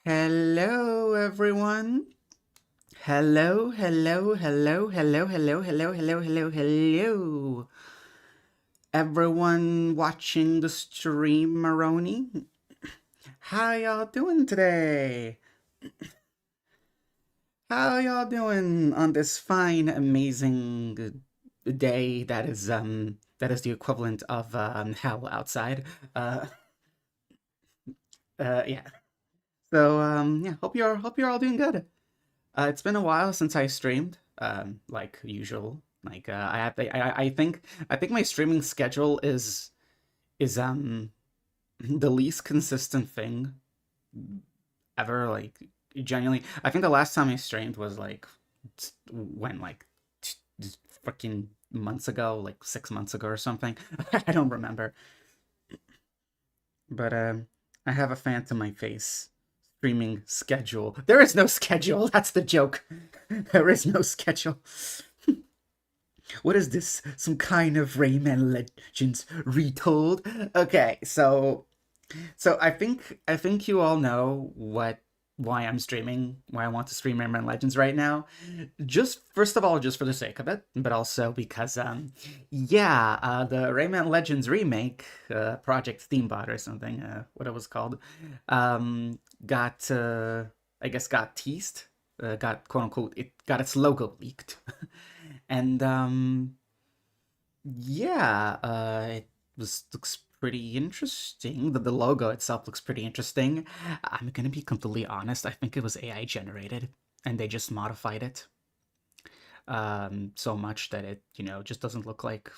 Hello, everyone. Hello, hello, hello, hello, hello, hello, hello, hello, hello. Everyone watching the stream, Maroni. How y'all doing today? How y'all doing on this fine, amazing day that is the equivalent of hell outside? Uh, yeah. So hope you're all doing good. It's been a while since I streamed, like usual. Like I have, I think my streaming schedule is the least consistent thing ever. Like genuinely, I think the last time I streamed was like when like freaking months ago, like 6 months ago or something. I don't remember, but I have a fan to my face. Streaming schedule. There is no schedule. That's the joke. There is no schedule. What is this? Some kind of Rayman Legends retold? Okay, so I think you all know why I'm streaming, why I want to stream Rayman Legends right now. Just first of all, just for the sake of it, but also because the Rayman Legends remake, Project Steambot or something, what it was called, got I guess got teased, got quote unquote it got its logo leaked. And yeah, it looks pretty interesting. The logo itself looks pretty interesting. I'm gonna be completely honest. I think it was AI generated, and they just modified it so much that it just doesn't look like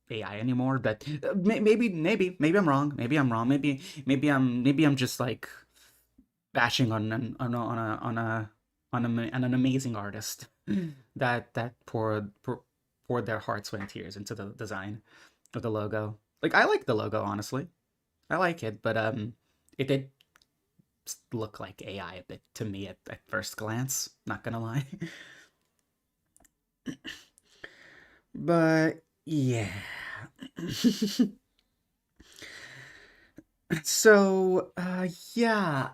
AI anymore. But maybe I'm wrong. Maybe I'm wrong. Maybe I'm just like bashing on an amazing artist that poured their heart, sweat, and tears into the design of the logo. Like I like the logo, honestly. I like it, but it did look like AI a bit to me at first glance. Not gonna lie, but yeah. So yeah,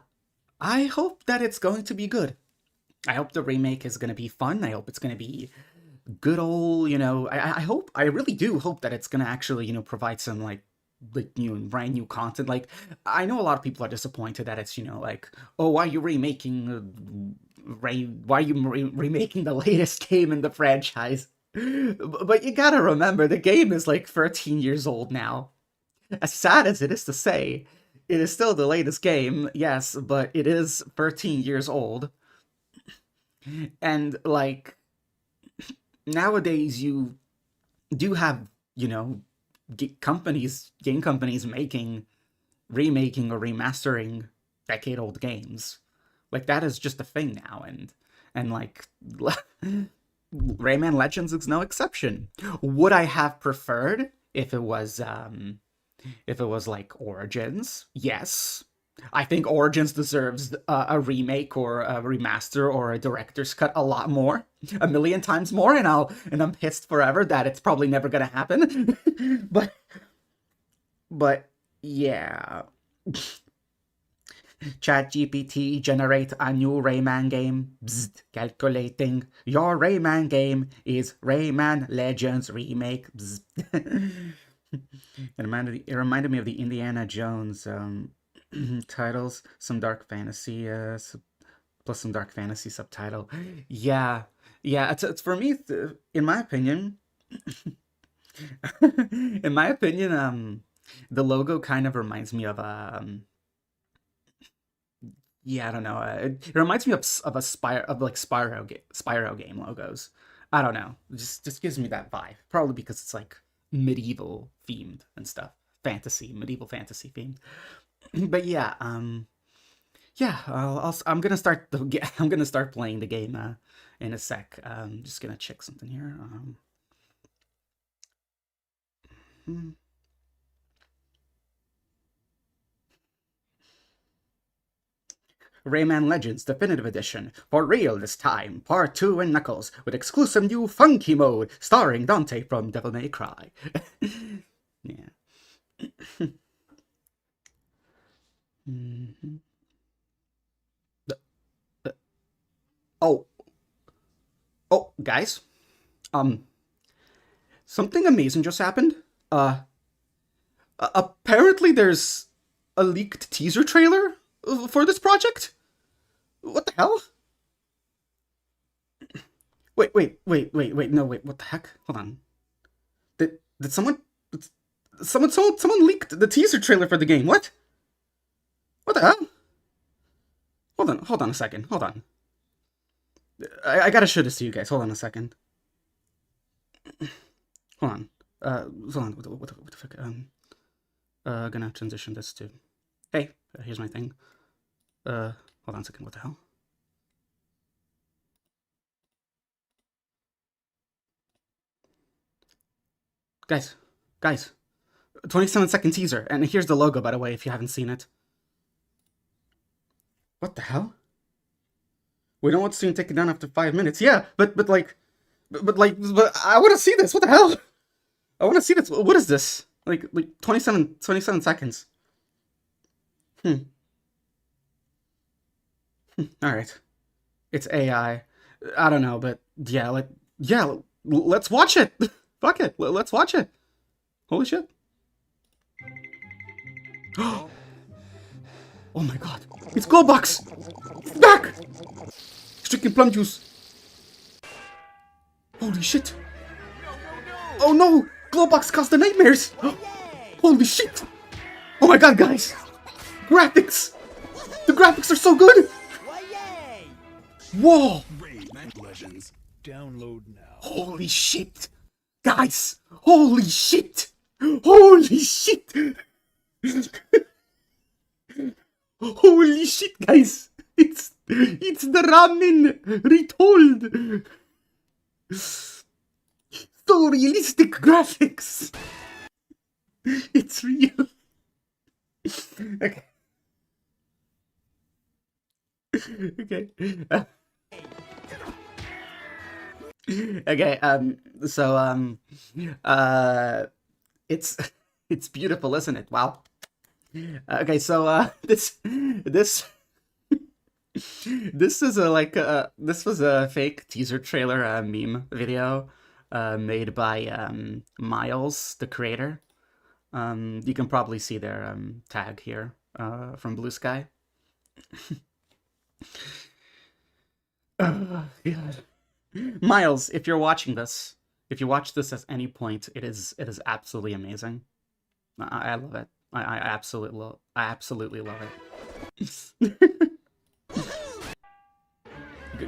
I hope that it's going to be good. I hope the remake is going to be fun. I hope it's going to be good old, I really do hope that it's going to actually, provide some like new brand new content. Like I know a lot of people are disappointed that it's, like, oh, why are you remaking why are you remaking the latest game in the franchise? But you gotta remember the game is like 13 years old now. As sad as it is to say, it is still the latest game, yes, but it is 13 years old. And like nowadays you do have, game companies making, remaking or remastering decade-old games. Like that is just a thing now, and like Rayman Legends is no exception. Would I have preferred if it was like Origins? Yes. I think Origins deserves a remake or a remaster or a director's cut a lot more, a million times more, and I'm pissed forever that it's probably never gonna happen. but but yeah, ChatGPT generate a new Rayman game. Bzzt, calculating. Your Rayman game is Rayman Legends remake. It reminded me of the Indiana Jones titles, some dark fantasy, plus some dark fantasy subtitle. Yeah, yeah. It's for me. In my opinion, in my opinion, the logo kind of reminds me of yeah, I don't know. It reminds me of a Spyro game logos. I don't know. Just gives me that vibe. Probably because it's like medieval themed and stuff, medieval fantasy themed. But yeah, yeah. I'm gonna I'm gonna start playing the game in a sec. Just gonna check something here. Hmm. Rayman Legends Definitive Edition, for real this time, Part 2 and Knuckles, with exclusive new funky mode, starring Dante from Devil May Cry. Yeah. Mhm. Oh, oh, guys. Something amazing just happened. Apparently there's a leaked teaser trailer for this project. What the hell? Wait. No, wait. What the heck? Hold on. Did someone leaked the teaser trailer for the game? What? What the hell? Hold on a second. Hold on. I gotta show this to you guys. Hold on a second. Hold on. Hold on. What the fuck? Gonna transition this to. Hey, here's my thing. Hold on a second. What the hell? Guys, 27-second teaser, and here's the logo, by the way, if you haven't seen it. What the hell? We don't want to take it down after 5 minutes. Yeah, but I want to see this. What the hell? I want to see this. What is this? Like 27 seconds. All right. It's AI. I don't know, but yeah, let's watch it. Fuck it. Let's watch it. Holy shit. Oh my god. It's Glowbox! It's back! It's drinking plum juice. Holy shit. Oh no! Glowbox caused the nightmares! Holy shit! Oh my god, guys! Graphics! The graphics are so good! Whoa! Rayman Legends. Download now. Holy shit! Guys! Holy shit! Holy shit! Holy shit, guys! It's the ramen retold! So realistic graphics! It's real. Okay. Okay. Okay, it's beautiful, isn't it? Wow. Okay, so this is this was a fake teaser trailer meme video made by Miles, the creator. You can probably see their tag here from Blue Sky. Oh, God. Miles, if you're watching this, if you watch this at any point, it is absolutely amazing. I love it. I absolutely love it.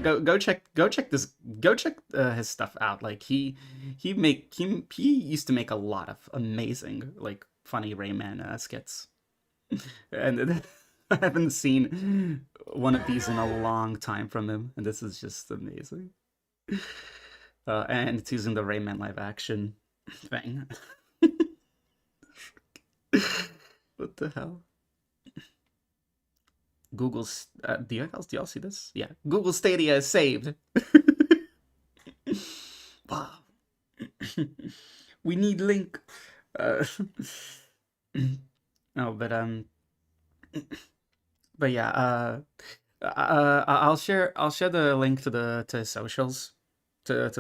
Go check his stuff out. Like he used to make a lot of amazing, like, funny Rayman skits, and I haven't seen one of these in a long time from him, and this is just amazing. And it's using the Rayman live action thing. What the hell? Google's do y'all see this? Yeah, Google Stadia is saved. Wow. We need link. No, but yeah. I'll share the link to his socials, to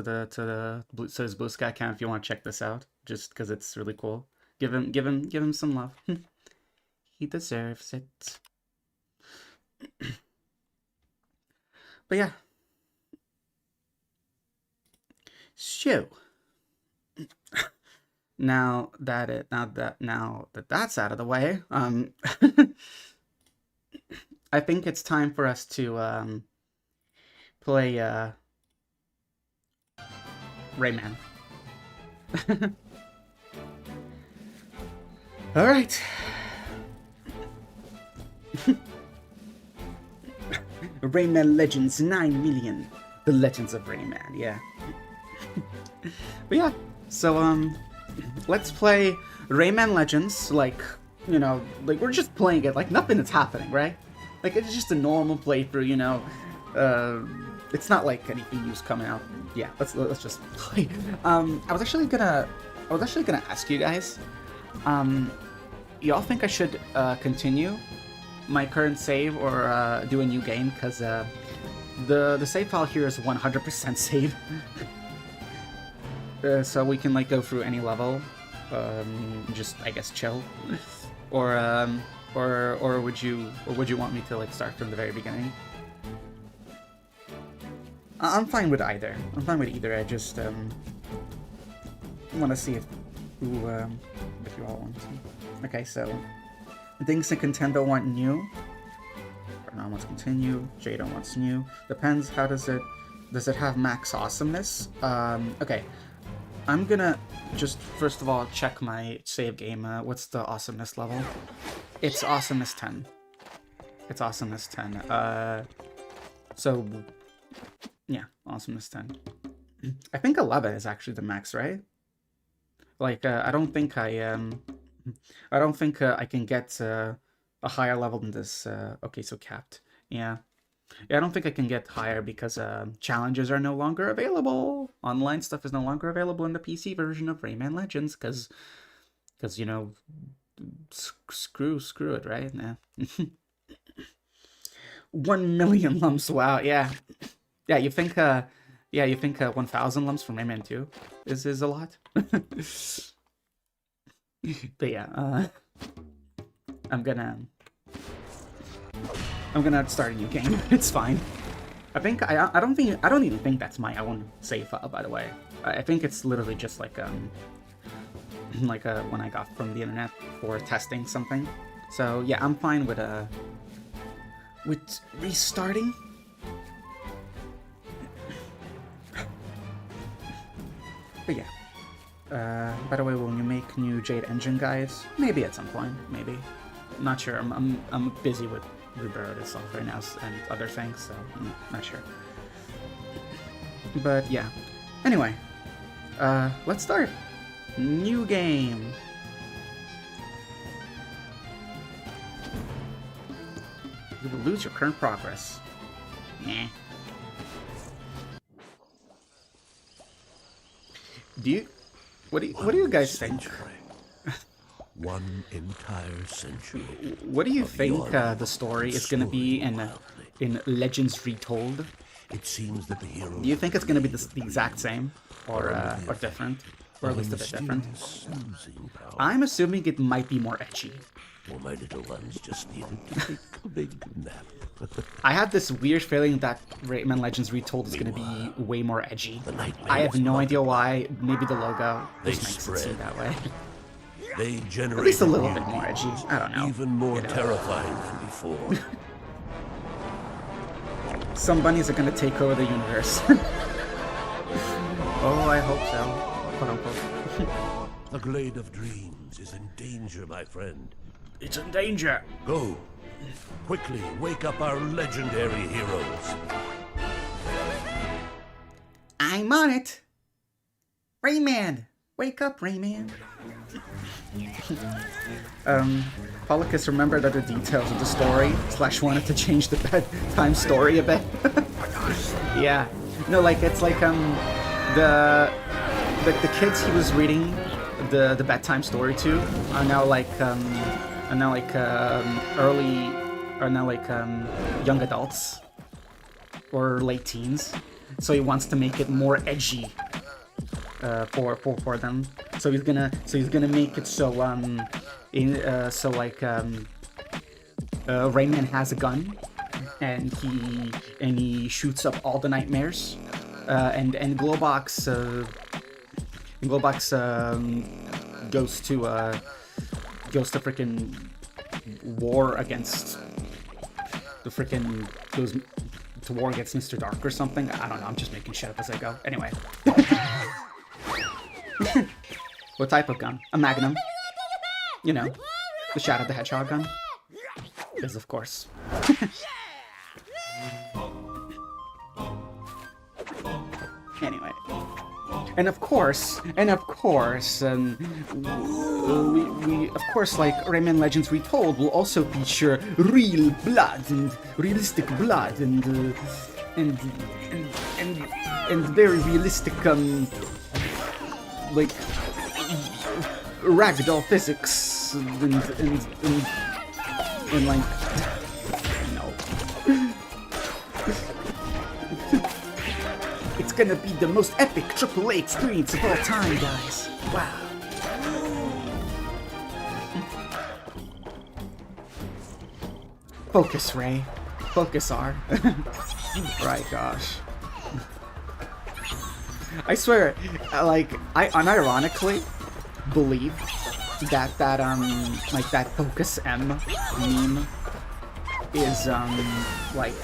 his Blue Sky account if you want to check this out, just because it's really cool. Give him some love. He deserves it. But yeah. So now that that's out of the way, I think it's time for us to play Rayman. All right. Rayman Legends 9 million. The Legends of Rayman, yeah. But yeah, so let's play Rayman Legends, like, you know, like we're just playing it, like nothing is happening, right? Like it's just a normal playthrough, you know. It's not like anything new's coming out. Yeah, let's just play. I was actually gonna ask you guys, y'all think I should continue my current save or do a new game? Because the save file here is 100% save. So we can like go through any level, just I guess chill, or would you want me to like start from the very beginning? I'm fine with either. I'm fine with either. I just want to see if you all want to. Okay, so things that Nintendo want new. Bernard wants continue. Jada wants new. Depends. How does it have max awesomeness? Okay. I'm gonna just first of all check my save game. What's the awesomeness level? It's awesomeness 10. It's awesomeness 10. So yeah, awesomeness 10. I think 11 is actually the max, right? Like I don't think I can get a higher level than this. Okay, so capped. Yeah. Yeah, I don't think I can get higher because challenges are no longer available. Online stuff is no longer available in the PC version of Rayman Legends because you know, screw it, right? Nah. 1 million lumps. Wow. Yeah. Yeah. You think 1,000 lumps from Rayman 2 is a lot. But yeah. I'm gonna start a new game. It's fine. I don't even think that's my own save file, by the way. I think it's literally just like one I got from the internet for testing something. So yeah, I'm fine with restarting. But yeah. By the way, when you make new Jade Engine guides, maybe at some point, maybe. I'm not sure. I'm busy with Rebirth itself right now and other things, so I'm not sure. But yeah. Anyway, let's start. New game. You will lose your current progress. Nah. What do you guys think? One entire century. What do you think the story is going to be in Legends Retold? It seems that the hero. Do you think it's going to be the exact same, or different, or at least a bit different? I'm assuming it might be more edgy. Well, my little ones just needed to take a big nap. I have this weird feeling that Rayman Legends Retold is going to be way more edgy. I have no idea why. Maybe the logo just makes it seem that way. They generate At least a little bit more edgy. I don't know. Even more terrifying than before. Some bunnies are going to take over the universe. Oh, I hope so. Quote unquote. The Glade of Dreams is in danger, my friend. It's in danger. Go. Quickly, wake up our legendary heroes. I'm on it. Rayman. Wake up, Rayman. Polycus remembered other details of the story, / wanted to change the bedtime story a bit. Yeah. No, like, it's like, the kids he was reading the bedtime story to are now young adults or late teens. So he wants to make it more edgy for them. So he's gonna make it so Rayman has a gun and he shoots up all the nightmares, and Globox goes to freaking war against goes to war against Mr. Dark or something. I don't know, I'm just making shit up as I go. Anyway. What type of gun? A Magnum. You know, the Shadow the Hedgehog gun. Because of course. Anyway. And of course, like Rayman Legends Retold will also feature real blood and realistic blood and very realistic like ragdoll physics and like, no. gonna be the most epic AAA experience of all time, guys. Wow. Focus, Ray. Focus, R. Right, gosh. I swear, like, I unironically believe that like that Focus M meme is, like,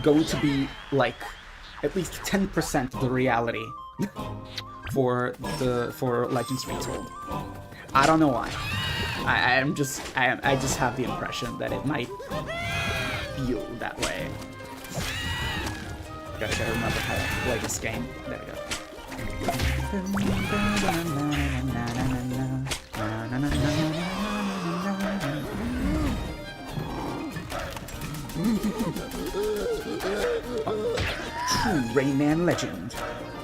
going to be, like, at least 10% of the reality for Legends Retold. I don't know why. I just have the impression that it might feel that way. Gotta remember how to play this game. There we go. True Rayman Legend.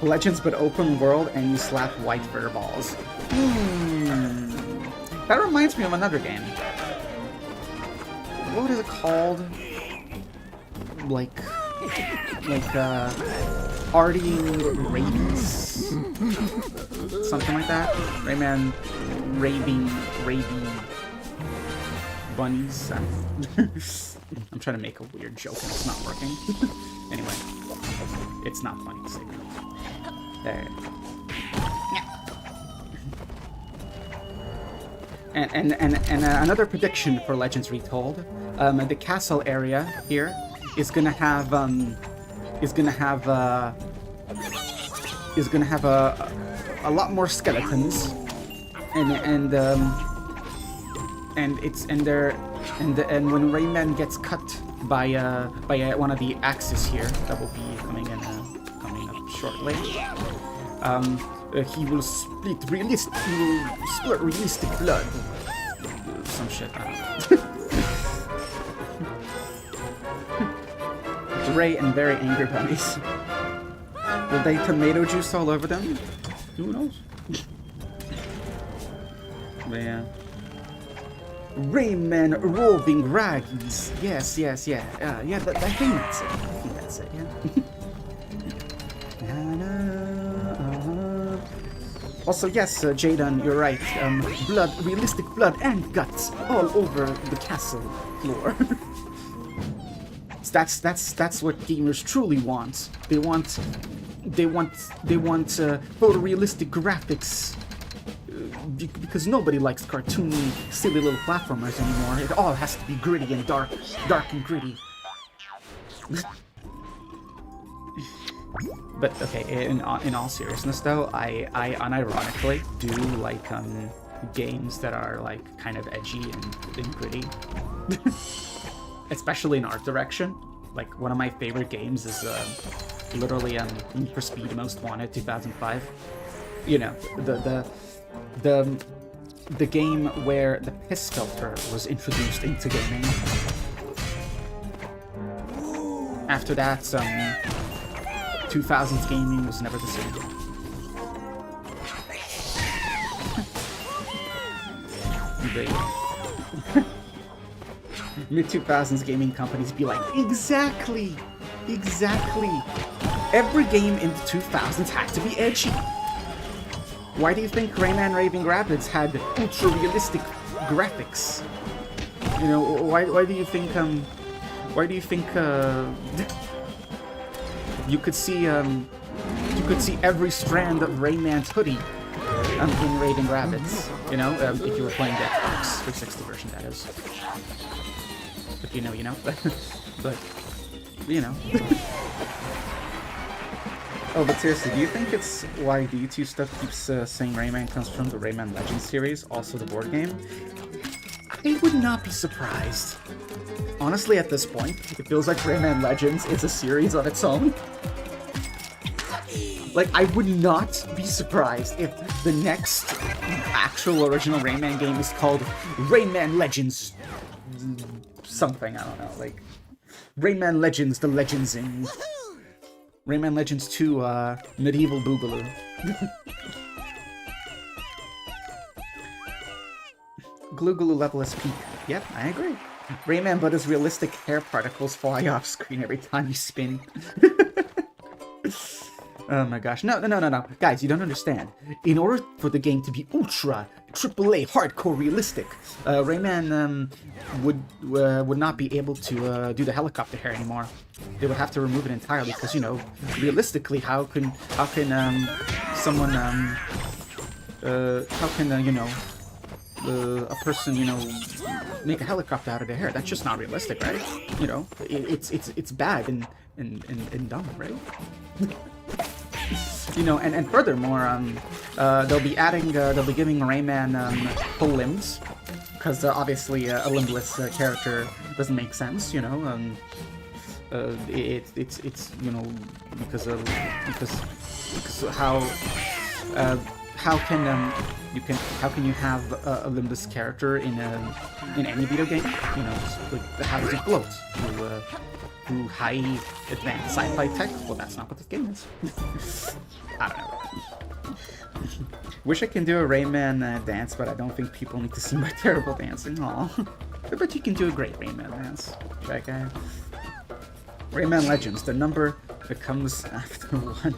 Legends but open world and you slap white fur balls. That reminds me of another game. What is it called? Like Artie Rabies? Something like that? Rayman Raving Bunnies? I'm trying to make a weird joke and it's not working. Anyway, it's not funny to say that. There. And another prediction for Legends Retold, the castle area here is gonna have a lot more skeletons, and when Rayman gets cut by one of the axes here that will be coming up shortly, he will split realistic blood. Some shit, I don't know. Ray and very angry bunnies. Will they tomato juice all over them? Who knows? But yeah. Rayman roving raggies. Yes, yeah. I think that's it. Yeah. Also, yes, Jaden, you're right. Realistic blood and guts all over the castle floor. That's what gamers truly want. They want photorealistic graphics. Because nobody likes cartoony, silly little platformers anymore. It all has to be gritty and dark and gritty. But okay, in all seriousness though, I unironically do like games that are like kind of edgy and gritty. Especially in art direction. Like one of my favorite games is literally Need for Speed Most Wanted 2005. You know, the game where the piss filter was introduced into gaming. After that, 2000s gaming was never the same. Mid-2000s gaming companies be like, exactly. Every game in the 2000s had to be edgy. Why do you think Rayman Raving Rabbids had ultra-realistic graphics? You know, why do you think you could see every strand of Rayman's hoodie in Raving Rabbids, you know, if you were playing the Xbox 360 version, that is. But you know, but you know. Oh, but seriously, do you think it's why the YouTube stuff keeps saying Rayman comes from the Rayman Legends series, also the board game? I would not be surprised. Honestly, at this point, it feels like Rayman Legends is a series on its own. Like, I would not be surprised if the next actual original Rayman game is called Rayman Legends something, I don't know, like Rayman Legends, the Legends in Rayman Legends 2, Medieval Boogaloo. Gloogaloo level is peak. Yep, I agree. Rayman, but his realistic hair particles fly off screen every time you spin. Oh my gosh. No. Guys, you don't understand. In order for the game to be ultra, AAA, hardcore realistic, Rayman would not be able to do the helicopter hair anymore. They would have to remove it entirely because, you know, realistically, how can someone, how can, you know, a person, you know, make a helicopter out of their hair? That's just not realistic, right? You know, it's bad and dumb, right? You know, and furthermore, they'll be giving Rayman full limbs, because obviously a limbless character doesn't make sense, you know. It's you know, because how can you have a limbless character in any video game? You know, like, how does it float? Through high advanced sci-fi tech? Well, that's not what this game is. I don't know. Wish I can do a Rayman dance, but I don't think people need to see my terrible dancing. Aw. But you can do a great Rayman dance. Shy Guy. Rayman Legends, the number that comes after 1.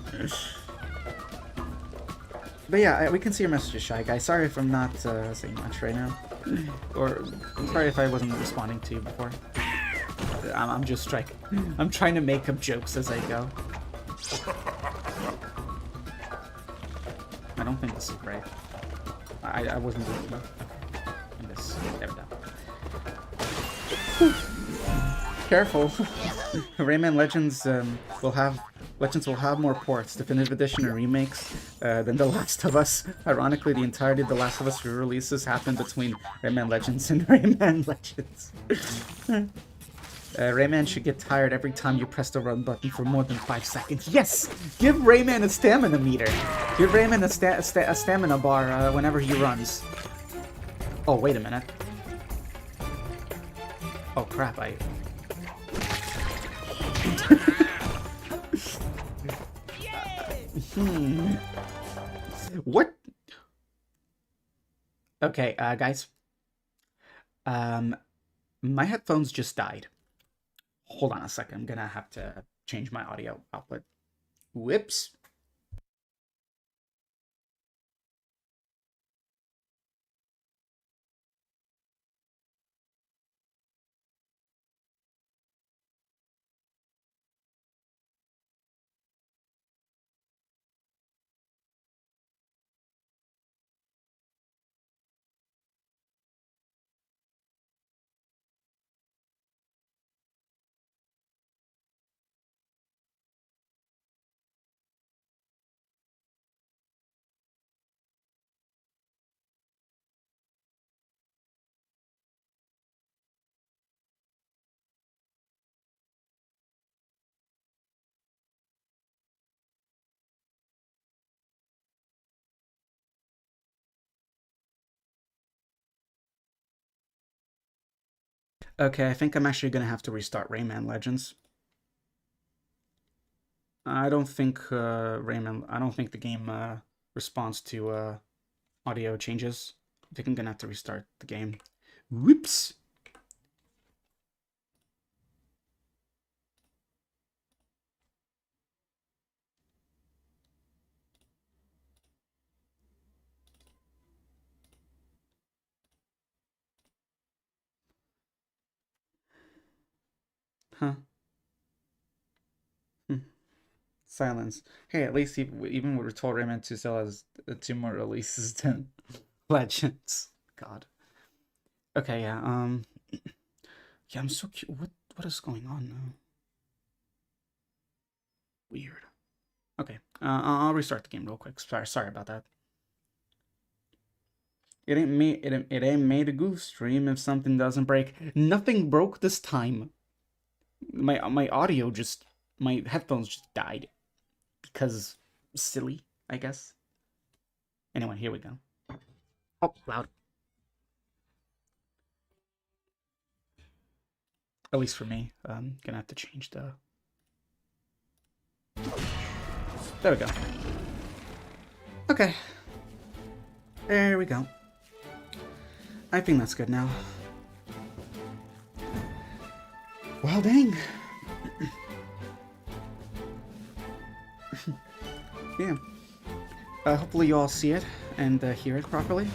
But yeah, we can see your messages, Shy Guy. Sorry if I'm not saying much right now. Or sorry if I wasn't responding to you before. I'm just striking. I'm trying to make up jokes as I go. I don't think this is right. I wasn't doing it. Okay. This. There we go. Careful. Rayman Legends will have more ports, definitive edition and remakes, than The Last of Us. Ironically, the entirety of The Last of Us re-releases happened between Rayman Legends and Rayman Legends. Rayman should get tired every time you press the run button for more than 5 seconds. Yes! Give Rayman a stamina meter. Give Rayman a stamina bar whenever he runs. Oh, wait a minute. Oh, crap, What? Okay, guys. My headphones just died. Hold on a second. I'm gonna have to change my audio output. Whoops. Okay, I think I'm actually gonna have to restart Rayman Legends. I don't think I don't think the game responds to audio changes. I think I'm gonna have to restart the game. Whoops. Huh. Silence. Hey, at least even we told Rayman to sell as 2 more releases than Legends. God. Okay, yeah. Yeah, I'm so cute. What is going on now? Weird. Okay, I'll restart the game real quick. Sorry about that. It ain't me to goof stream if something doesn't break. Nothing broke this time. My audio just, my headphones just died because silly, I guess. Anyway, here we go. Oh, loud. At least for me. I'm gonna have to change the. There we go. Okay. There we go. I think that's good now. Well, dang. Yeah. Hopefully you all see it and hear it properly.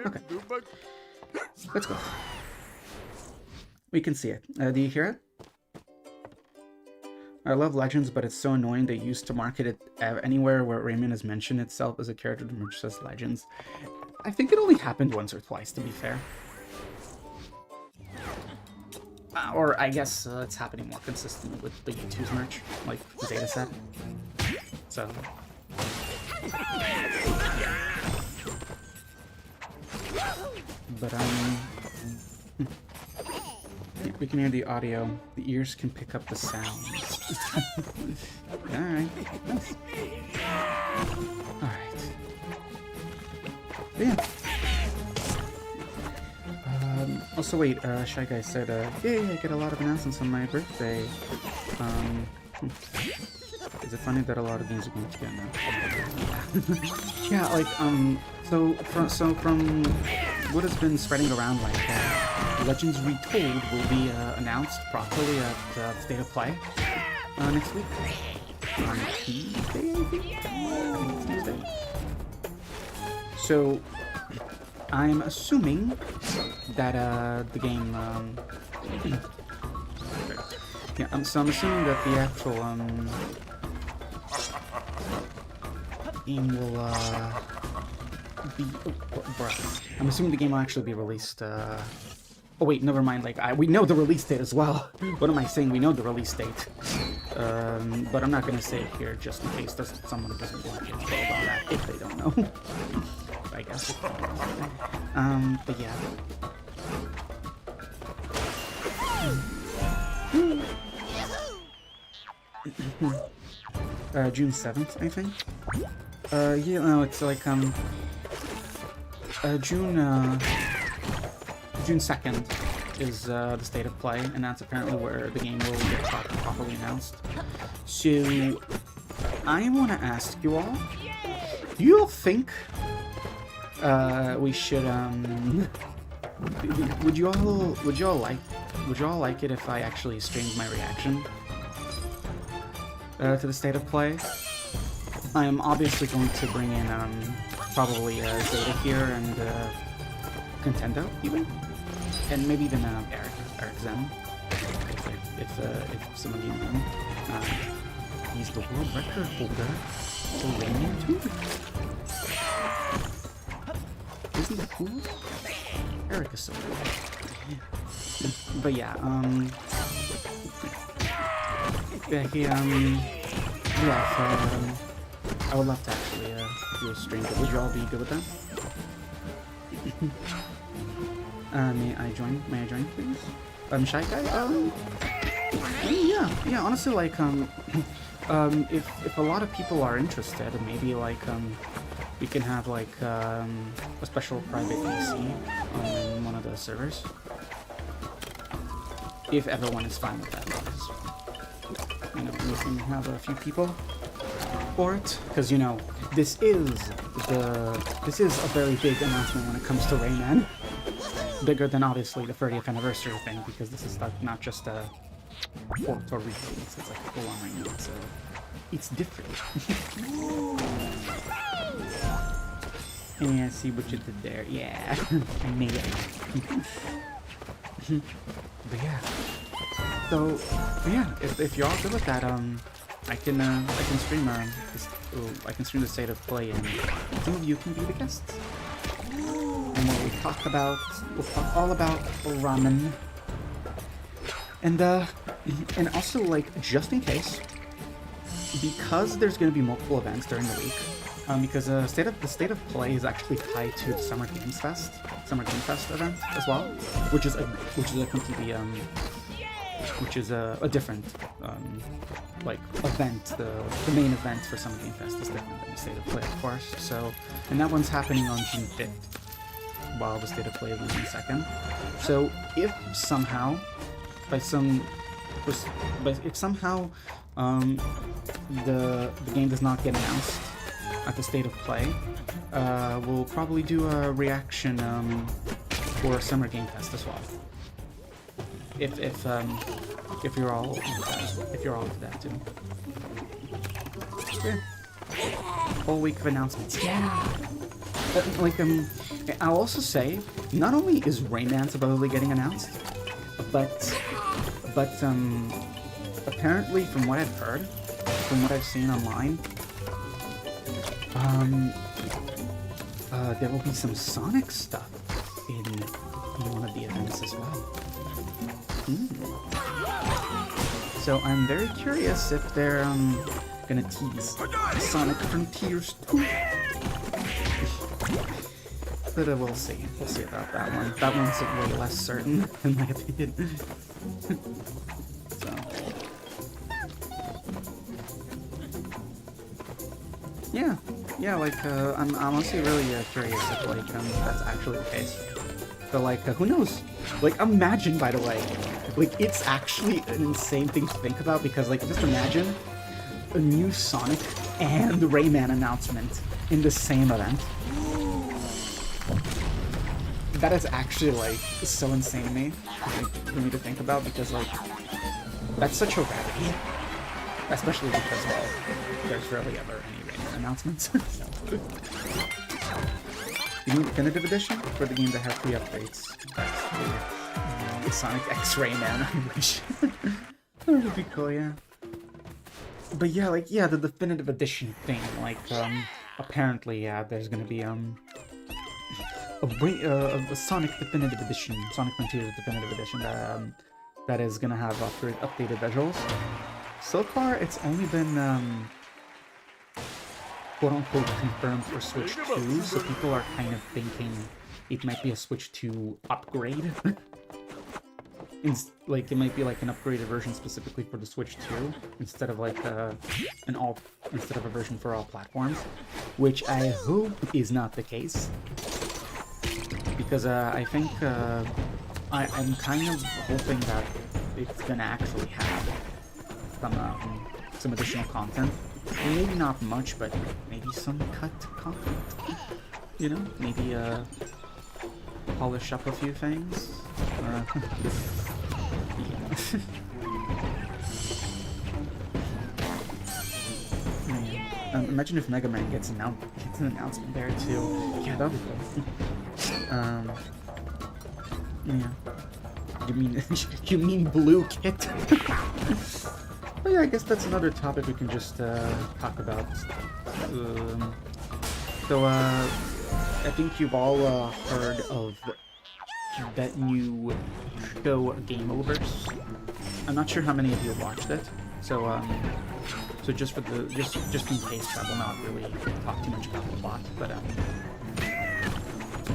Okay, let's go. We can see it. Do you hear it? I love Legends, but it's so annoying they used to market it anywhere where Rayman has mentioned itself as a character which says Legends. I think it only happened once or twice, to be fair. Or I guess it's happening more consistently with the U2's merch, like the data set. So... But, yeah, we can hear the audio. The ears can pick up the sounds. Alright, nice. Alright. Yeah. Also, wait, Shy Guy said, yeah, I get a lot of announcements on my birthday. Is it funny that a lot of games are going to get announced? Yeah, like, so from what has been spreading around, like, Legends Retold will be announced properly at the State of Play next week. On Tuesday, I think? Tuesday. So, I'm assuming that the game, yeah, so I'm assuming that the actual game will be. Bruh. I'm assuming the game will actually be released. Oh wait, never mind. Like we know the release date as well. What am I saying? We know the release date, but I'm not gonna say it here just in case someone doesn't want to info about that if they don't know. I guess. But yeah. June 7th, I think. Yeah, no, it's like June 2nd is the State of Play, and that's apparently where the game will get properly announced. So, I want to ask you all, do you all think we should would you all like it if I actually streamed my reaction to the State of Play? I am obviously going to bring in probably Zeta here and Contendo even, and maybe even Eric Zen if some of you know him. He's the world record holder for Rayman 2. Isn't that cool? Eric is so cool. But yeah, I would love to actually do a stream, but would you all be good with that? May I join, please? Shy Guy? Yeah, honestly, like, if a lot of people are interested, maybe, like, we can have, like, a special private PC on one of the servers. If everyone is fine with that, because, you know, we can have a few people for it, because, you know, this is a very big announcement when it comes to Rayman. Bigger than, obviously, the 30th anniversary thing, because this is not just a port or release, it's like a full-on Rayman, so it's different. Yeah, see what you did there. Yeah, I made it. But yeah. So, yeah, if you're all good with that, I can stream I can stream the State of Play, and some of you can be the guests. And we'll talk all about ramen. And also, like, just in case, because there's gonna be multiple events during the week, because the State of Play is actually tied to the Summer Game Fest event as well, which is a completely which is a different like event. The main event for Summer Game Fest is different than the State of Play, of course. So, and that one's happening on June 5th, while the State of Play is on June 2nd. So, if somehow, if somehow the game does not get announced at the State of Play, we'll probably do a reaction for Summer Game Fest as well. If you're all into that too. Yeah. Whole week of announcements. Yeah. I'll also say, not only is Rayman supposedly getting announced, but apparently from what I've heard, from what I've seen online, there will be some Sonic stuff in one of the events as well. So I'm very curious if they're gonna tease Sonic Frontiers 2. But we'll see. We'll see about that one. That one's way less certain, in my opinion. So. Yeah, like, I'm honestly really curious if, like, that's actually the case. But, like, who knows? Like, imagine, by the way, like, it's actually an insane thing to think about, because, like, just imagine a new Sonic and Rayman announcement in the same event. That is actually, like, so insane to me, for me to think about, because, like, that's such a rarity. Especially because, well, there's rarely ever any Rayman announcements. You need Definitive Edition for the game that has 3 updates. That's weird. The Sonic X Rayman, I wish. That would be cool, yeah. But yeah, like, yeah, the Definitive Edition thing, like, apparently, yeah, there's gonna be, a Sonic Definitive Edition, Sonic Frontiers Definitive Edition that is gonna have updated visuals. So far, it's only been quote-unquote confirmed for Switch 2, so people are kind of thinking it might be a Switch 2 upgrade. Like, it might be like an upgraded version specifically for the Switch 2, instead of like instead of a version for all platforms, which I hope is not the case. Because I think I'm kind of hoping that it's gonna actually have some additional content. Maybe not much, but maybe some cut content. You know, maybe polish up a few things. Yeah. Imagine if Mega Man gets an announcement there too. Yeah, that'd be cool. Yeah. You mean Blue Kit? Well, yeah, I guess that's another topic we can just talk about. I think you've all heard of that new show Game Overs. I'm not sure how many of you have watched it, so just for the just in case, I will not really talk too much about the plot,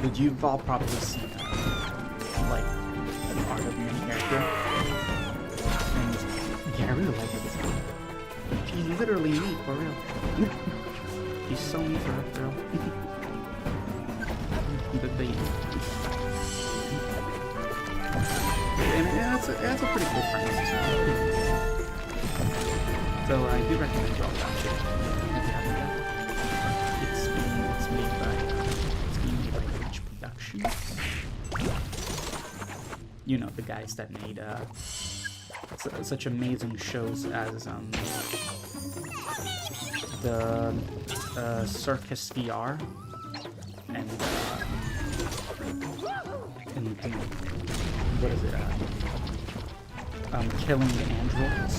but you've all probably seen like an art of the main character. And yeah, I really like it. He's literally me, for real. He's so me for real. And that's a pretty cool premise as well. So I do recommend you all watch it if you haven't yet. It's being made by Rich Productions. You know, the guys that made such amazing shows as the Circus VR and what is it? Killing the Androids.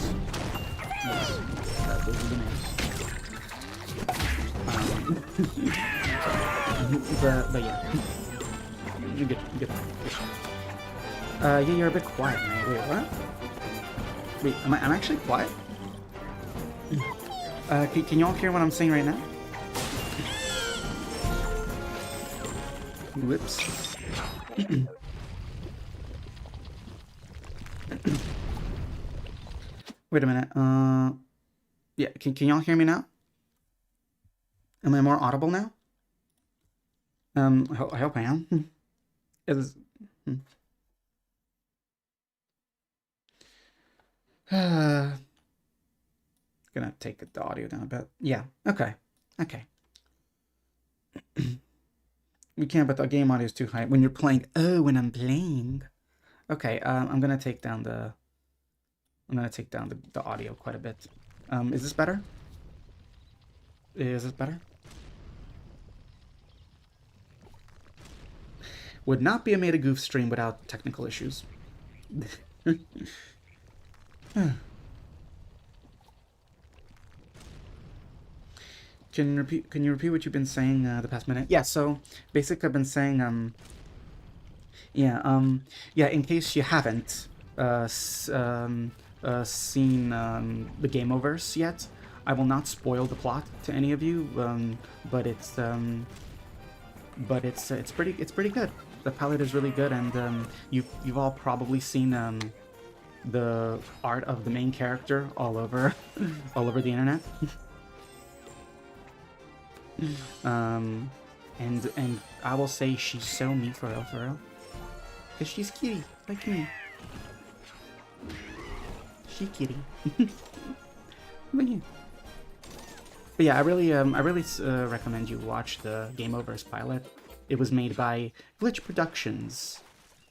Yes, those are the names. But yeah, you get yeah, you're a bit quiet, man. Wait, what? Wait, I'm actually quiet? Can y'all hear what I'm saying right now? Whoops. Wait a minute. Yeah, can y'all hear me now? Am I more audible now? I hope I am. Is gonna take the audio down a bit. Yeah. Okay. We can't, but the game audio is too high. When you're playing, oh, when I'm playing. Okay, I'm gonna take down the audio quite a bit. Is this better? Is this better? Would not be a Made a Goof stream without technical issues. Can you repeat what you've been saying the past minute? Yeah, so basically I've been saying yeah, in case you haven't seen the Game Oververse yet, I will not spoil the plot to any of you, but it's pretty good. The palette is really good, and you've all probably seen the art of the main character all over all over the internet. And I will say she's so me for real. Cause she's kitty, like me. She kitty. But yeah, I really recommend you watch the Game Oververse pilot. It was made by Glitch Productions,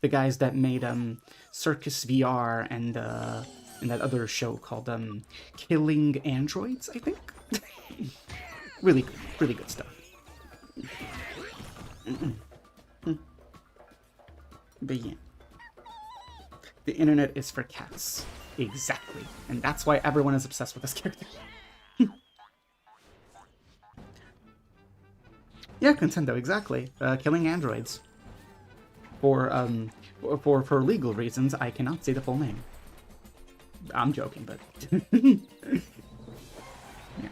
the guys that made Circus VR and that other show called Killing Androids, I think. really good stuff. But yeah, the internet is for cats, exactly, and that's why everyone is obsessed with this character. Yeah, Nintendo, exactly. Killing androids. For legal reasons, I cannot say the full name. I'm joking, but yeah.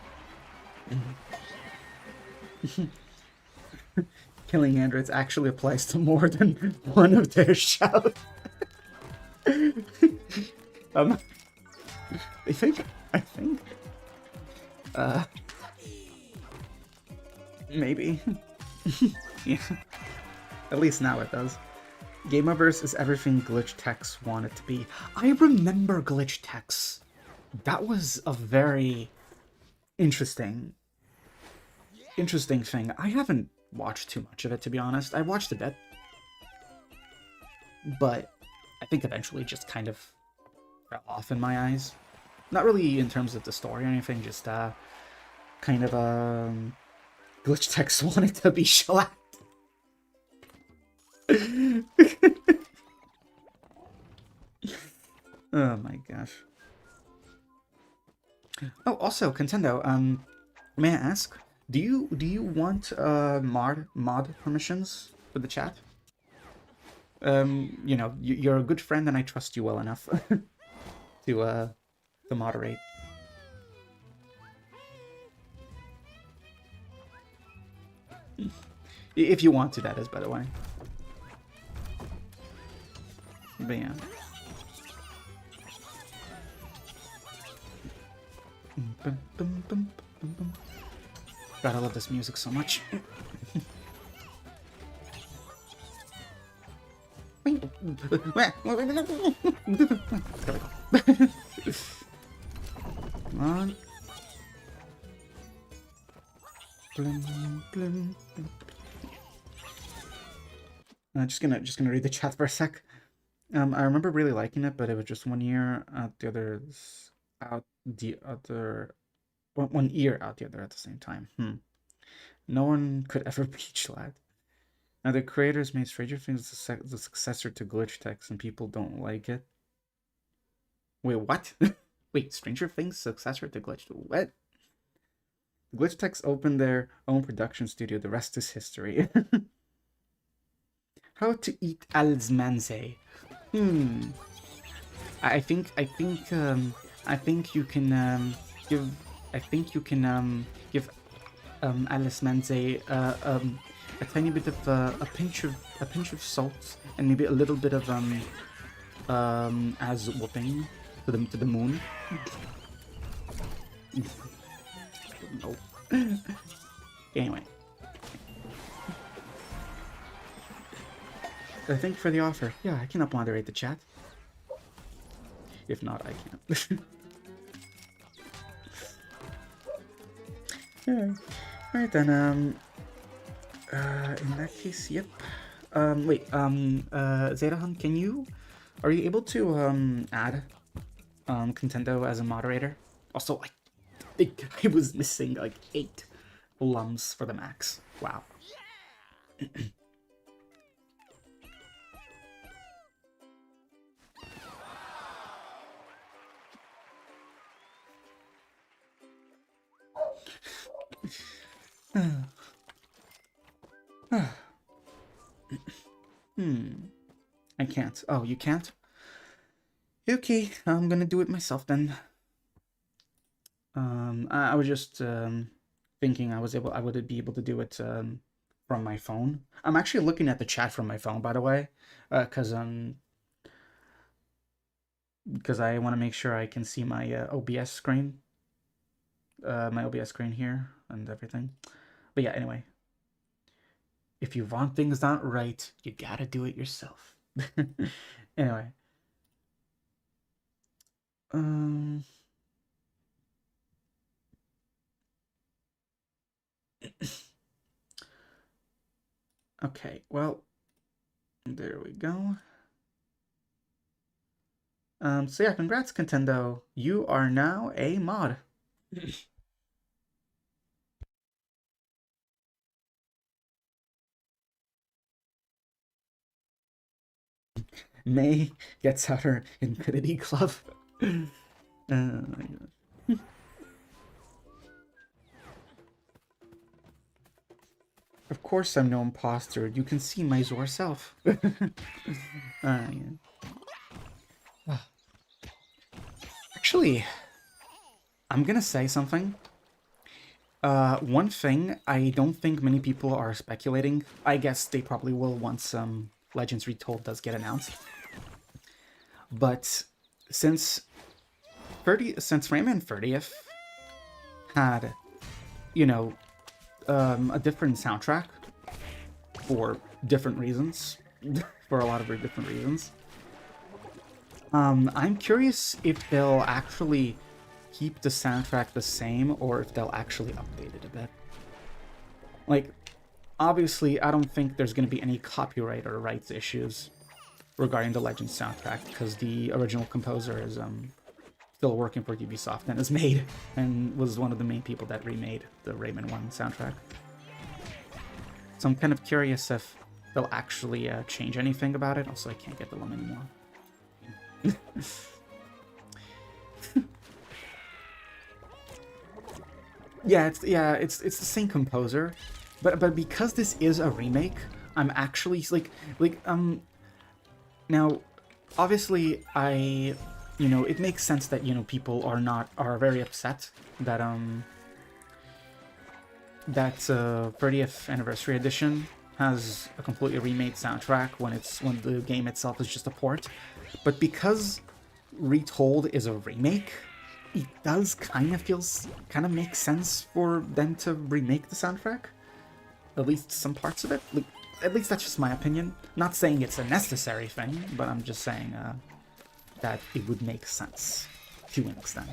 Killing androids actually applies to more than one of their shows. I think, maybe. Yeah. At least now it does. Gameverse is everything Glitch Techs want it to be. I remember Glitch Techs. That was a very interesting thing. I haven't watched too much of it, to be honest. I watched a bit, but I think eventually just kind of fell off in my eyes. Not really in terms of the story or anything, just kind of Glitch Techs wanted to be shellacked. Oh my gosh. Oh, also, Nintendo, may I ask, do you want mod permissions for the chat? You know, you're a good friend and I trust you well enough to moderate. If you want to, that is, by the way. But yeah. God, I love this music so much. Come on. Just gonna read the chat for a sec. I remember really liking it, but it was just 1 year out the others out the other 1 year out the other at the same time. No one could ever beat Schlatt. Now the creators made Stranger Things the successor to Glitch Techs, and people don't like it. Wait, what? Wait, Stranger Things successor to Glitch? What? Glitch Techs opened their own production studio. The rest is history. How to eat Alsmanze? I think you can give. I think you can give Alice Manze a tiny bit of a pinch of salt and maybe a little bit of as whooping to the moon. No. Anyway. Thank you for the offer. Yeah, I cannot moderate the chat. If not, I can't. Yeah. Alright then, In that case, yep. Wait, Zetahan, are you able to, add, Contendo as a moderator? Also, I think I was missing, like, 8 lums for the max. Wow. I can't. Oh, you can't? Okay, I'm gonna do it myself then. I was just thinking I would be able to do it from my phone. I'm actually looking at the chat from my phone, by the way, because I want to make sure I can see my OBS screen, here and everything. But yeah, anyway, if you want things not right, you gotta do it yourself. Anyway, um. Okay, well, there we go. So yeah, congrats, Contendo. You are now a mod. May gets out her Infinity Club. Of course I'm no imposter. You can see my Zor self. Yeah. Actually, I'm gonna say something. One thing I don't think many people are speculating. I guess they probably will once Legends Retold does get announced. But since Rayman 30th had, you know, a different soundtrack for different reasons, for a lot of different reasons. I'm curious if they'll actually keep the soundtrack the same or if they'll actually update it a bit. Like, obviously, I don't think there's going to be any copyright or rights issues regarding the Legends soundtrack because the original composer is still working for Ubisoft and was one of the main people that remade the Rayman 1 soundtrack. So I'm kind of curious if they'll actually change anything about it. Also, I can't get the one anymore. It's the same composer, but because this is a remake, I'm actually now, obviously it makes sense that people are very upset that 30th anniversary edition has a completely remade soundtrack when the game itself is just a port. But because Retold is a remake, it does kind of make sense for them to remake the soundtrack. At least some parts of it. Like, at least that's just my opinion. Not saying it's a necessary thing, but I'm just saying that it would make sense to an extent.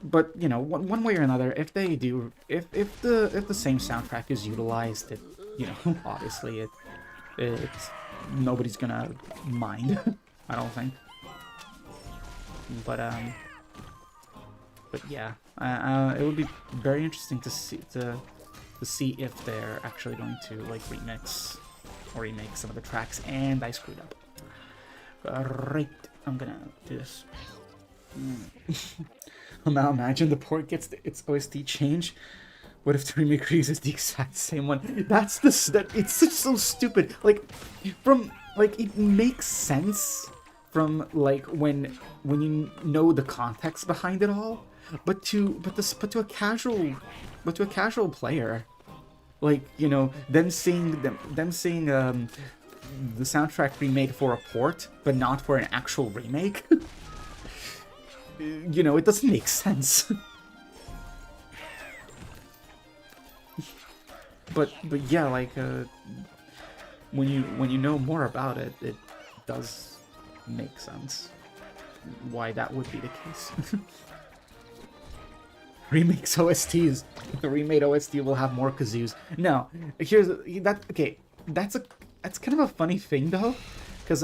But one way or another, if they do, if the same soundtrack is utilized, obviously it's nobody's gonna mind. I don't think. But yeah, it would be very interesting to see if they're actually going to remix or remake some of the tracks. And I screwed up. Right, I'm gonna do this. Now imagine the port gets its OST change. What if the remake uses the exact same one? It's just so stupid. It makes sense from when you know the context behind it all, but to a casual player, them seeing the soundtrack remade for a port but not for an actual remake. It doesn't make sense. but yeah, when you know more about it, it does make sense why that would be the case. remakes OSTs. The remade OST will have more kazoos. No, here's that. Okay, that's kind of a funny thing though, because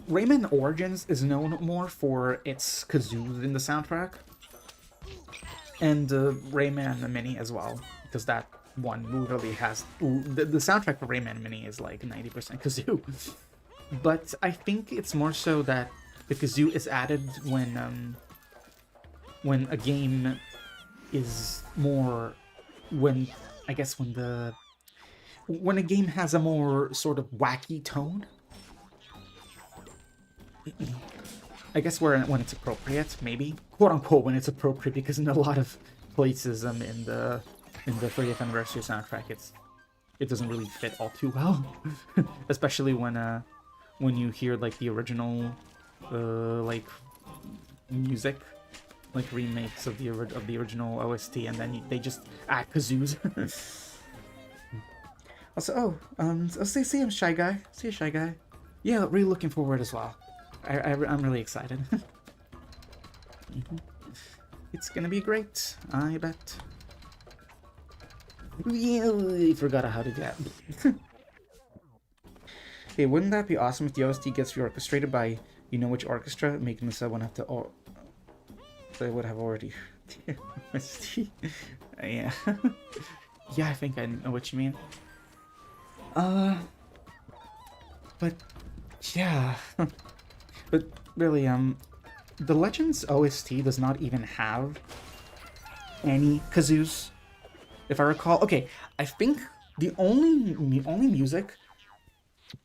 Rayman Origins is known more for its kazoos in the soundtrack, and Rayman Mini as well, because that one literally has the soundtrack for Rayman Mini is like 90% kazoo. But I think it's more so that the kazoo is added when a game is more when I guess when a game has a more sort of wacky tone. I guess when it's appropriate, maybe, quote unquote, when it's appropriate, because in a lot of places in the 30th anniversary soundtrack, it doesn't really fit all too well, especially when you hear like the original like music, like remakes of the original OST, and then they just add kazoos. Also, see him, Shy Guy. See you, Shy Guy. Yeah, really looking forward as well. I'm really excited. It's gonna be great, I bet. Yeah, I forgot how to get. Hey, wouldn't that be awesome if the OST gets reorchestrated by you know which orchestra, making the sub one have to they would have already OST. Yeah. Yeah, I think I know what you mean. But yeah. But really, the Legends OST does not even have any kazoos, if I recall. Okay, I think the only music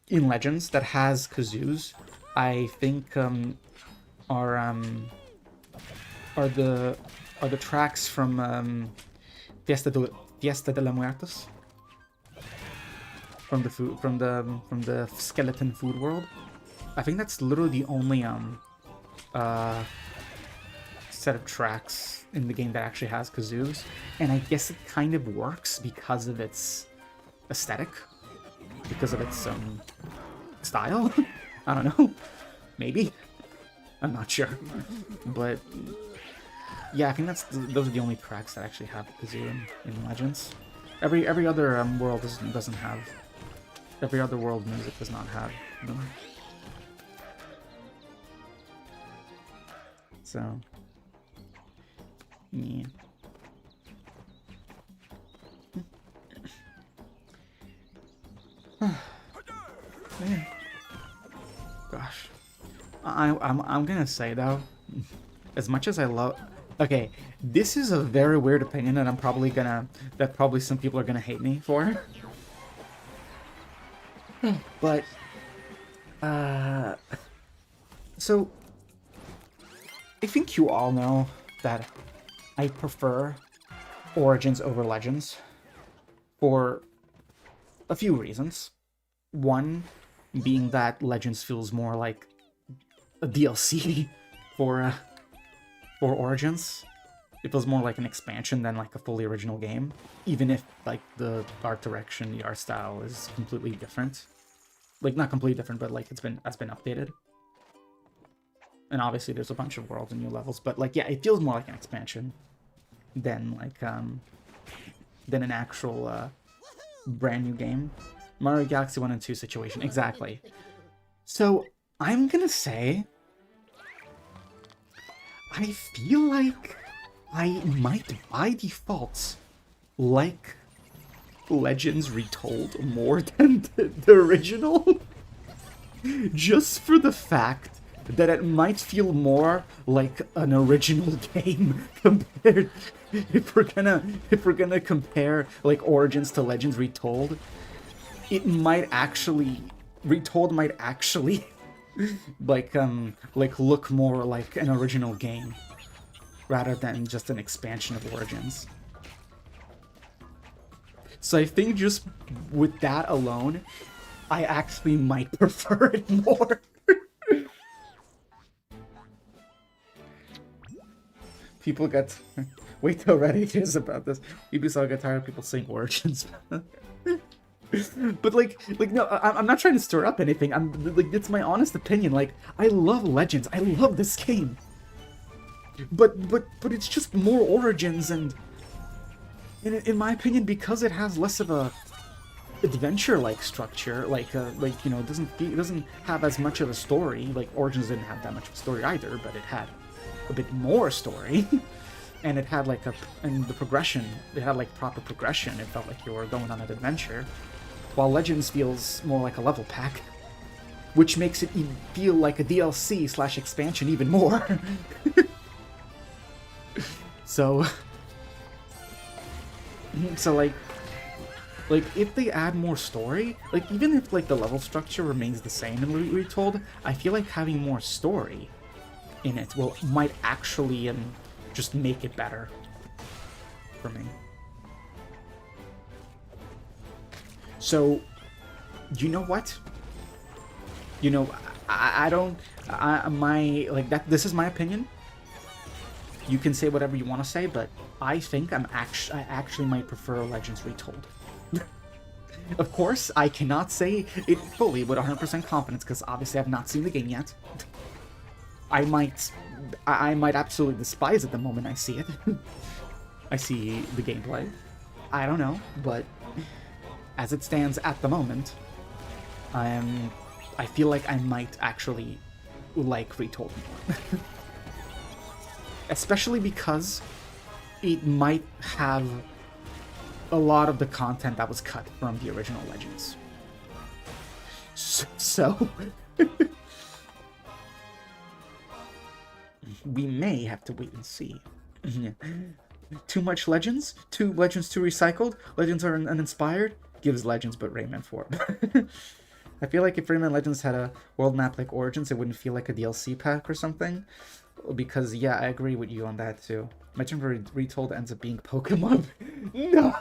in Legends that has kazoos, I think, are the tracks from Fiesta de la Muertos, from the skeleton food world. I think that's literally the only set of tracks in the game that actually has kazoos, and I guess it kind of works because of its aesthetic, because of its style. I don't know, maybe, I'm not sure, but yeah, I think those are the only tracks that actually have kazoo in Legends. Every other world doesn't have. Every other world music does not have them. So, yeah. Man. Gosh, I'm gonna say though, as much as I love, okay, this is a very weird opinion that probably some people are gonna hate me for, but so I think you all know that I prefer Origins over Legends for a few reasons. One being that Legends feels more like a DLC for Origins. It feels more like an expansion than like a fully original game, even if like the art direction, the art style is completely different. Like not completely different, but like that's been updated. And obviously there's a bunch of worlds and new levels, but like yeah, it feels more like an expansion than like than an actual brand new game. Mario Galaxy 1 and 2 situation, exactly. So I'm gonna say I feel like I might by default like Legends Retold more than the original. Just for the fact that it might feel more like an original game compared, if we're gonna compare like Origins to Legends Retold, it might actually, Retold might actually like look more like an original game rather than just an expansion of Origins. So I think just with that alone, I actually might prefer it more. People get... Wait till Reddit hears about this. Ubisoft get tired of people saying Origins. But like no, I'm not trying to stir up anything. I'm like, it's my honest opinion. Like, I love Legends. I love this game. but it's just more origins, and in my opinion, because it has less of a adventure-like structure, like you know, it doesn't have as much of a story. Like Origins didn't have that much of a story either, but it had a bit more story. And it had like and the progression, it had like proper progression. It felt like you were going on an adventure. While Legends feels more like a level pack, which makes it feel like a DLC / expansion even more. So like if they add more story, like even if like the level structure remains the same in Retold, I feel like having more story in it might actually just make it better for me. So, you know what? You know, this is my opinion. You can say whatever you want to say, but I think I actually might prefer Legends Retold. Of course, I cannot say it fully with 100% confidence, because obviously I've not seen the game yet. I might absolutely despise it the moment I see it. I see the gameplay. I don't know, but as it stands at the moment, I feel like I might actually like Retold more. Especially because it might have a lot of the content that was cut from the original Legends. So we may have to wait and see. Too much Legends? Two Legends too recycled? Legends are uninspired? Gives Legends but Rayman 4. I feel like if Rayman Legends had a world map like Origins, it wouldn't feel like a DLC pack or something. Because, yeah, I agree with you on that, too. Imagine Retold ends up being Pokemon. No!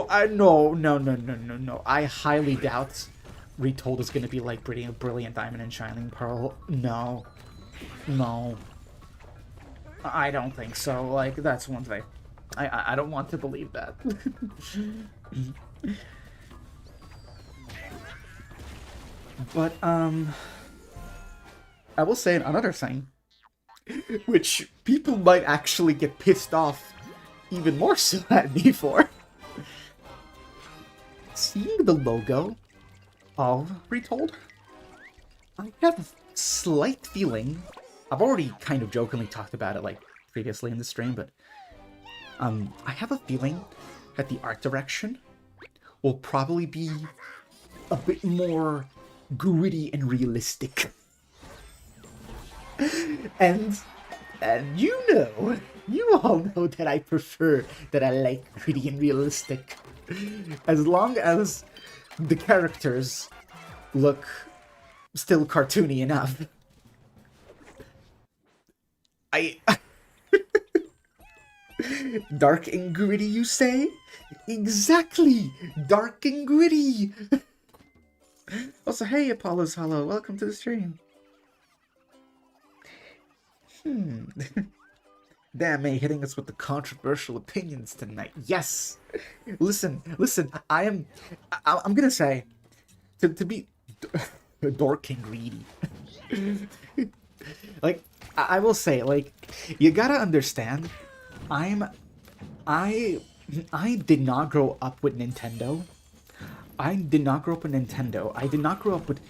No. I highly doubt Retold is going to be like Brilliant Diamond and Shining Pearl. No. I don't think so. Like, that's one thing. I don't want to believe that. But, I will say another thing, which people might actually get pissed off even more so at me for. Seeing the logo of Retold, I have a slight feeling, I've already kind of jokingly talked about it like previously in the stream, but I have a feeling that the art direction will probably be a bit more gritty and realistic. And you all know that I prefer, that I like gritty and realistic. As long as the characters look still cartoony enough. Dark and gritty, you say? Exactly! Dark and gritty! Also, hey, Apollo's Hollow, welcome to the stream. Damn, May hitting us with the controversial opinions tonight. Yes! Listen, I'm gonna say, to be dark and greedy. Like, I will say, like, you gotta understand, I did not grow up with Nintendo. I did not grow up with Nintendo. I did not grow up with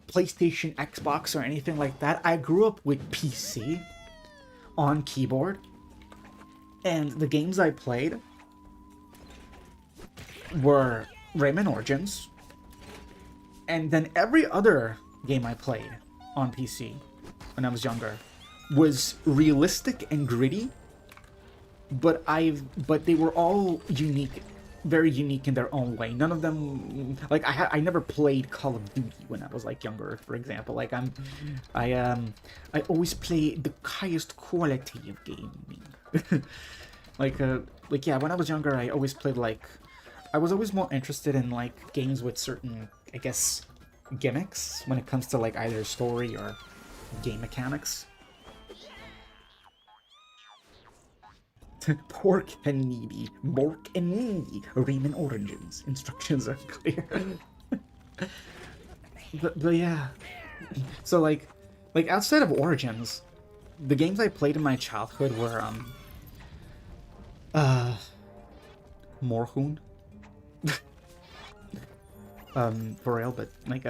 PlayStation, Xbox, or anything like that. I grew up with PC on keyboard, and the games I played were Rayman Origins, and then every other game I played on PC when I was younger was realistic and gritty, but they were all unique, very unique in their own way. None of them, like, I never played Call of Duty when I was like younger, for example. Like I always play the highest quality of gaming. like yeah, when I was younger, I always played I was always more interested in like games with certain, I guess, gimmicks when it comes to like either story or game mechanics. Pork and needy. Mork and needy. Rayman Origins. Instructions are clear. but yeah. So like, Like, outside of Origins, the games I played in my childhood were, Morhoon. For real, but, like,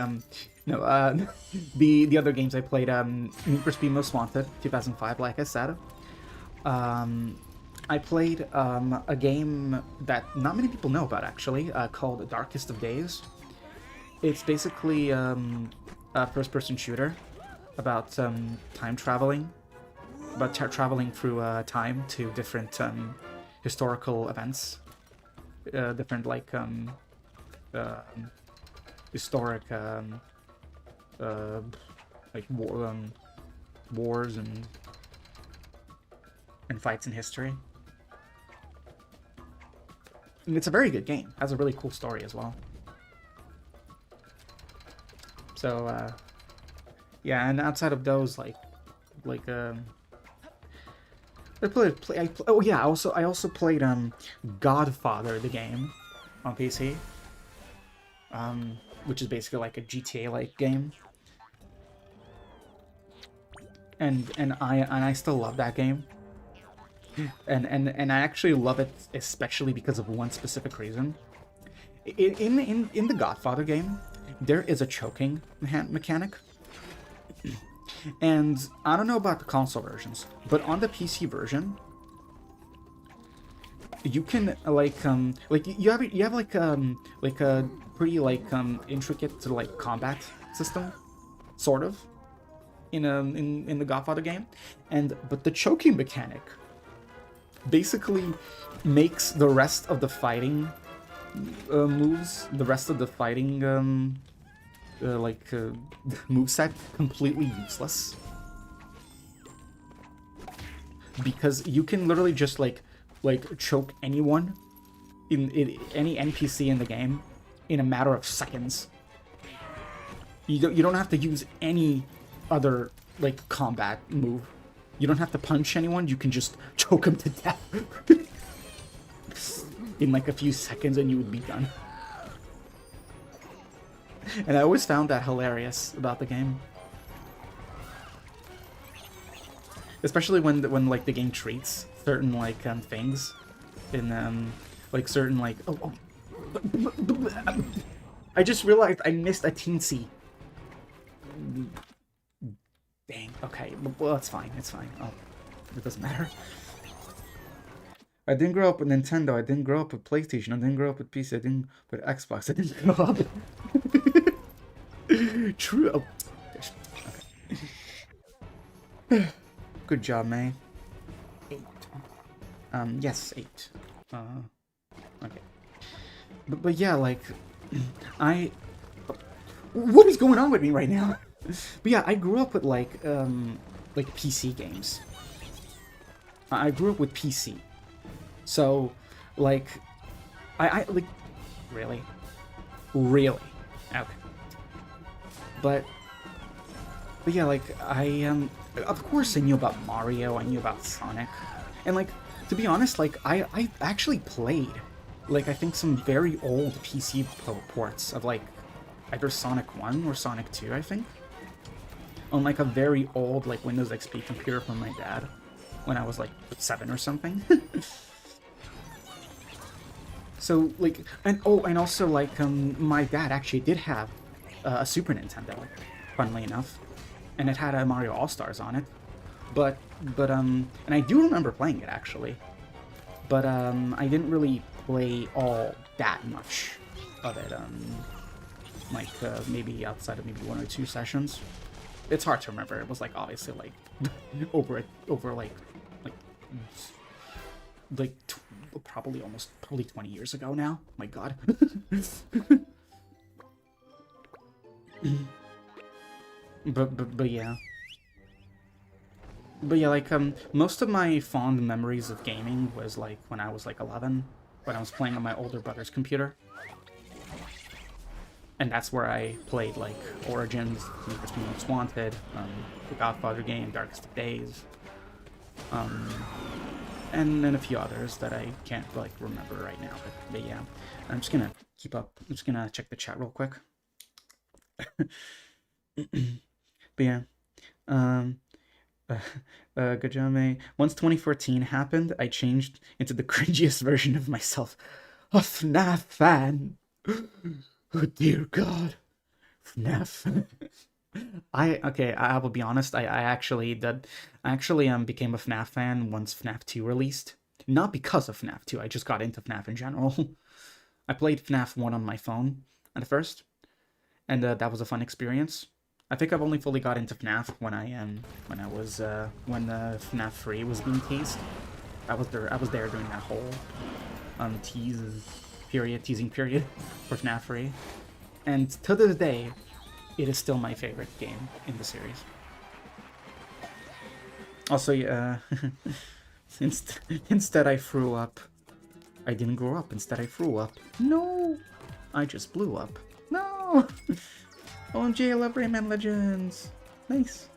no, the other games I played, Need for Speed Most Wanted, 2005, like I said. I played, a game that not many people know about, actually, called Darkest of Days. It's basically, a first-person shooter about, time traveling, about traveling through, time to different, historical events, different, like, historic, like, wars and fights in history. And it's a very good game. It has a really cool story as well. So, yeah, and outside of those, like, oh yeah, I also played Godfather, the game, on PC, which is basically like a GTA-like game, and I still love that game, and I actually love it especially because of one specific reason. In the Godfather game, there is a choking mechanic. And I don't know about the console versions, but on the PC version, you can like you have like a pretty intricate like combat system, sort of, in the Godfather game, but the choking mechanic basically makes the rest of the fighting moves, the rest of the fighting moveset completely useless, because you can literally just like choke anyone in any NPC in the game in a matter of seconds. You don't have to use any other like combat move. You don't have to punch anyone. You can just choke them to death in like a few seconds, and you would be done. And I always found that hilarious about the game, especially when like the game treats certain like things in like certain like I just realized I missed a teensy. Dang. Okay. Well, it's fine. It's fine. Oh, it doesn't matter. I didn't grow up with Nintendo. I didn't grow up with PlayStation. I didn't grow up with PC. I didn't with Xbox. I didn't grow up. True. Oh. Okay. Good job, May. 8. Yes, 8. Okay. But yeah, like, what is going on with me right now? But yeah, I grew up with like PC games. I grew up with PC. So, like, I like, really? Really? Okay. But yeah, like, of course I knew about Mario, I knew about Sonic, and like, to be honest, like, I actually played, like, I think some very old PC ports of like, either Sonic 1 or Sonic 2, I think, on like a very old, like, Windows XP computer from my dad, when I was like 7 or something. So, like, and also, like, my dad actually did have a Super Nintendo, funnily enough, and it had a Mario All-Stars on it, but, and I do remember playing it, actually, but, I didn't really play all that much of it, like, maybe outside of maybe 1 or 2 sessions. It's hard to remember. It was, like, obviously, like, over probably 20 years ago now. My God. but yeah. But yeah, like, most of my fond memories of gaming was, like, when I was, like, 11, when I was playing on my older brother's computer. And that's where I played, like, Origins, Need for Speed Most Wanted, the Godfather game, Darkest of Days, and then a few others that I can't, like, remember right now, but yeah. I'm just gonna keep up. I'm just gonna check the chat real quick. But yeah. Um, Gajame. Once 2014 happened, I changed into the cringiest version of myself. A FNAF fan. Oh dear God. FNAF. I will be honest. I actually did. I actually became a FNAF fan once FNAF 2 released. Not because of FNAF 2. I just got into FNAF in general. I played FNAF 1 on my phone at first, and that was a fun experience. I think I've only fully got into FNAF when FNAF 3 was being teased. I was there during that whole teasing period for FNAF 3, and to this day, it is still my favorite game in the series. Also, yeah, instead I threw up. I didn't grow up. Instead, I threw up. No, I just blew up. No. OMG, I love Rayman Legends. Nice.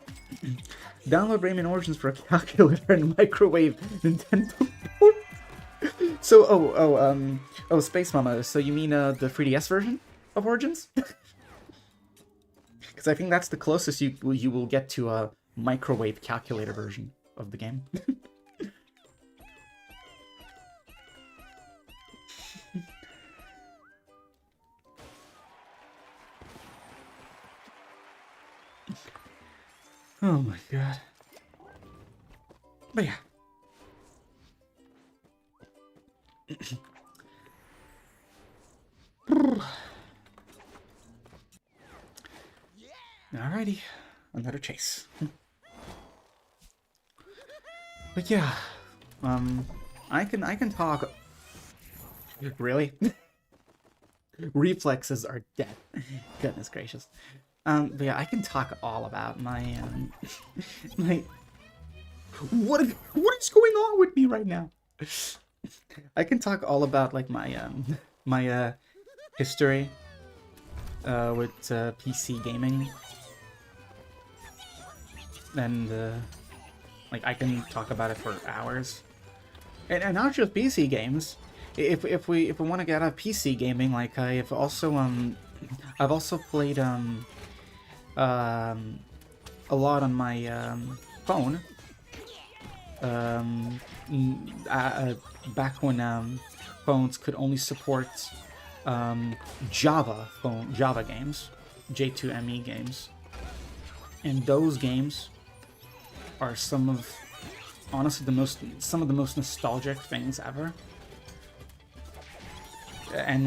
Download Rayman Origins for a calculator and microwave Nintendo. So, Space Mama. So you mean the 3DS version of Origins? Because I think that's the closest you will get to a microwave calculator version of the game. Oh my god. But yeah. Alrighty. Another chase. But yeah. I can talk. Really? Reflexes are dead. Goodness gracious. But yeah, I can talk all about my my what is going on with me right now? I can talk all about like my history with PC gaming, and like I can talk about it for hours, and not just PC games. If we want to get out of PC gaming, like I've also played a lot on my phone. Back when phones could only support Java games, J2ME games, and those games are honestly some of the most nostalgic things ever. And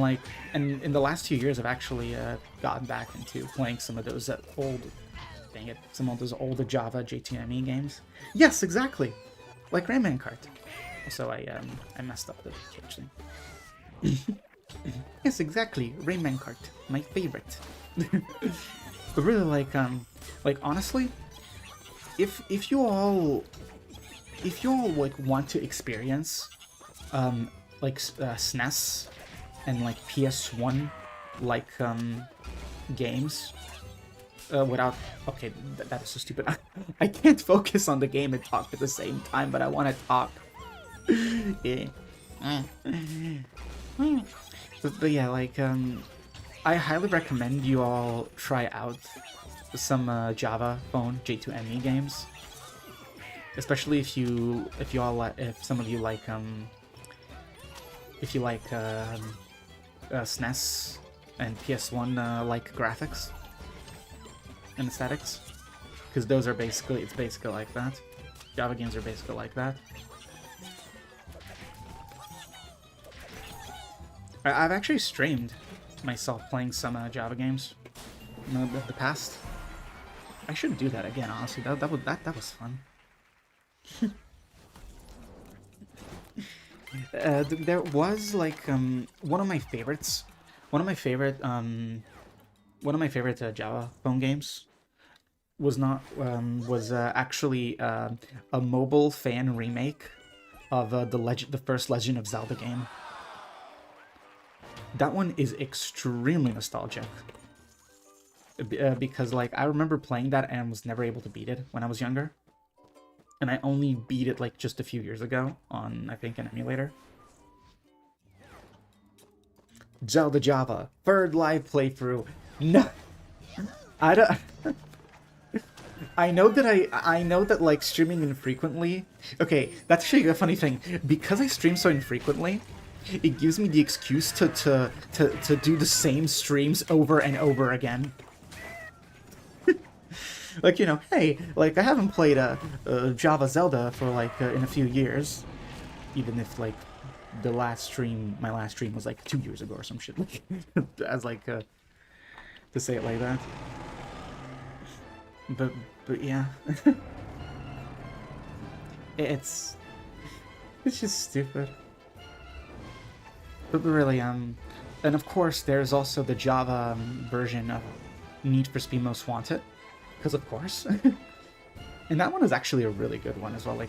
in the last 2 years, I've actually gotten back into playing some of those some of those older Java J2ME games. Yes, exactly, like Rayman Kart. So I messed up the cage thing. Yes, exactly, Rayman Kart, my favorite. But really, like honestly, if you all like want to experience SNES and like PS1 like games without that is so stupid. I can't focus on the game and talk at the same time, but I want to talk. Yeah. But yeah, like I highly recommend you all try out some Java phone J2ME games, especially if some of you like SNES and PS1 like graphics and aesthetics, because those are basically like that. Java games are basically like that. I've actually streamed myself playing some Java games in the past. I should do that again, honestly. That was fun. There was like one of my favorite Java phone games was actually a mobile fan remake of the first Legend of Zelda game. That one is extremely nostalgic because like I remember playing that and was never able to beat it when I was younger. And I only beat it like just a few years ago on, I think, an emulator. Zelda Java, third live playthrough. No, I don't. I know that I know that like streaming infrequently. Okay, that's actually a funny thing. Because I stream so infrequently, it gives me the excuse to do the same streams over and over again. Like, you know, hey, like I haven't played a Java Zelda for like in a few years, even if like my last stream was like 2 years ago or some shit. Like, as like to say it like that. But yeah, it's it's just stupid. But really, and of course, there's also the Java version of Need for Speed Most Wanted, because of course, and that one is actually a really good one as well.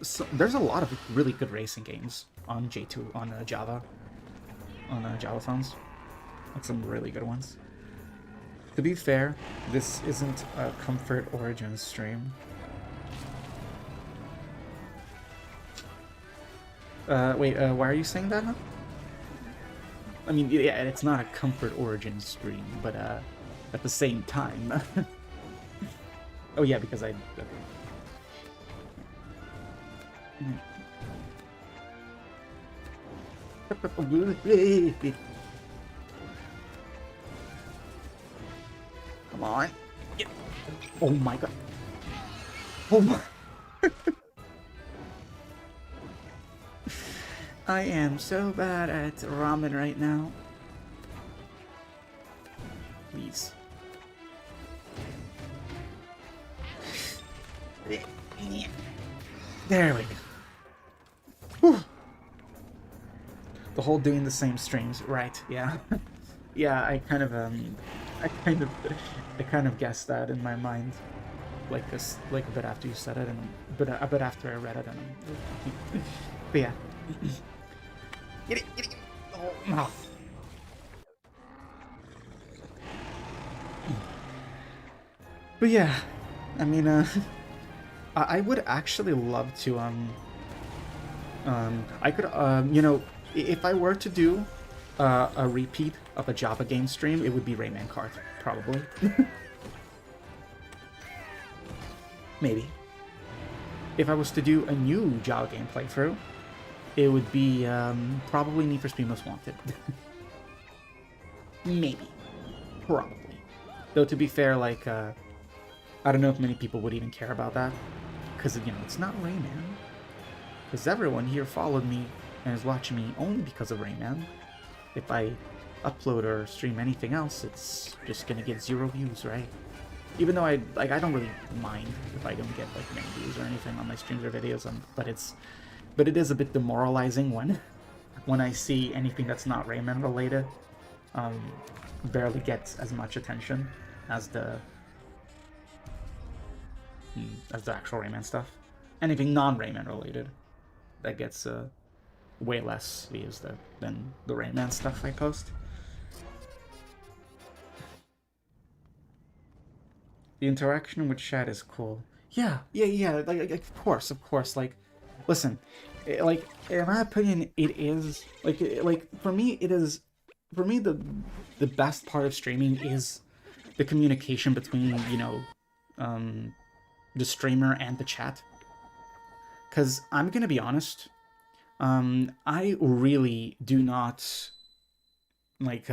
So, there's a lot of really good racing games on J2 on Java, on Java phones, like some really good ones. To be fair, this isn't a Comfort Origins stream. Wait, why are you saying that, huh? I mean, yeah, it's not a Comfort Origins stream, but, at the same time. Oh, yeah, because I... Come on. Get... Oh my god. Oh my... I am so bad at ramen right now. Please. There we go. Whew. The whole doing the same streams, right? Yeah, yeah. I kind of guessed that in my mind, like this, like a bit after you said it, and a bit after I read it, and but yeah. Get it, get it, get it. Oh. But yeah, I mean, I would actually love to, I could, you know, if I were to do a repeat of a Java game stream, it would be Rayman Kart, probably. Maybe. If I was to do a new Java game playthrough, it would be probably Need for Speed Most Wanted. Maybe. Probably. Though to be fair, like, I don't know if many people would even care about that. Because, you know, it's not Rayman. Because everyone here followed me and is watching me only because of Rayman. If I upload or stream anything else, it's just gonna get 0 views, right? Even though I don't really mind if I don't get like many views or anything on my streams or videos, but it is a bit demoralizing when I see anything that's not Rayman related barely gets as much attention as the actual Rayman stuff. Anything non-Rayman related that gets way less views than the Rayman stuff I post. The interaction with chat is cool. Yeah, like of course. Like, listen, like in my opinion, it is like for me, it is for me the best part of streaming is the communication between, you know, the streamer and the chat. Because I'm gonna be honest, I really do not like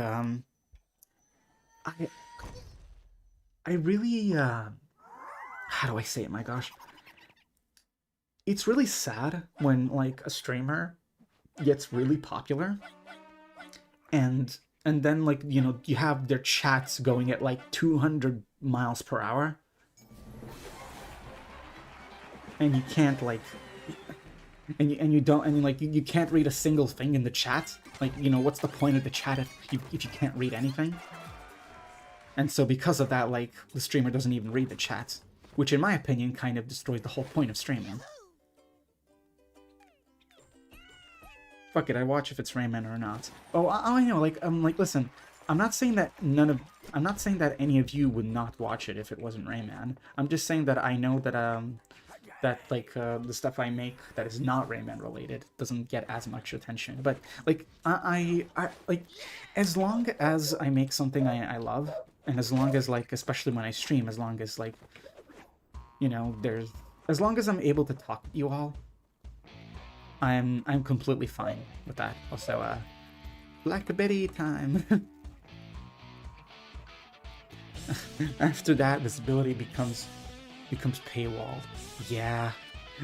I really how do I say it? My gosh, it's really sad when like a streamer gets really popular and then, like, you know, you have their chats going at like 200 miles per hour and you can't like and you don't, and like you can't read a single thing in the chat. Like, you know, what's the point of the chat if you can't read anything? And so because of that, like, the streamer doesn't even read the chat, which in my opinion kind of destroys the whole point of streaming. Fuck it, I watch if it's Rayman or not. Oh, I know, like, listen, I'm not saying that any of you would not watch it if it wasn't Rayman. I'm just saying that I know that the stuff I make that is not Rayman related doesn't get as much attention. But like I like, as long as I make something I love, and as long as, like, especially when I stream, as long as like you know, there's as long as I'm able to talk to you all, I'm completely fine with that. Also, Blackberry time. After that, visibility becomes paywalled. Yeah,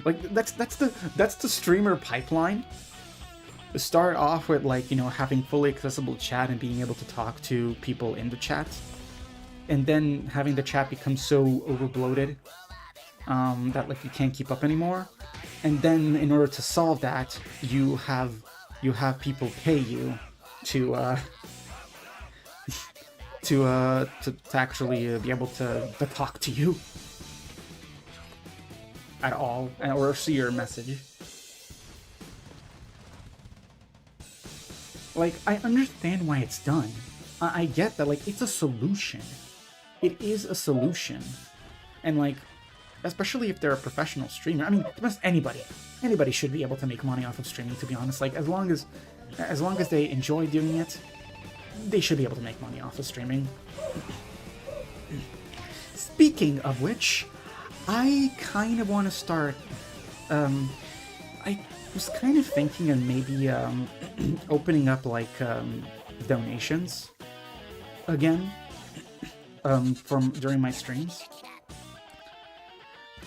like that's the streamer pipeline. Start off with, like, you know, having fully accessible chat and being able to talk to people in the chat, and then having the chat become so overbloated that, like, you can't keep up anymore. And then in order to solve that, you have people pay you to to actually be able to talk to you at all, or see your message. Like, I understand why it's done. I get that, like, it's a solution. It is a solution. And, like, especially if they're a professional streamer. I mean, anybody should be able to make money off of streaming, to be honest. Like, as long as they enjoy doing it, they should be able to make money off of streaming. Speaking of which, I kind of want to start, I was kind of thinking of maybe opening up, like, donations again from during my streams.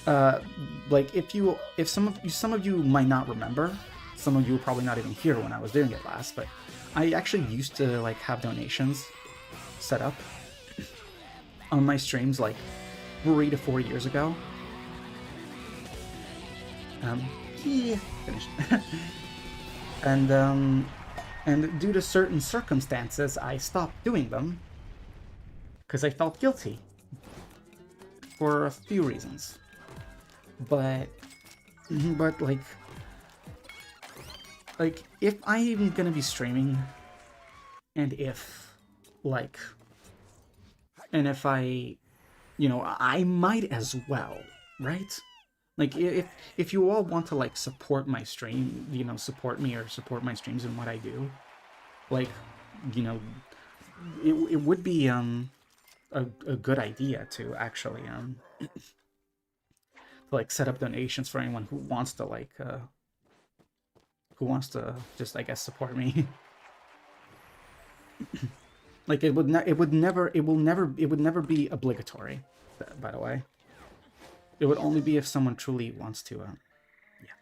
Like, if some of you might not remember, some of you were probably not even here when I was doing it last, but I actually used to, like, have donations set up on my streams like 3 to 4 years ago. Yeah, finished. And due to certain circumstances, I stopped doing them because I felt guilty for a few reasons. But like if I'm gonna be streaming, and if I, you know, I might as well, right? Like, if you all want to, like, support my stream, you know, support me or support my streams and what I do, like, you know, it would be a good idea to actually like, set up donations for anyone who wants to, like, just, I guess, support me. Like, it will never be obligatory, by the way. It would only be if someone truly wants to, yeah.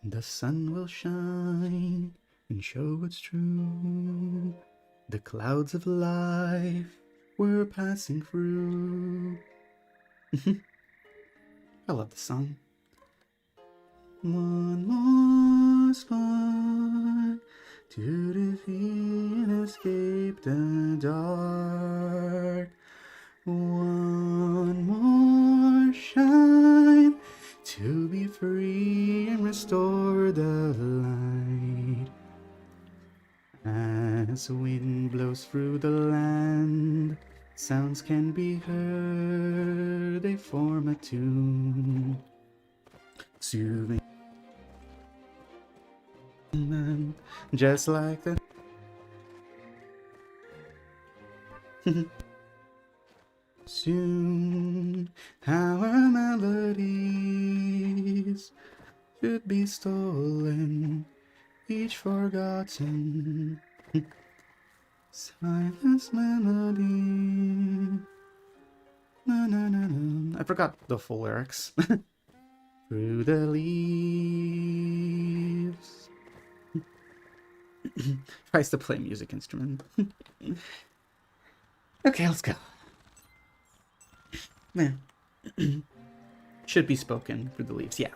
The sun will shine and show what's true. The clouds of life we're passing through. I love the song. One more spark to defeat and escape the dark. One more shine to be free and restore the light. As wind blows through the land, sounds can be heard, they form a tune. Soothing, just like the soon our melodies should be stolen, each forgotten. Silence melody. Na, na, na, na. I forgot the full lyrics. Through the leaves. Tries to play music instrument. Okay, let's go. Man. Should be spoken through the leaves, yeah.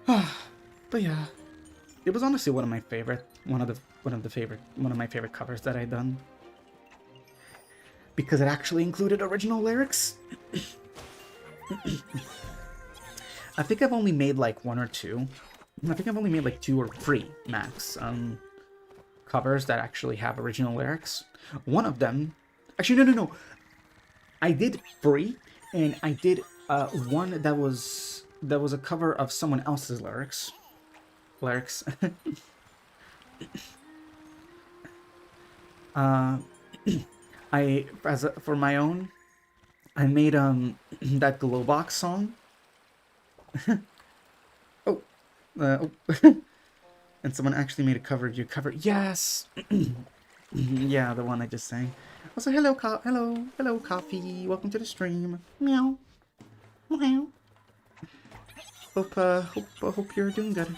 But yeah, it was honestly one of my favorite covers that I'd done, because it actually included original lyrics. I think I've only made like 1 or 2. I think I've only made like 2 or 3 max covers that actually have original lyrics. One of them, actually no, I did 3, and I did one that was a cover of someone else's lyrics. for my own, I made that Glowbox song. Oh, oh. And someone actually made a cover. You cover, yes. Yeah, the one I just sang. Also, hello, hello, coffee. Welcome to the stream. Meow, meow. Hope you're doing good.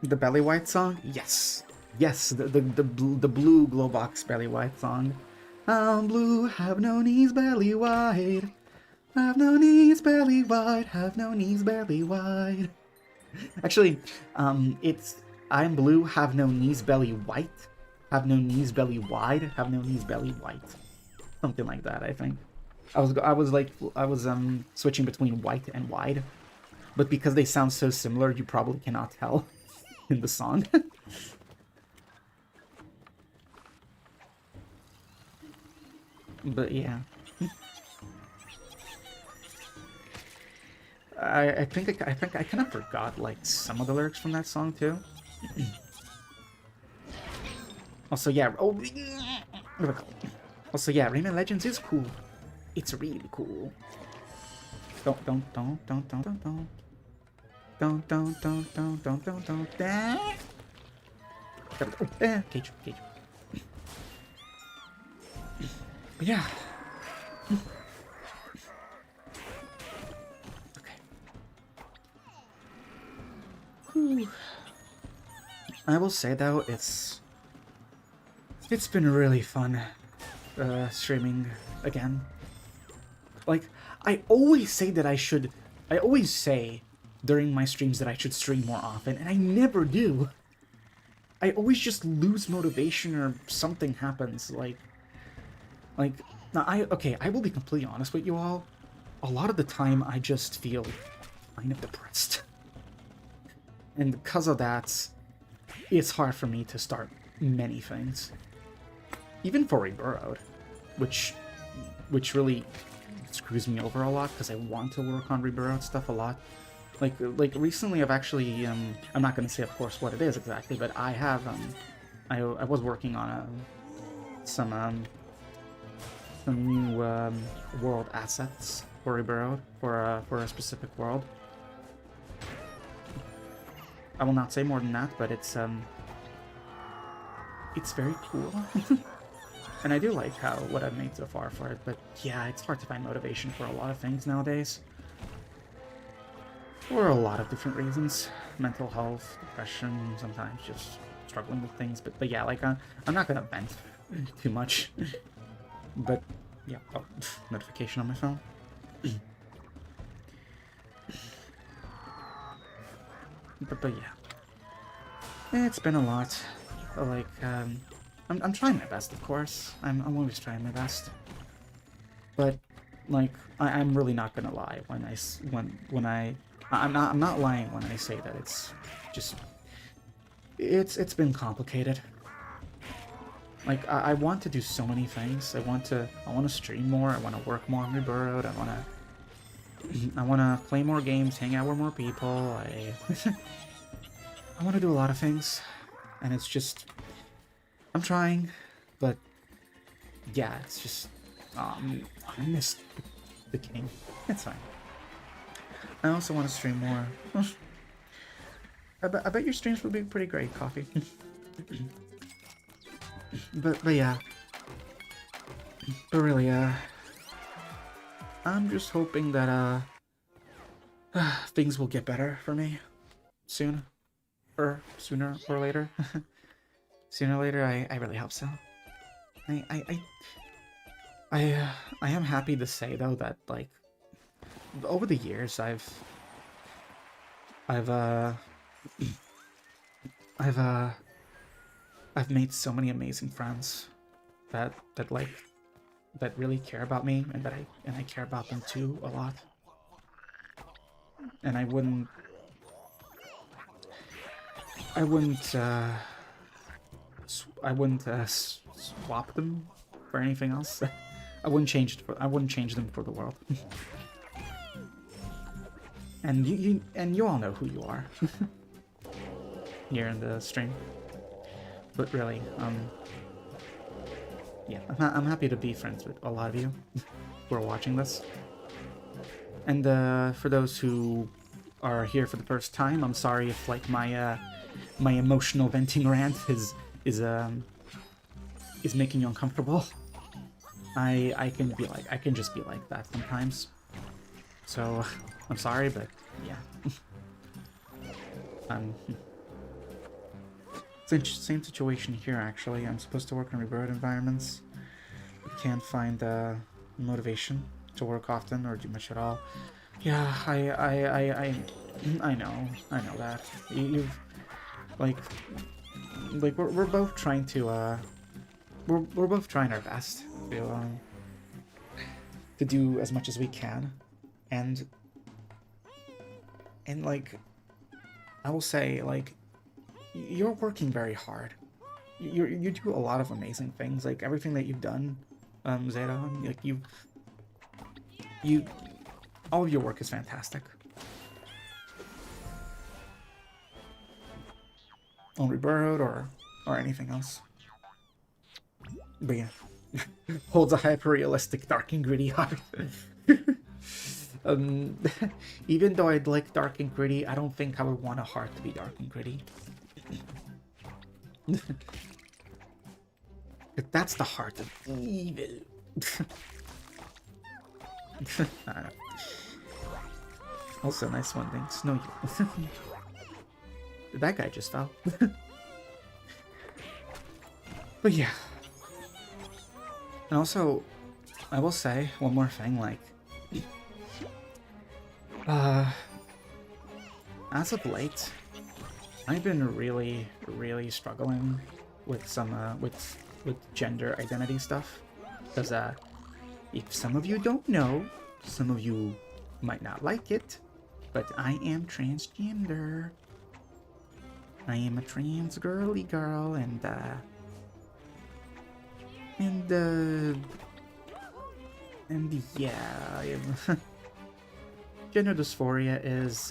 The Belly White song? Yes. Yes, the blue Glowbox Belly White song. I'm blue, have no knees, belly wide. Have no knees, belly wide. Have no knees, belly wide. Actually, it's I'm blue, have no knees, belly white. Have no knees, belly wide. Have no knees, belly white. Something like that, I think. I was switching between white and wide, but because they sound so similar, you probably cannot tell in the song. But yeah. I think I kind of forgot like some of the lyrics from that song too. Also, yeah. Oh, also, yeah. Rayman Legends is cool. It's really cool. Don't. Cage. But yeah. Okay. Whew. I will say though, it's been really fun streaming again. Like, I always say during my streams that I should stream more often, and I never do. I always just lose motivation or something happens, now I will be completely honest with you all. A lot of the time I just feel kind of depressed. And because of that, it's hard for me to start many things. Even for Reburrowed, which really screws me over a lot because I want to work on Reburrowed stuff a lot. Like recently I've actually I'm not going to say of course what it is exactly, but I have I was working on some new world assets for Reburrowed for a specific world. I will not say more than that, but it's very cool. And I do like what I've made so far for it, but yeah, it's hard to find motivation for a lot of things nowadays. For a lot of different reasons. Mental health, depression, sometimes just struggling with things. But yeah, like, I'm not gonna vent too much. But, yeah, oh, notification on my phone. But yeah. It's been a lot. Like, I'm trying my best, of course. I'm always trying my best. But, like, I'm really not gonna lie I'm not lying when I say that it's just it's been complicated. Like, I want to do so many things. I want to stream more. I want to work more on Reburrowed. I want to play more games, hang out with more people. I want to do a lot of things, and it's just I'm trying, but yeah, it's just I miss the king. It's fine. I also want to stream more. I bet your streams would be pretty great, Coffee. but yeah. But really, I'm just hoping that things will get better for me soon, or sooner or later. Sooner or later, I really hope so. I am happy to say though that, like, over the years I've made so many amazing friends that really care about me, and I care about them too a lot. And I wouldn't swap them for anything else. I wouldn't change them for the world. And you all know who you are here in the stream. But really, yeah, I'm happy to be friends with a lot of you who are watching this. And for those who are here for the first time, I'm sorry if like my emotional venting rant is making you uncomfortable. I can just be like that sometimes. So I'm sorry, but yeah. Same situation here actually. I'm supposed to work in remote environments, but can't find motivation to work often or do much at all. Yeah, I know that. You've like we're both trying to we're both trying our best to do as much as we can, and like I will say, like, you're working very hard. You do a lot of amazing things, like everything that you've done, Zeta. Like you all of your work is fantastic. On Reborrowed or anything else. But yeah. Holds a hyper-realistic, dark and gritty heart. Even though I'd like dark and gritty, I don't think I would want a heart to be dark and gritty. That's the heart of evil. I don't know. Also, nice one, thanks. No, you. That guy just fell. But yeah. And also, I will say one more thing, like, as of late, I've been really, really struggling with some, with gender identity stuff. Because, if some of you don't know, some of you might not like it, but I am transgender. I am a trans girly girl, and yeah, I am. Gender dysphoria is,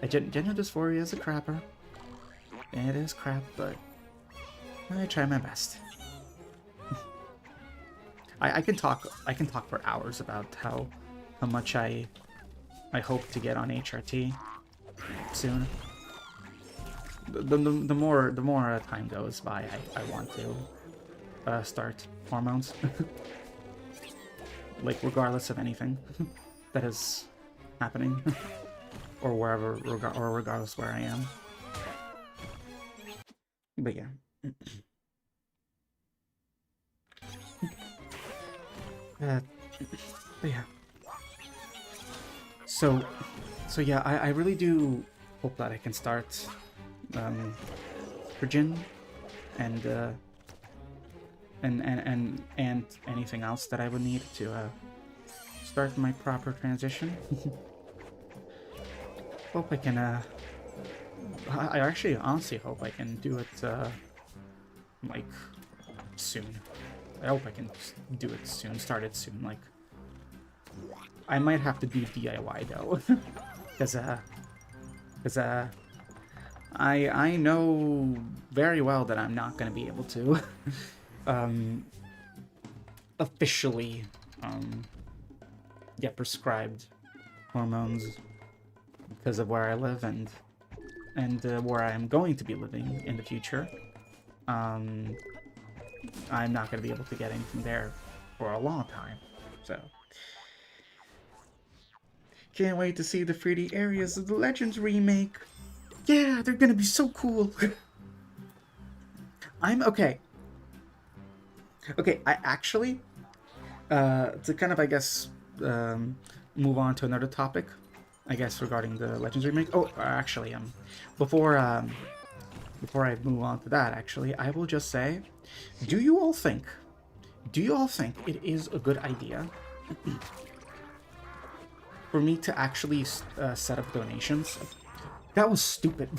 gender dysphoria is a crapper. It is crap, but I try my best. I can talk for hours about how much I hope to get on HRT soon. The more time goes by, I want to start hormones. Like, regardless of anything that is happening, or wherever, or regardless where I am. But yeah. But yeah. So yeah, I really do hope that I can start Virgin and anything else that I would need to start my proper transition. Hope I can I actually honestly hope I can do it like soon. I hope I can do it soon, start it soon. Like, I might have to do DIY though, because I know very well that I'm not gonna be able to officially get prescribed hormones because of where I live and where I am going to be living in the future. I'm not going to be able to get anything there for a long time, so can't wait to see the 3D areas of the Legends remake. Yeah, they're going to be so cool. I'm okay. Okay, I actually to kind of, I guess, move on to another topic, I guess, regarding the Legends remake. Oh, actually, before I move on to that, actually, I will just say, do you all think it is a good idea for me to actually set up donations? That was stupid.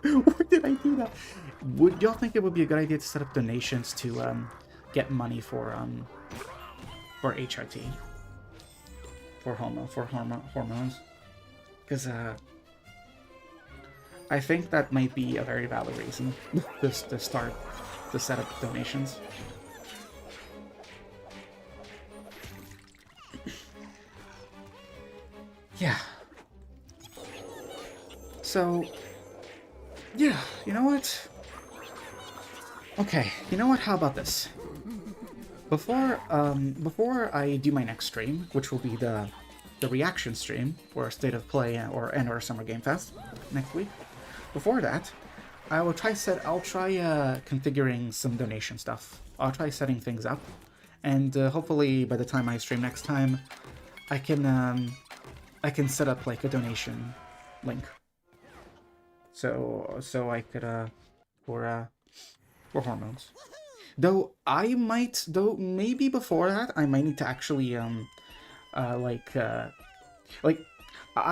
Why did I do that? Would y'all think it would be a good idea to set up donations to get money for HRT? hormones, because I think that might be a very valid reason to start to set up donations. Yeah. So, yeah, you know what? Okay, you know what? How about this? Before I do my next stream, which will be the reaction stream for State of Play or Summer Game Fest next week. Before that, I'll try configuring some donation stuff. I'll try setting things up, and hopefully by the time I stream next time, I can set up like a donation link. So I could for hormones. Though maybe before that I might need to actually like I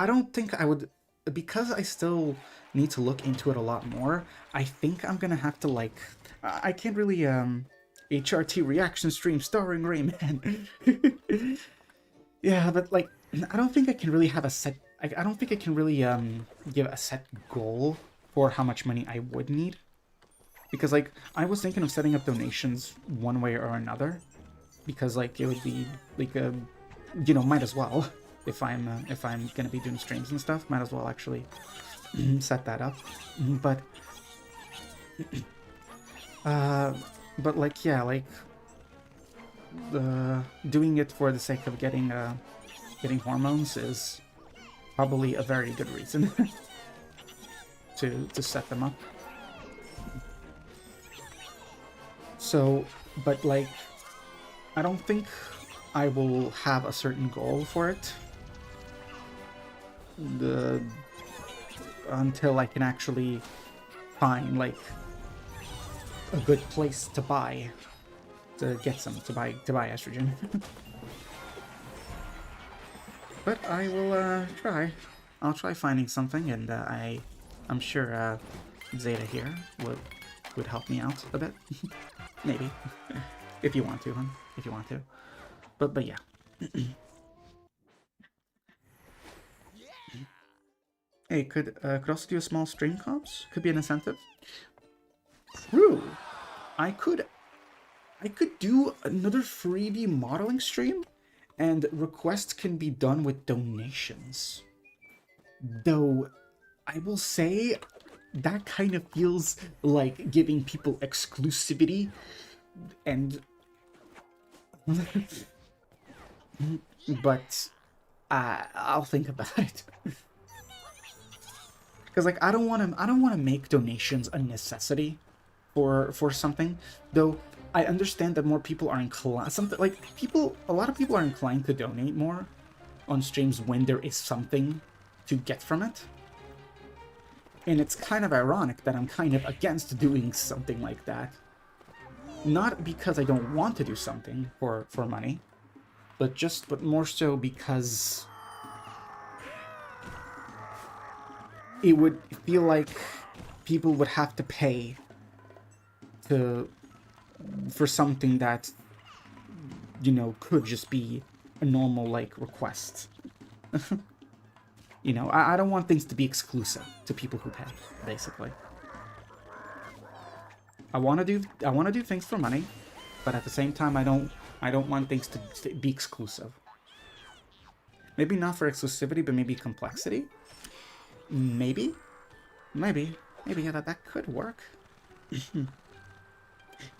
don't think I would, because I still need to look into it a lot more. I think I'm gonna have to like I can't really HRT reaction stream starring Rayman. Yeah, but like I don't think I can really have a set. I don't think I can really give a set goal for how much money I would need. Because, like, I was thinking of setting up donations one way or another. Because, like, it would be, like, you know, might as well. If I'm gonna be doing streams and stuff, might as well actually set that up. But, like, yeah, like, doing it for the sake of getting hormones is probably a very good reason to set them up. So, but like, I don't think I will have a certain goal for it until I can actually find like a good place to buy to buy estrogen. But I will try. I'll try finding something, and I'm sure Zeta here would help me out a bit. Maybe. If you want to, huh? If you want to. But yeah. Hey, could also do a small stream comps? Could be an incentive. True. I could do another 3D modeling stream, and requests can be done with donations. Though I will say that kind of feels like giving people exclusivity, and but I'll think about it. Because like I don't want to make donations a necessity for something. Though I understand that more people are inclined, a lot of people are inclined to donate more on streams when there is something to get from it. And it's kind of ironic that I'm kind of against doing something like that. Not because I don't want to do something for money, but more so because it would feel like people would have to pay for something that, you know, could just be a normal like request. You know, I don't want things to be exclusive to people who pay, basically. I want to do things for money, but at the same time I don't want things to be exclusive. Maybe not for exclusivity, but maybe complexity. Maybe yeah, that could work.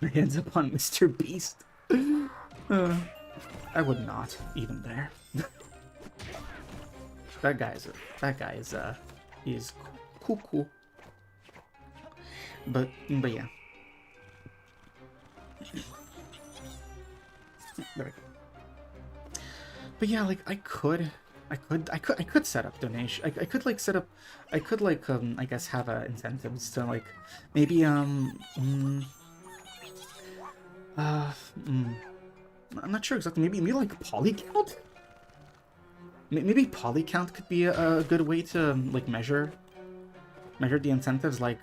It ends up on Mr. Beast. I would not even there. That guy is he's cool. But yeah. There we go. But yeah, like I could set up donation. I could like set up. I could like I guess have incentives to like maybe I'm not sure exactly. Maybe like poly count. Maybe poly count could be a good way to like measure the incentives. Like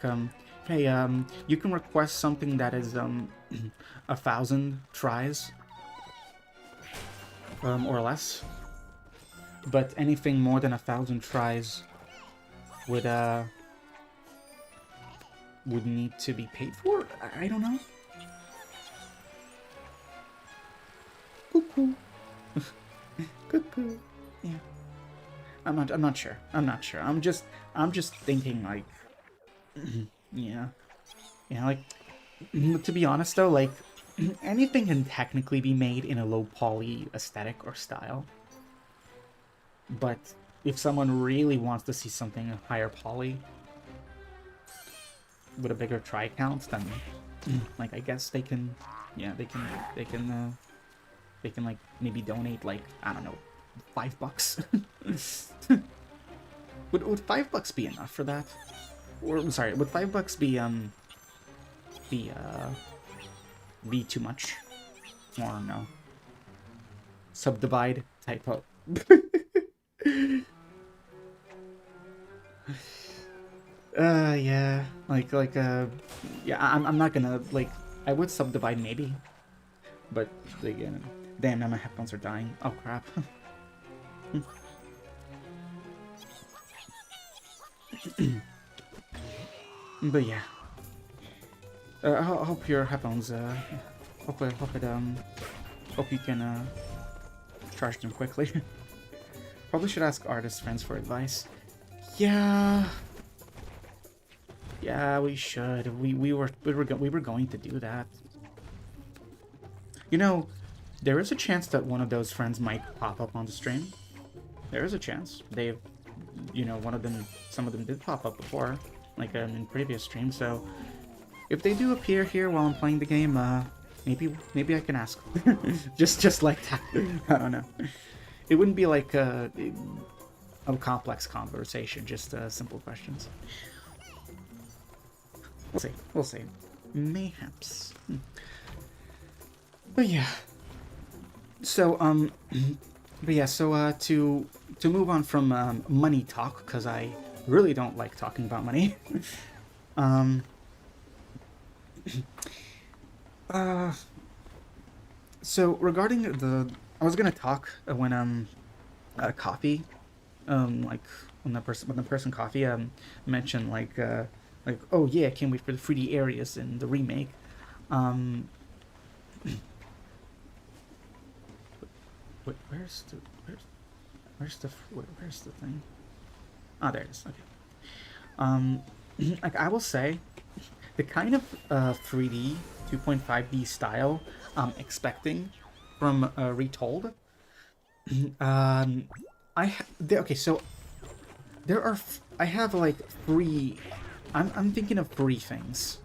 hey, you can request something that is 1,000 tries or less. but anything more than 1,000 tries would need to be paid for. I don't know. Cuckoo. Cuckoo. Yeah. I'm not sure. I'm not sure. I'm just thinking like yeah. Yeah, like to be honest though, like anything can technically be made in a low poly aesthetic or style. But if someone really wants to see something higher poly with a bigger try count, then like I guess they can they can like maybe donate like, I don't know, $5. Would $5 be enough for that? Or I'm sorry, would $5 be too much? Or no? Subdivide typo. Yeah, yeah, I'm not gonna, like, I would subdivide maybe, but, again, damn, now my headphones are dying. Oh, crap. But yeah. I hope your headphones, hope you can, charge them quickly. Probably should ask artist friends for advice. Yeah. Yeah, we should. We were going to do that. You know, there is a chance that one of those friends might pop up on the stream. There is a chance. They've, you know, some of them did pop up before, like in previous streams. So if they do appear here while I'm playing the game, maybe I can ask. just like that. I don't know. It wouldn't be like a complex conversation, just simple questions. We'll see. We'll see. Mayhaps. But yeah. So but yeah. So to move on from money talk, because I really don't like talking about money. So regarding I was gonna talk when coffee, like when the person coffee mentioned like oh yeah, I can't wait for the 3D areas in the remake. Wait, where's the thing? Oh, there it is. Okay. Like I will say, the kind of 3D 2.5D style I'm expecting from Retold. Okay, so there are I have like three. I'm thinking of three things.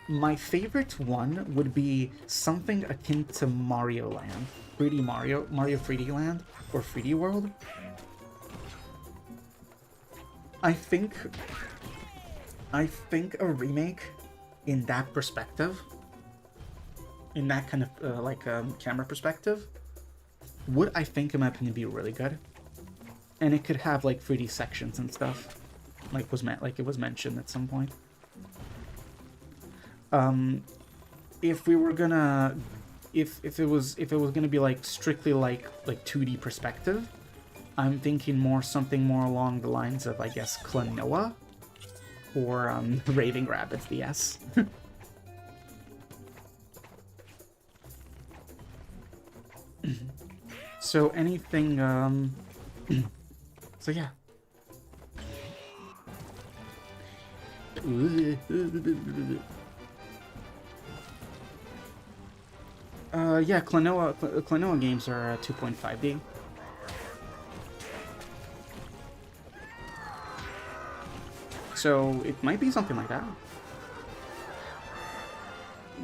My favorite one would be something akin to Mario Land, 3D Mario 3D Land, or 3D World. I think a remake in that perspective, in that kind of camera perspective, would, I think, in my opinion, be really good. And it could have like 3D sections and stuff, like it was mentioned at some point. If we were gonna, if it was gonna be like strictly like 2D perspective, I'm thinking something more along the lines of, I guess, Klonoa or Raving Rabbids DS. So anything, so yeah. Yeah, Klonoa games are 2.5D. So it might be something like that.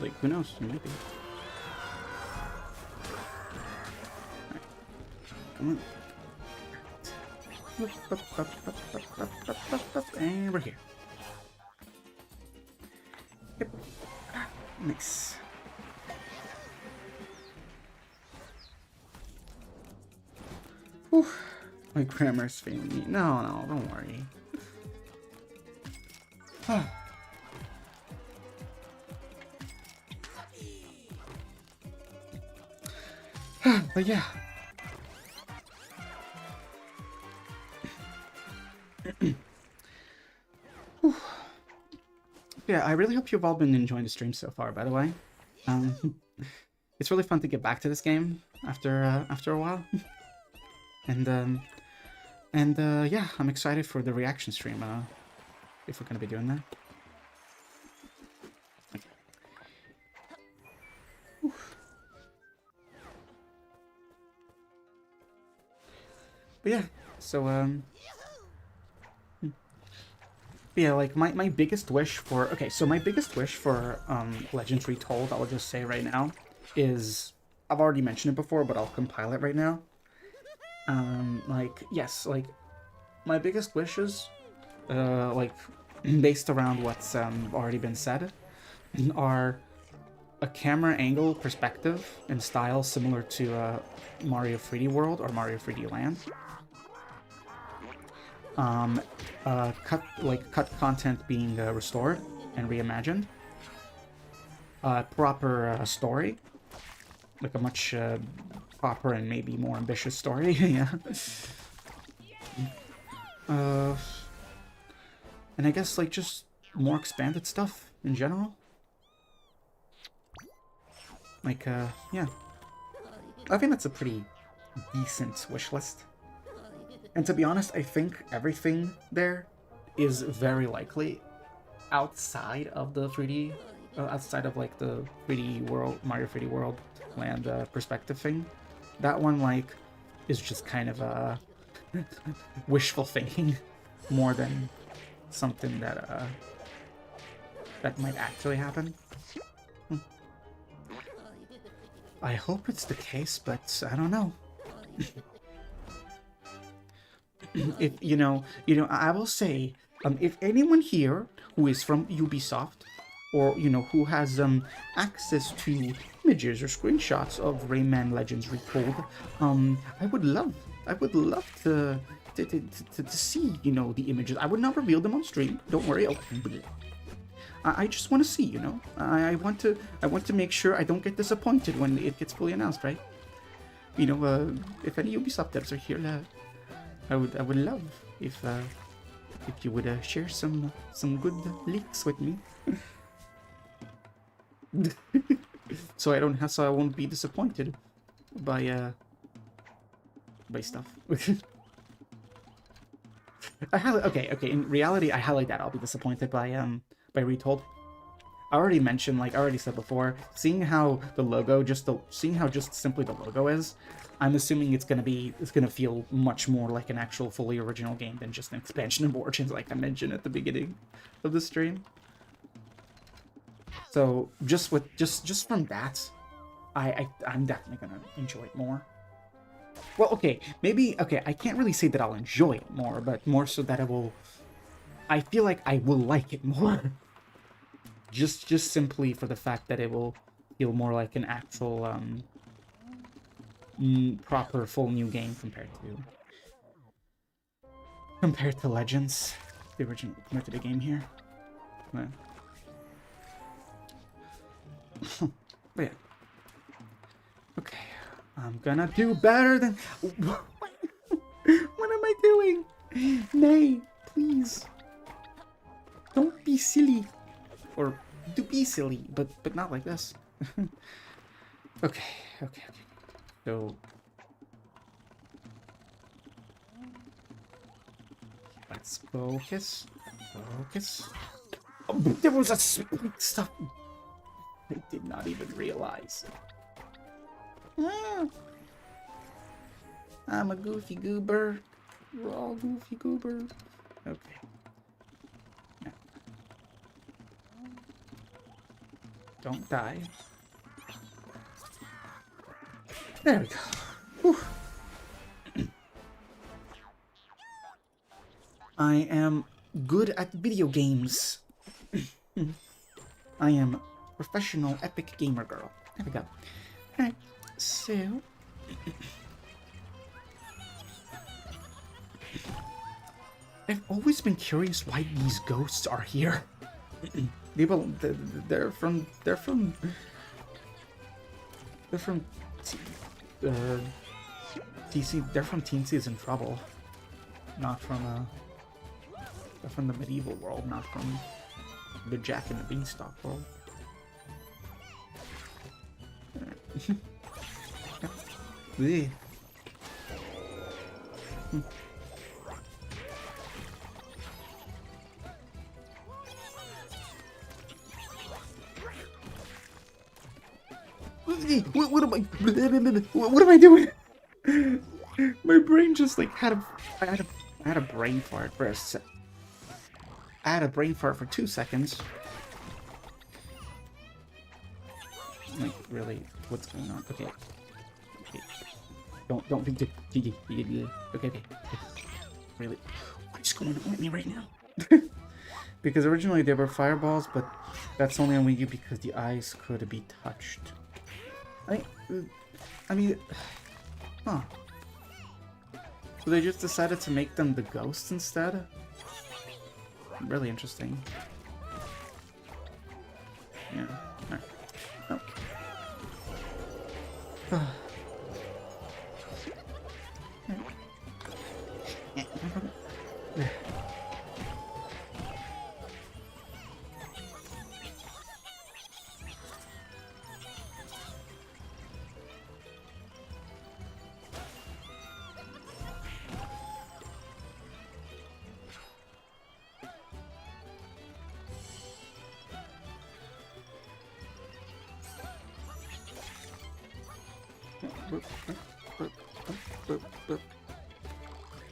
Like, who knows? It might be. Right. Come on. And we're here. Yep. Nice. Whew. My grammar's failing me. No, don't worry. But yeah. Yeah, I really hope you've all been enjoying the stream so far, by the way. Um, it's really fun to get back to this game after a while. And yeah, I'm excited for the reaction stream, if we're gonna be doing that. But yeah, so yeah, like my biggest wish for my biggest wish for Legends Retold, I'll just say right now, is I've already mentioned it before, but I'll compile it right now. Like yes, like my biggest wishes, like based around what's already been said, are a camera angle perspective and style similar to Mario 3D World or Mario 3D Land. Cut content being restored and reimagined. Proper story, like a much proper and maybe more ambitious story. Yeah. And I guess like just more expanded stuff in general. Like yeah, I think that's a pretty decent wish list. And to be honest, I think everything there is very likely outside of the 3D, outside of like the 3D world, Mario 3D World Land perspective thing. That one like is just kind of a wishful thinking more than something that that might actually happen. I hope it's the case, but I don't know. If I will say, if anyone here who is from Ubisoft, or who has access to images or screenshots of Rayman Legends Retold, I would love to see the images. I would not reveal them on stream. Don't worry. I just want to see. I want to make sure I don't get disappointed when it gets fully announced, right? If any Ubisoft devs are here, I would love if you would share some good leaks with me, so I won't be disappointed by stuff. Okay. In reality, I highly doubt I'll be disappointed by Retold. I already said before, seeing how just simply the logo is, I'm assuming it's gonna feel much more like an actual fully original game than just an expansion of Origins, like I mentioned at the beginning of the stream. So just from that, I'm definitely gonna enjoy it more. Well, I can't really say that I'll enjoy it more, but more so that I feel like I will like it more. Just simply for the fact that it will feel more like an actual proper full new game compared to Legends, the original, compared to the game here. But yeah. Okay, I'm gonna do better than. What am I doing? Nay, please. Don't be silly. Or do be silly, but not like this. Okay. So let's focus. Oh, there was a stuff. I did not even realize. I'm a goofy goober. We're all goofy goobers. Okay. Don't die. There we go. Whew. I am good at video games. I am professional epic gamer girl. There we go. Alright, so I've always been curious why these ghosts are here. They're from TC. They're from Teen Season Trouble, not from they're from the medieval world, not from the Jack and the Beanstalk world. Ugh. What am I? What am I doing? My brain just like I had a brain fart for a sec. I had a brain fart for 2 seconds. Like, really? What's going on? Okay. Okay. Don't be. Okay. Really? What's going on with me right now? Because originally they were fireballs, but that's only on Wii U because the eyes could be touched. I mean, huh. So they just decided to make them the ghosts instead? Really interesting. Yeah. Alright. Oh.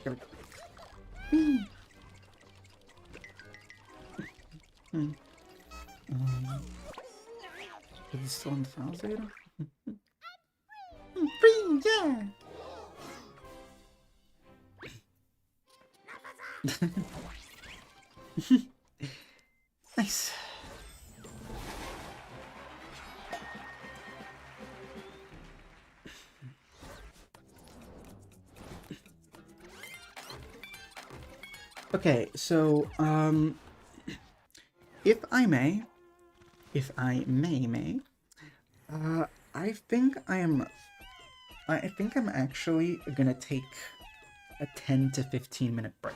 Here we go. Is he still in the files data? Free, yeah! Nice. Okay, so, if I may, I think I'm actually gonna take a 10 to 15 minute break.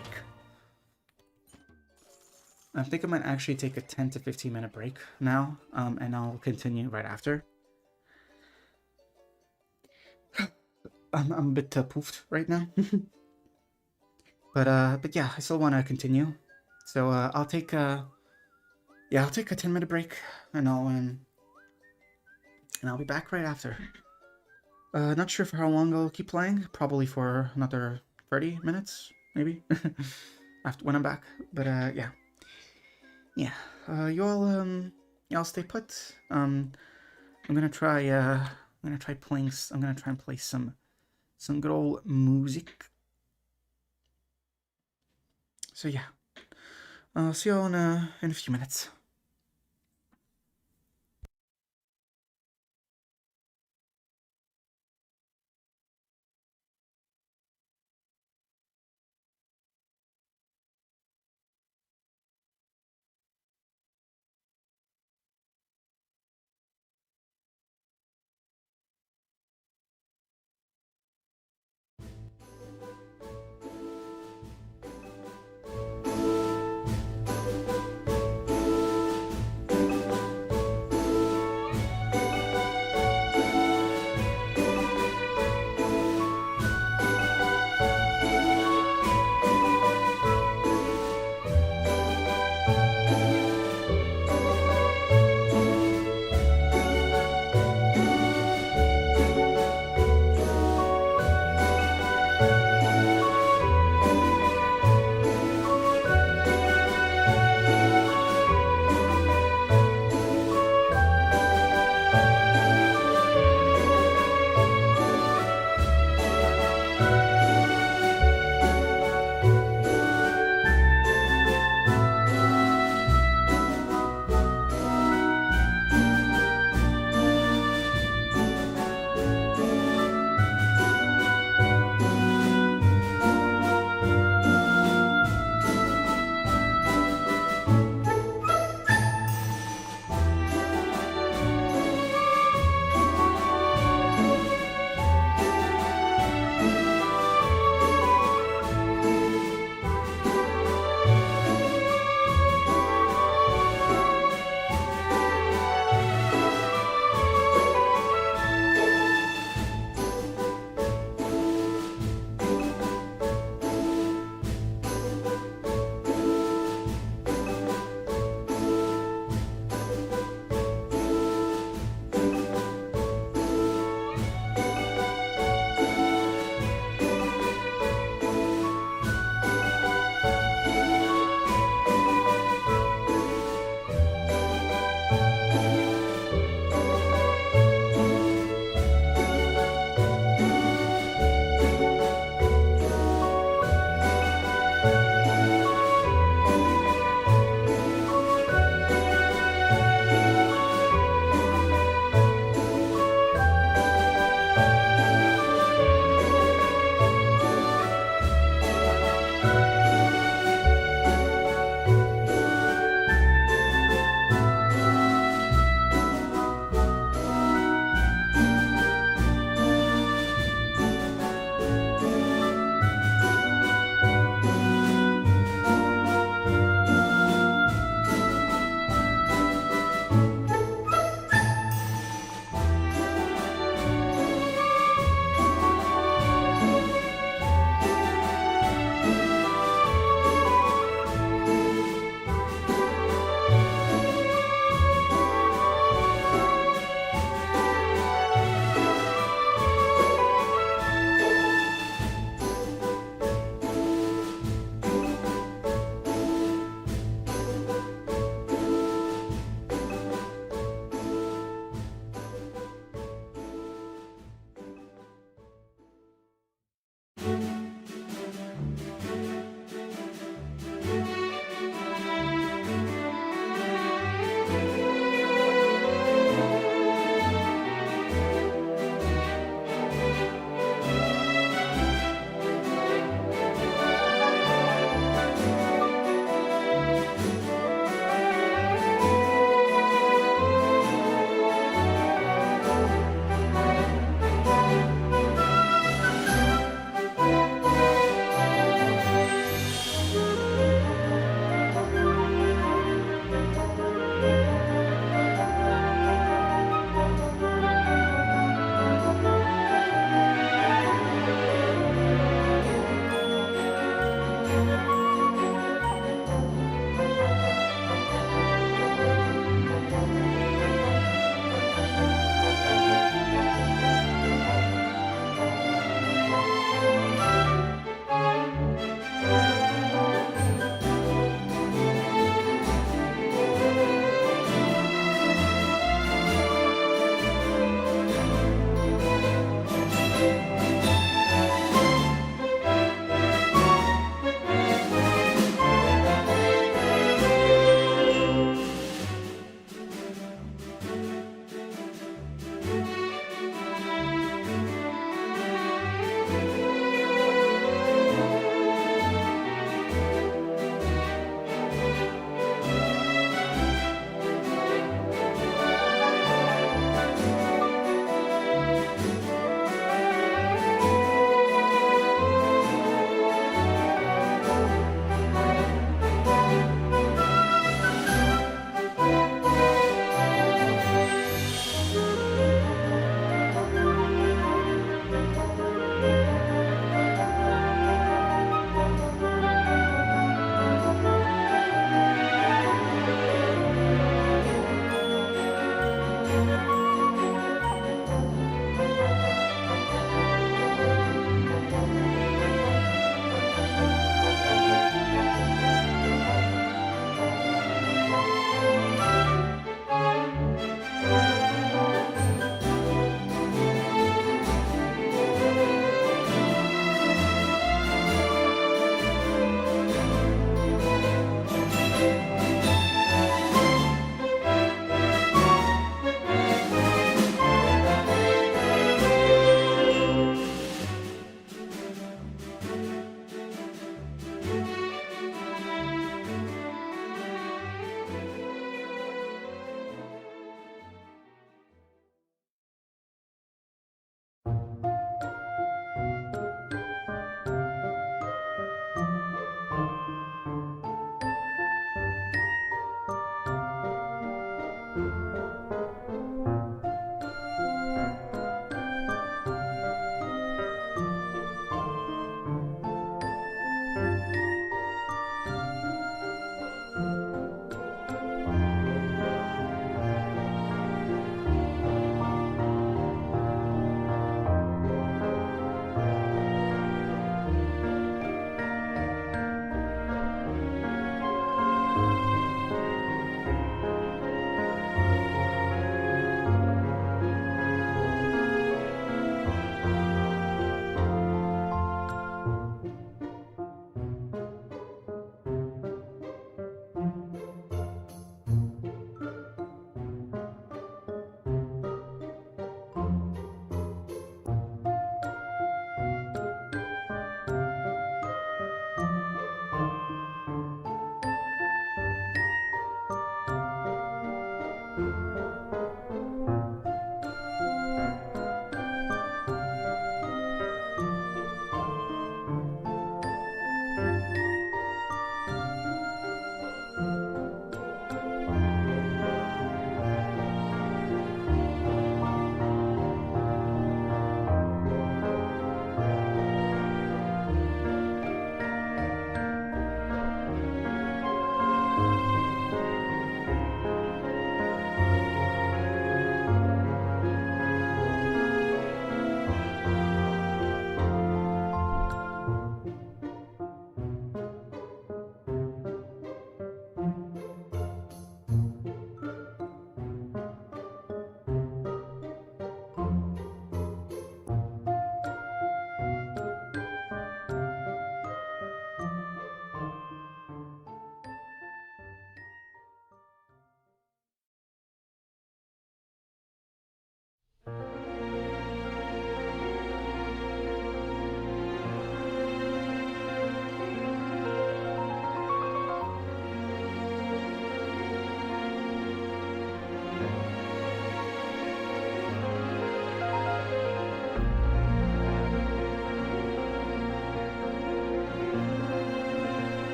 I think I might actually take a 10 to 15 minute break now, and I'll continue right after. I'm a bit poofed right now. But yeah, I still want to continue. So I'll take a 10-minute break, and I'll be back right after. Not sure for how long I'll keep playing. Probably for another 30 minutes, maybe. After when I'm back. But yeah. Y'all stay put. I'm gonna try and play some good old music. So yeah. I'll see y'all in a few minutes.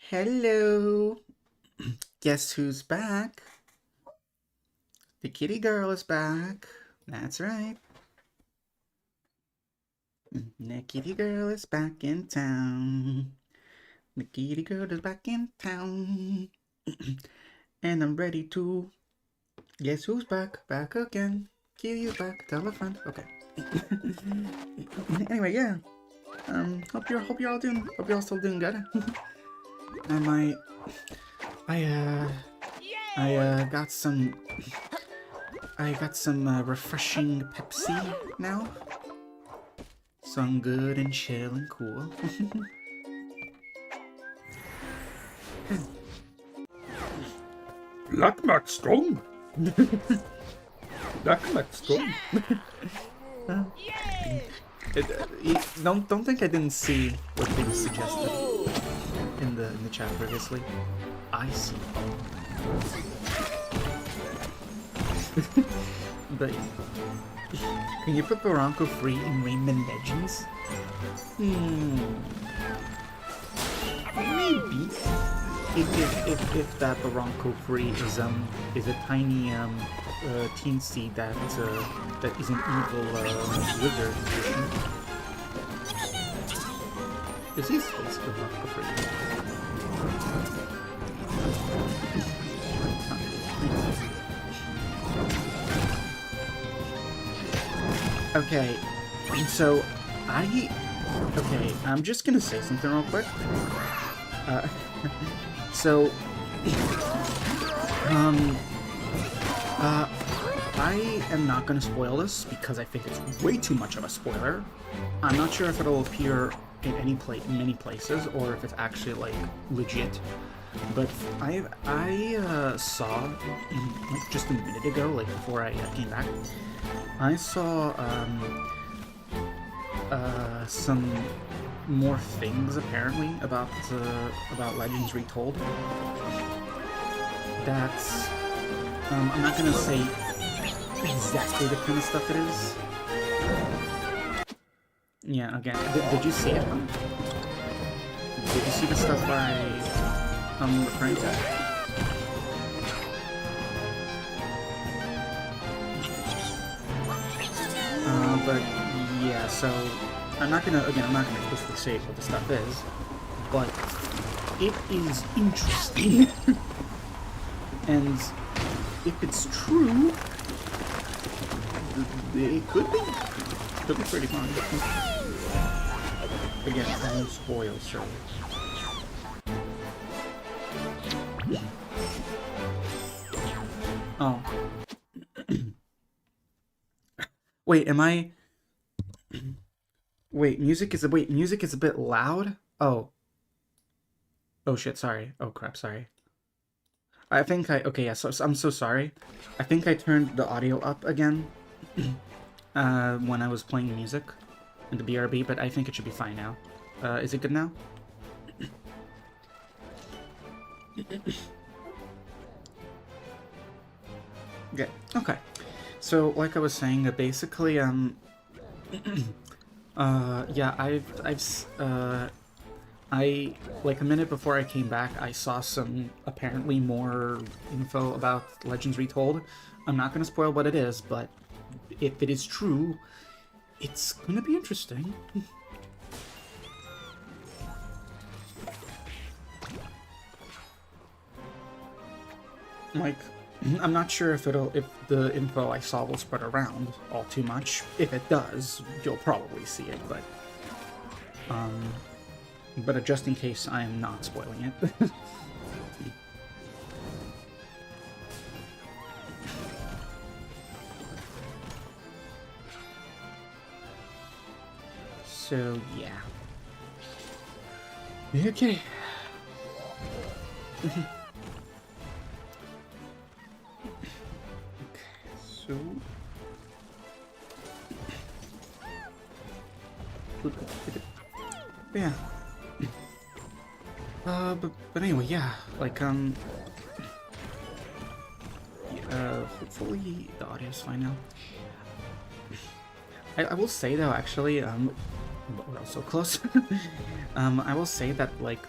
Hello. Guess who's back? The kitty girl is back. That's right. The kitty girl is back in town. The kitty girl is back in town. And I'm ready to... Guess who's back? Back again. Kitty is back. Tell a friend. Okay. Anyway, yeah. Hope you're all still doing good. I got some refreshing Pepsi now. So I'm good and chill and cool. Black Mac strong. Black Mac strong. Don't think I didn't see what they suggested in the chat previously. I see. But can you put Barranco free in Rayman Legends? Maybe. If that Barranco free is a tiny teensy that is an evil wizard magician. Is his face Barranco free? Okay, so I'm just gonna say something real quick. I am not gonna spoil this because I think it's way too much of a spoiler. I'm not sure if it'll appear in many places or if it's actually like legit. But I saw like just a minute ago, like before I came back, I saw some more things apparently about Legends Retold. That's I'm not gonna say exactly the kind of stuff it is. Yeah, again, did you see it? Did you see the stuff I'm referring to? But yeah, so I'm not gonna explicitly say what the stuff is, but it is interesting. And if it's true, it could be pretty fun. Again, I won't spoil, so. Oh. Wait, am I... Wait, music is a bit loud? Oh. Oh shit, sorry. Oh crap, sorry. I think okay, yeah, so I'm so sorry. I think I turned the audio up again when I was playing music in the BRB, but I think it should be fine now. Is it good now? Good. Okay. So, like I was saying, basically, yeah, I, like a minute before I came back, I saw some apparently more info about Legends Retold. I'm not gonna spoil what it is, but if it is true, it's gonna be interesting. Like, I'm not sure if the info I saw will spread around all too much. If it does, you'll probably see it, but just in case, I am not spoiling it. So, yeah. Okay. So... Yeah. But anyway, yeah, like, hopefully the audio's fine now. I will say, though, actually, we're all so close. I will say that, like,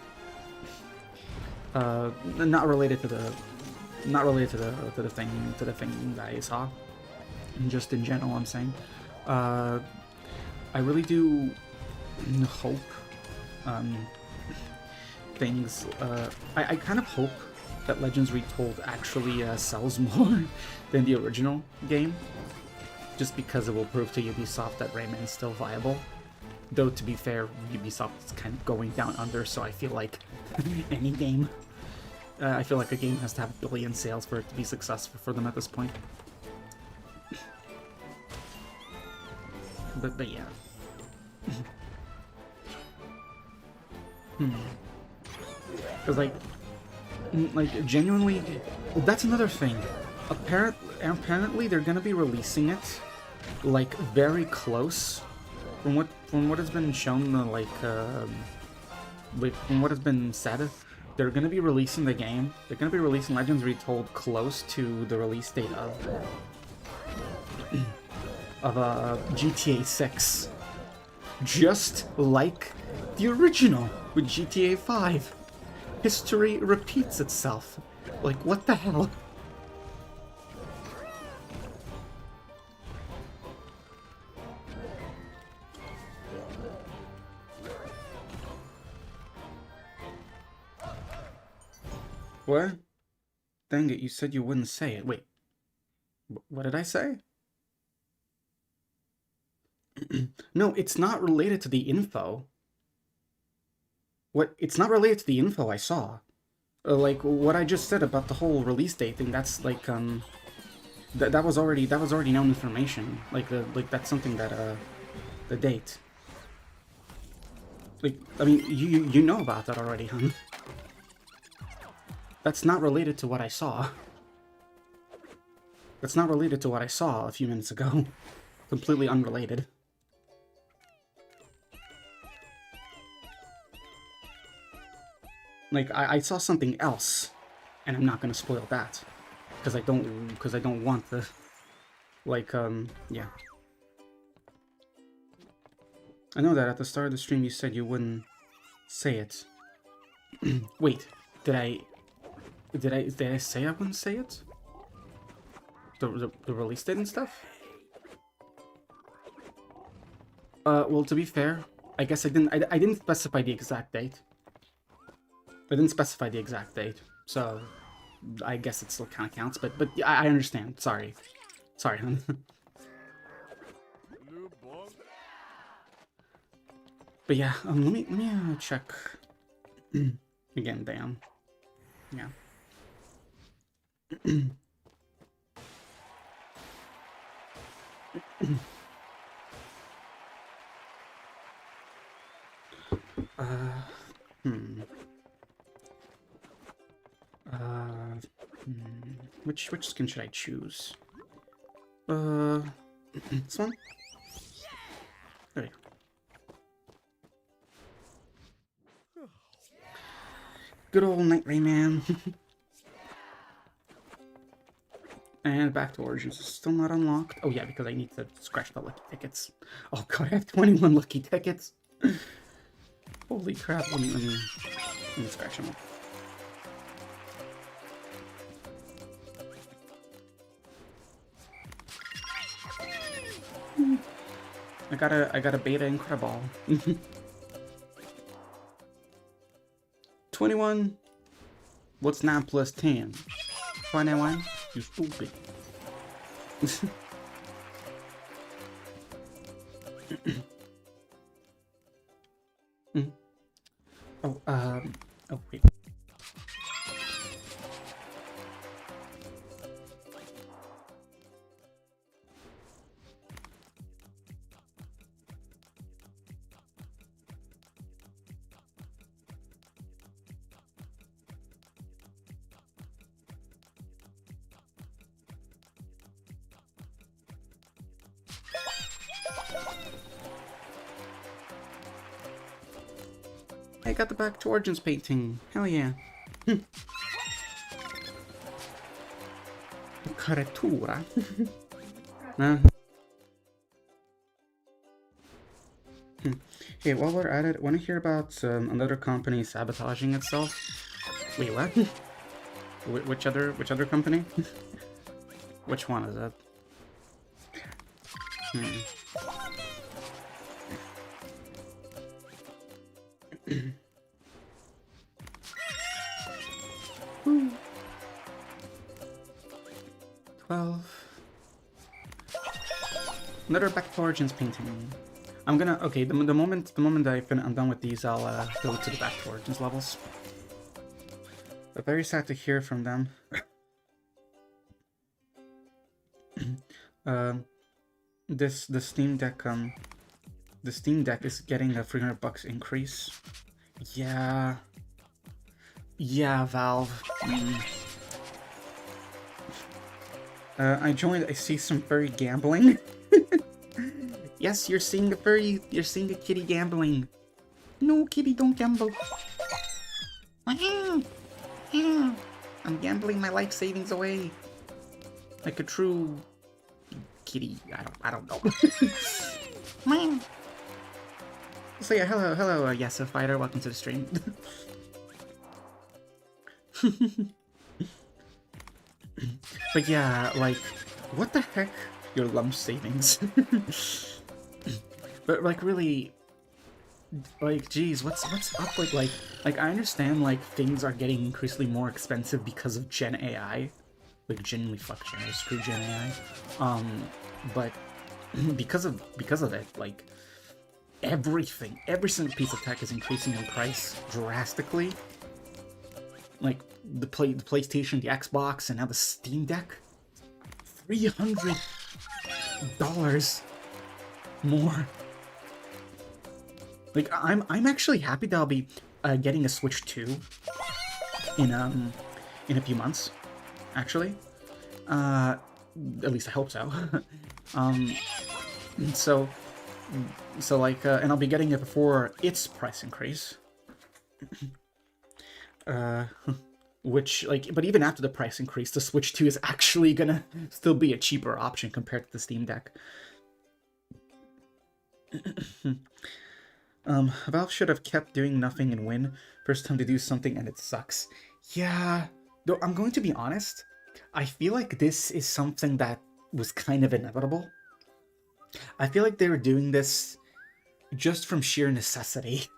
Not related to the, thing that I saw. Just in general, I'm saying. I really do hope things. I kind of hope that Legends Retold actually sells more than the original game, just because it will prove to Ubisoft that Rayman is still viable. Though, to be fair, Ubisoft is kind of going down under, so I feel like any game. I feel like a game has to have billion sales for it to be successful for them at this point. But yeah. Because like genuinely, that's another thing. Apparently they're gonna be releasing it like very close from what has been shown. From what has been said, they're gonna be releasing the game. They're gonna be releasing Legends Retold close to the release date of GTA 6, just like the original with GTA 5. History repeats itself. Like, what the hell? What? Dang it, you said you wouldn't say it. Wait. What did I say? No, it's not related to the info. What? It's not related to the info I saw. Like, what I just said about the whole release date thing, that's like, that was already known information. Like, that's something that, the date. Like, I mean, you know about that already, huh? That's not related to what I saw. That's not related to what I saw a few minutes ago. Completely unrelated. Like, I saw something else, and I'm not gonna spoil that, because I don't want the, like, yeah. I know that at the start of the stream you said you wouldn't say it. Wait, did I say I wouldn't say it? The release date and stuff? Well, to be fair, I guess I didn't specify the exact date. I didn't specify the exact date, so I guess it still kind of counts. But I understand. Sorry, hon. But yeah, let me check again. Damn. Yeah. Which skin should I choose? This one? There we go. Good old Night Rayman. And back to Origins is still not unlocked. Oh yeah, because I need to scratch the lucky tickets. Oh god, I have 21 lucky tickets. Holy crap, let me scratch them up. I got a beta incredible. 21. What's 9 plus 10? 21? You stupid. Oh wait. I got the Back to Origins painting. Hell yeah. Caratura. Hey, while we're at it, want to hear about another company sabotaging itself? Wait, what? Which other company? Which one is that? Hmm. 12. Another Back to Origins painting. I'm gonna the moment I'm done with these, I'll go to the Back to Origins levels. But very sad to hear from them. The Steam Deck is getting a $300 increase. Yeah. Yeah, Valve. I joined. I see some furry gambling. Yes, you're seeing the furry. You're seeing the kitty gambling. No, kitty, don't gamble. I'm gambling my life savings away, like a true kitty. I don't know. So yeah, hello, Yasa Fighter. Welcome to the stream. But yeah, like, what the heck? Your lump savings. But like, really, like, geez, what's up with like I understand like things are getting increasingly more expensive because of Gen AI, like genuinely fuck Gen AI, screw Gen AI, but because of it, like every single piece of tech is increasing in price drastically. Like the PlayStation, the Xbox, and now the Steam Deck, $300 more. Like I'm actually happy that I'll be getting a Switch 2 in a few months. Actually, at least I hope so. So like, and I'll be getting it before its price increase. Which, like, but even after the price increase, the Switch 2 is actually gonna still be a cheaper option compared to the Steam Deck. Valve should have kept doing nothing and win. First time to do something and it sucks. Yeah, though I'm going to be honest, I feel like this is something that was kind of inevitable. I feel like they were doing this just from sheer necessity,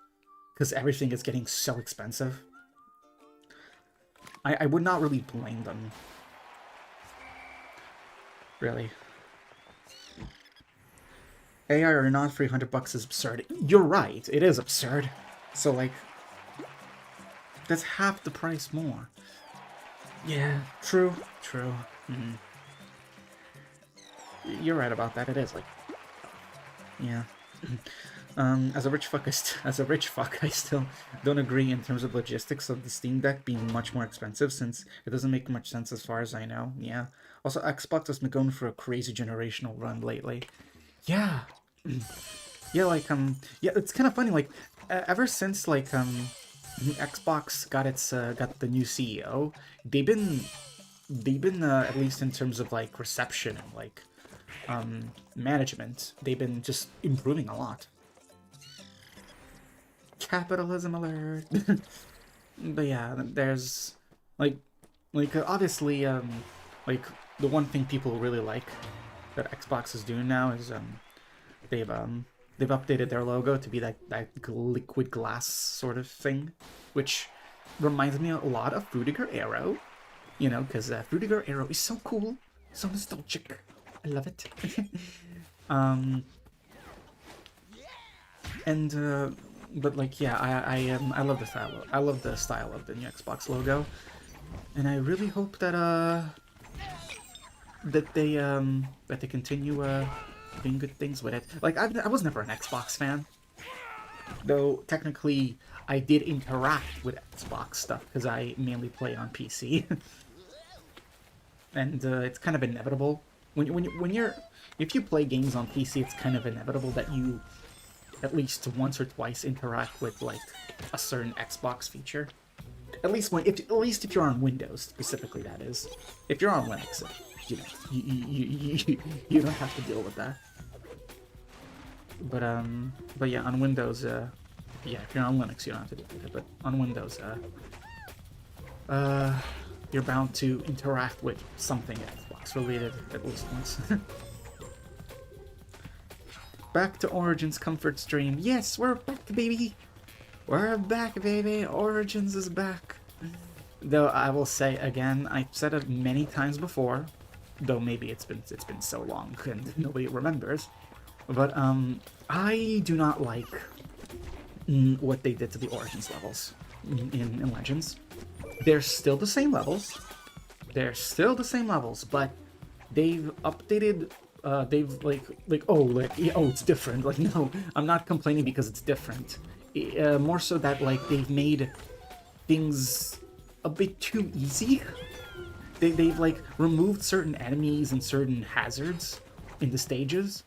because everything is getting so expensive. I would not really blame them. Really. AI or not, $300 is absurd. You're right, it is absurd. So like, that's half the price more. Yeah, true. Mm-hmm. You're right about that. It is like, yeah. As a rich fuck, I still don't agree in terms of logistics of the Steam Deck being much more expensive, since it doesn't make much sense as far as I know. Yeah. Also, Xbox has been going for a crazy generational run lately. Yeah. Yeah, like, yeah, it's kind of funny, like, ever since, like, Xbox got the new CEO, they've been, at least in terms of, like, reception and, like, management, they've been just improving a lot. Capitalism alert! But yeah, there's, like, obviously, like, the one thing people really like that Xbox is doing now is, they've updated their logo to be that liquid glass sort of thing, which reminds me a lot of Fruitiger Arrow, you know, because Fruitiger Arrow is so cool, so nostalgic. I love it. But like, yeah, I love the style. I love the style of the new Xbox logo, and I really hope that they continue doing good things with it. Like, I was never an Xbox fan, though technically I did interact with Xbox stuff because I mainly play on PC, and it's kind of inevitable if you play games on PC. It's kind of inevitable that you at least once or twice interact with like a certain Xbox feature. At least if you're on Windows specifically, that is. If you're on Linux, you know, you don't have to deal with that. But yeah, on Windows, yeah, if you're on Linux, you don't have to deal with it. But on Windows, you're bound to interact with something Xbox related at least once. Back to Origins Comfort Stream. Yes, we're back, baby. We're back, baby. Origins is back. Though I will say again, I've said it many times before, though maybe it's been so long and nobody remembers. But I do not like what they did to the Origins levels in Legends. They're still the same levels. They're still the same levels, but they've updated. They've oh, it's different. Like, no, I'm not complaining because it's different. More so that like they've made things a bit too easy. They've like removed certain enemies and certain hazards in the stages,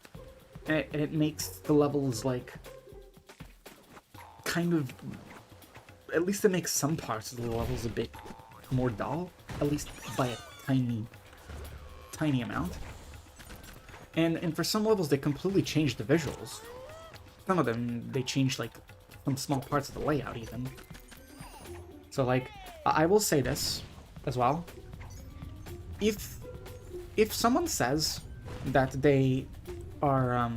and it makes the levels like kind of. At least it makes some parts of the levels a bit more dull, at least by a tiny amount. And for some levels, they completely changed the visuals. Some of them, they changed, like, some small parts of the layout, even. So, like, I will say this, as well. If someone says that they are,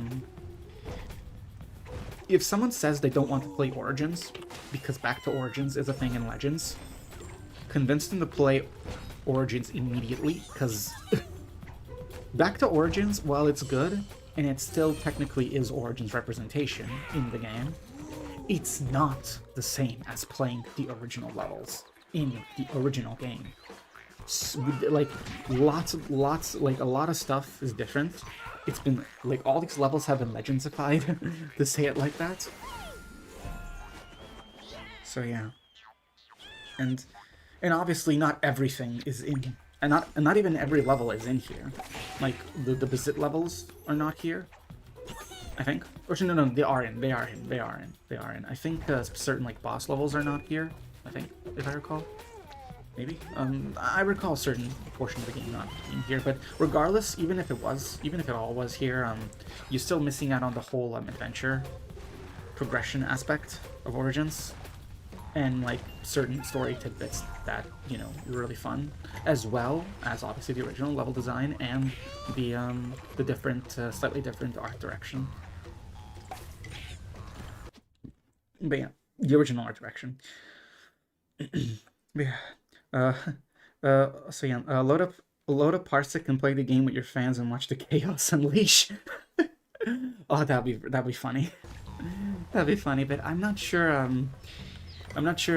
if someone says they don't want to play Origins, because Back to Origins is a thing in Legends, convince them to play Origins immediately, because Back to Origins, while it's good, and it still technically is Origins representation in the game, it's not the same as playing the original levels in the original game. So, like, lots, like, a lot of stuff is different. It's been, like, all these levels have been Legendsified, to say it like that. So, yeah. And obviously not everything is in, and not even every level is in here. Like, the visit levels are not here, I think. Or no, they are in. I think certain, like, boss levels are not here, I think, if I recall. Maybe. I recall a certain portion of the game not being here, but regardless, even if it all was here, you're still missing out on the whole adventure progression aspect of Origins, and like certain story tidbits that, you know, were really fun, as well as obviously the original level design and the different, slightly different art direction. But yeah, the original art direction. Yeah. So yeah, load up Parsec and play the game with your fans and watch the chaos unleash. Oh, that'd be funny. That'd be funny, but I'm not sure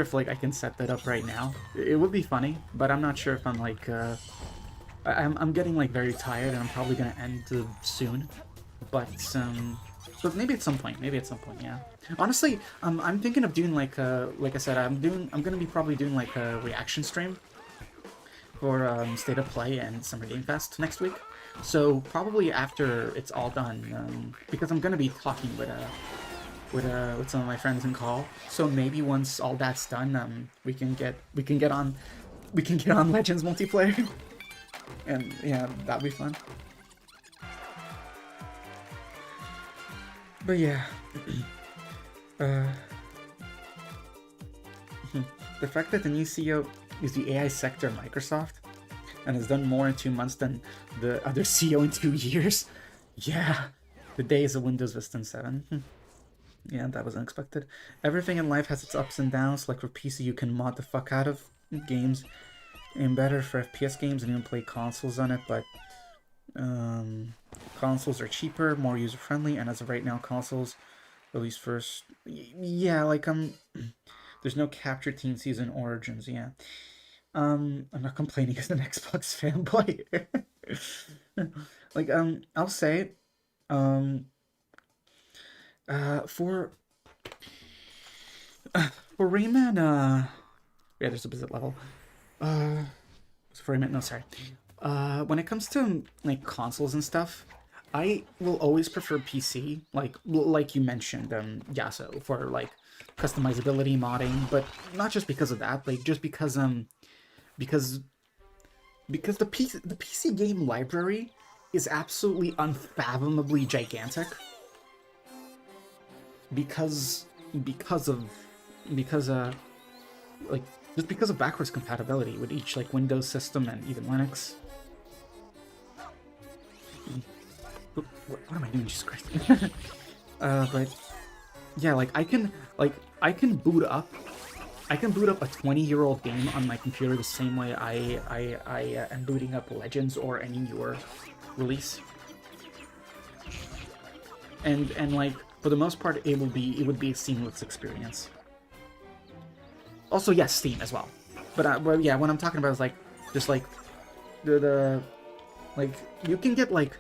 if like I can set that up right now. It would be funny, but I'm not sure if I'm like I'm getting like very tired and I'm probably gonna end soon. But maybe at some point, yeah. Honestly, I'm thinking of doing like I said, I'm gonna be probably doing like a reaction stream for State of Play and Summer Game Fest next week. So probably after it's all done, because I'm gonna be talking with some of my friends in call. So maybe once all that's done, we can get on Legends multiplayer, and yeah, that'd be fun. But yeah, the fact that the new CEO is the AI sector Microsoft and has done more in 2 months than the other CEO in 2 years. Yeah, the days of Windows Vista 7. Yeah, that was unexpected. Everything in life has its ups and downs. Like for PC, you can mod the fuck out of games, and better for FPS games and even play consoles on it, but consoles are cheaper, more user-friendly, and as of right now, consoles, at least first, yeah, like, there's no Capture Team Season Origins, yeah. I'm not complaining as an Xbox fanboy. Like, I'll say, for Rayman, yeah, there's a visit level. For Rayman, no, sorry. When it comes to like consoles and stuff, I will always prefer PC, like you mentioned, Yasuo, for like customizability, modding, but not just because of that, like just because the PC game library is absolutely unfathomably gigantic. Because like just because of backwards compatibility with each like Windows system and even Linux. What am I doing? Jesus Christ. But yeah, like I can boot up a 20-year-old game on my computer the same way I am booting up Legends or any newer release. And like for the most part it would be a seamless experience. Also, yes, Steam as well. But yeah, what I'm talking about is like just like the like you can get like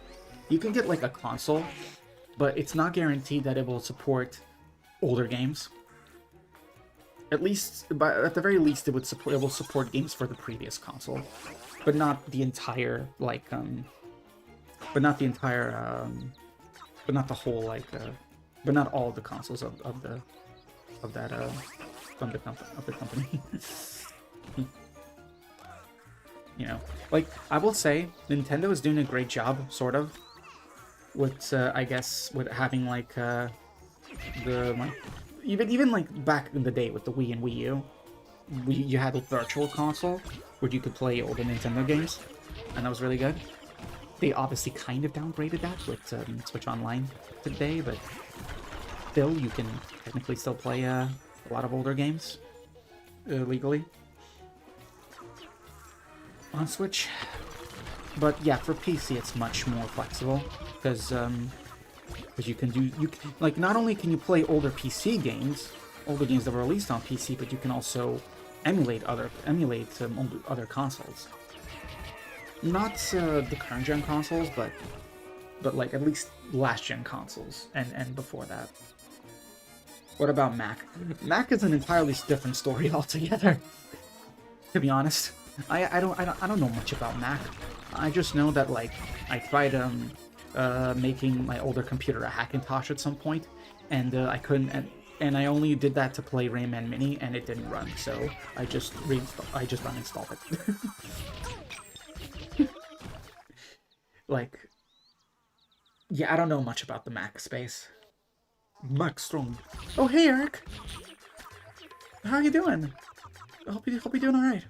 a console, but it's not guaranteed that it will support older games. At least, but at the very least, it will support games for the previous console, but not the entire but not the entire but not the whole but not all the consoles of that from the company. You know, like I will say, Nintendo is doing a great job, sort of, with I guess with having like even like back in the day with the Wii and Wii U, you had a virtual console where you could play older Nintendo games, and that was really good. They obviously kind of downgraded that with Switch Online today, but still, you can technically still play a lot of older games legally on Switch. But yeah, for PC, it's much more flexible because you can like not only can you play older PC games, older games that were released on PC, but you can also emulate other consoles. Not the current gen consoles, but like at least last gen consoles and before that. What about Mac? Mac is an entirely different story altogether. To be honest, I don't know much about Mac. I just know that like I tried making my older computer a Hackintosh at some point, and I couldn't. And I only did that to play Rayman Mini, and it didn't run. So I just uninstalled it. Like, yeah, I don't know much about the Mac space. Mac strong. Oh, hey, Eric. How you doing? I hope you're doing all right.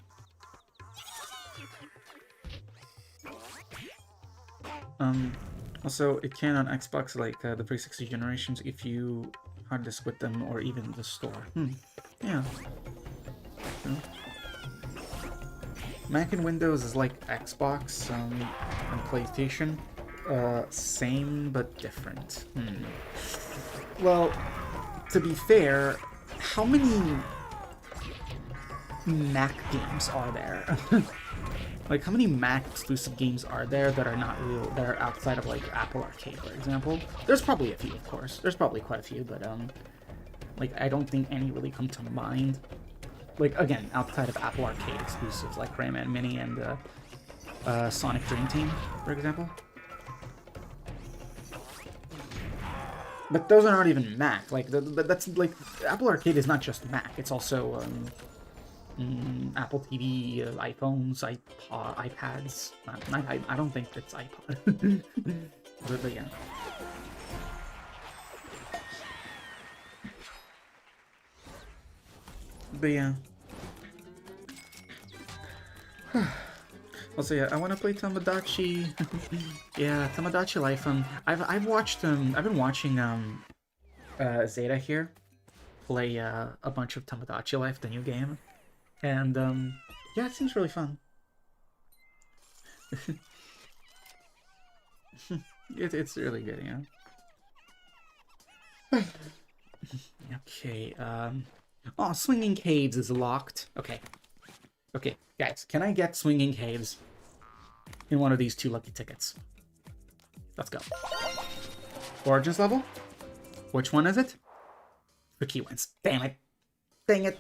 Also, it can on Xbox like the 360 generations if you hard disk with them or even the store. Yeah. Mac and Windows is like Xbox and PlayStation. Same but different. Well, to be fair, how many Mac games are there? Like, how many Mac exclusive games are there that are not real, that are outside of like Apple Arcade, for example? There's probably a few, of course. There's probably quite a few, but like I don't think any really come to mind. Like again, outside of Apple Arcade exclusives like Rayman Mini and Sonic Dream Team, for example. But those are not even Mac. Like that's like Apple Arcade is not just Mac. It's also Apple TV, iPhones, iPads. I don't think it's iPod. but yeah. But yeah. Also, yeah, I want to play Tomodachi. Yeah, Tomodachi Life. I've been watching Zeta here play a bunch of Tomodachi Life, the new game, and yeah, it seems really fun. It's really good, yeah. Okay. Oh, Swinging Caves is locked. Okay. Okay, guys, can I get Swinging Caves in one of these 2 lucky tickets? Let's go. Origins level? Which one is it? The key wins. Damn it. Dang it.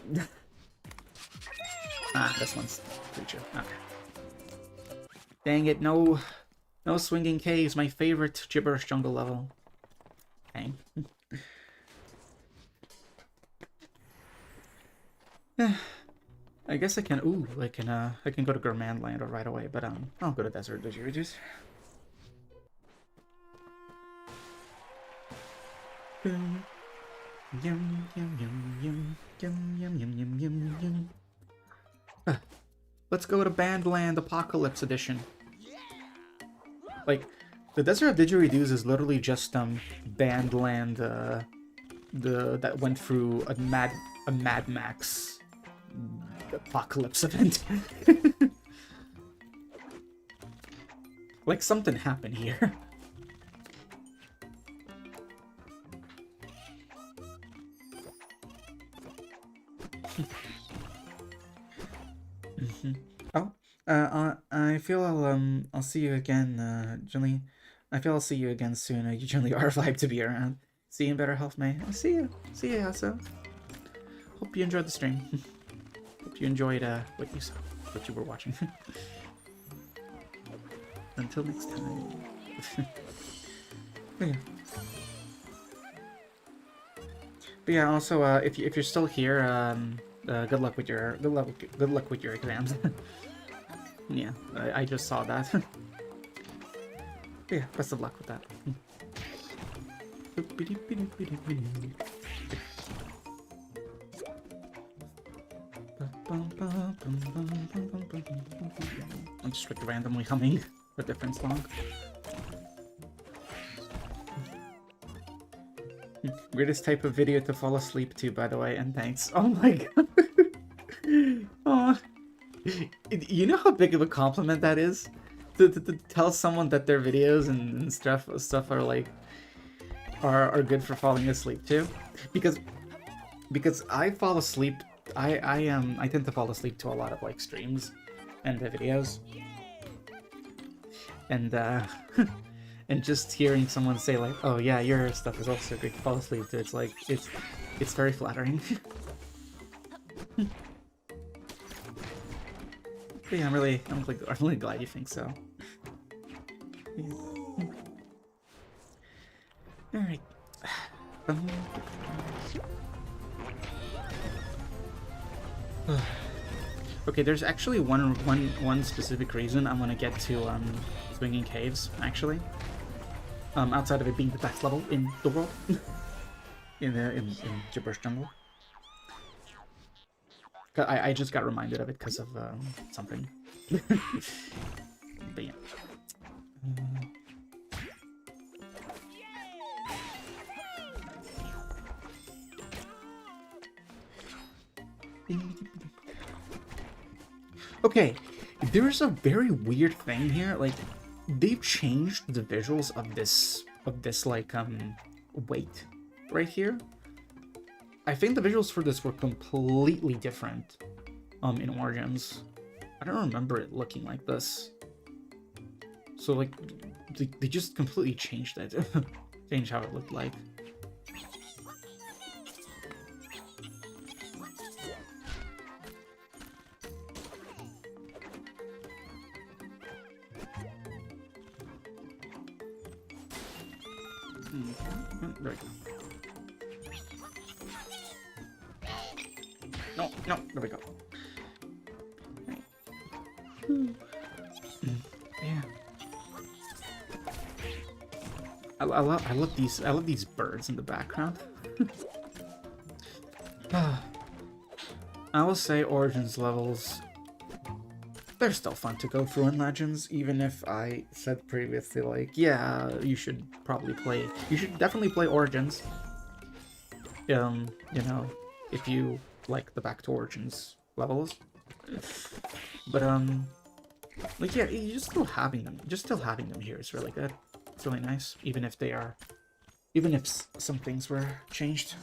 Ah, this one's creature. Okay. Dang it, no Swinging Caves, my favorite gibberish jungle level. Dang. I guess I can. Ooh, I can go to Gourmand Land right away, but I'll go to Desert Didgeridoos. Yum yum yum yum yum yum yum yum yum yum. Let's go to Bandland Apocalypse Edition. Like, the Desert of Didgeridoos is literally just Bandland that went through a Mad Max apocalypse event. Like something happened here. Oh, I feel I'll see you again, Julie. I feel I'll see you again soon. You generally are a vibe to be around. See you in better health, May. I'll see you. See you, also. Hope you enjoyed the stream. Hope you enjoyed what you saw, what you were watching. Until next time. Yeah. But yeah, also if you're still here, good luck with your exams. Yeah, I just saw that. But yeah, best of luck with that. I'm just like randomly humming a different song. Weirdest type of video to fall asleep to, by the way, and thanks. Oh my god. Oh. You know how big of a compliment that is? To tell someone that their videos and stuff are like are good for falling asleep too, because I fall asleep. I tend to fall asleep to a lot of like streams and the videos, and and just hearing someone say like, oh yeah, your stuff is also great to fall asleep to, it's like it's very flattering. But yeah, I'm really glad you think so. Yeah. All right. Okay, there's actually one specific reason I'm gonna get to Swinging Caves, actually. Outside of it being the best level in the world, in Gibberish Jungle. I just got reminded of it because of something. But yeah. Okay, there's a very weird thing here. Like, they've changed the visuals of this like weight right here. I think the visuals for this were completely different in Origins. I don't remember it looking like this. So like they just completely changed it. Changed how it looked like. There we go. No, there we go. Right. Yeah. I love these birds in the background. I will say Origins levels, they're still fun to go through in Legends, even if I said previously, like, yeah, you should definitely play Origins. You know, if you like the Back to Origins levels. But like, yeah, just still having them here is really good. It's really nice, even if some things were changed.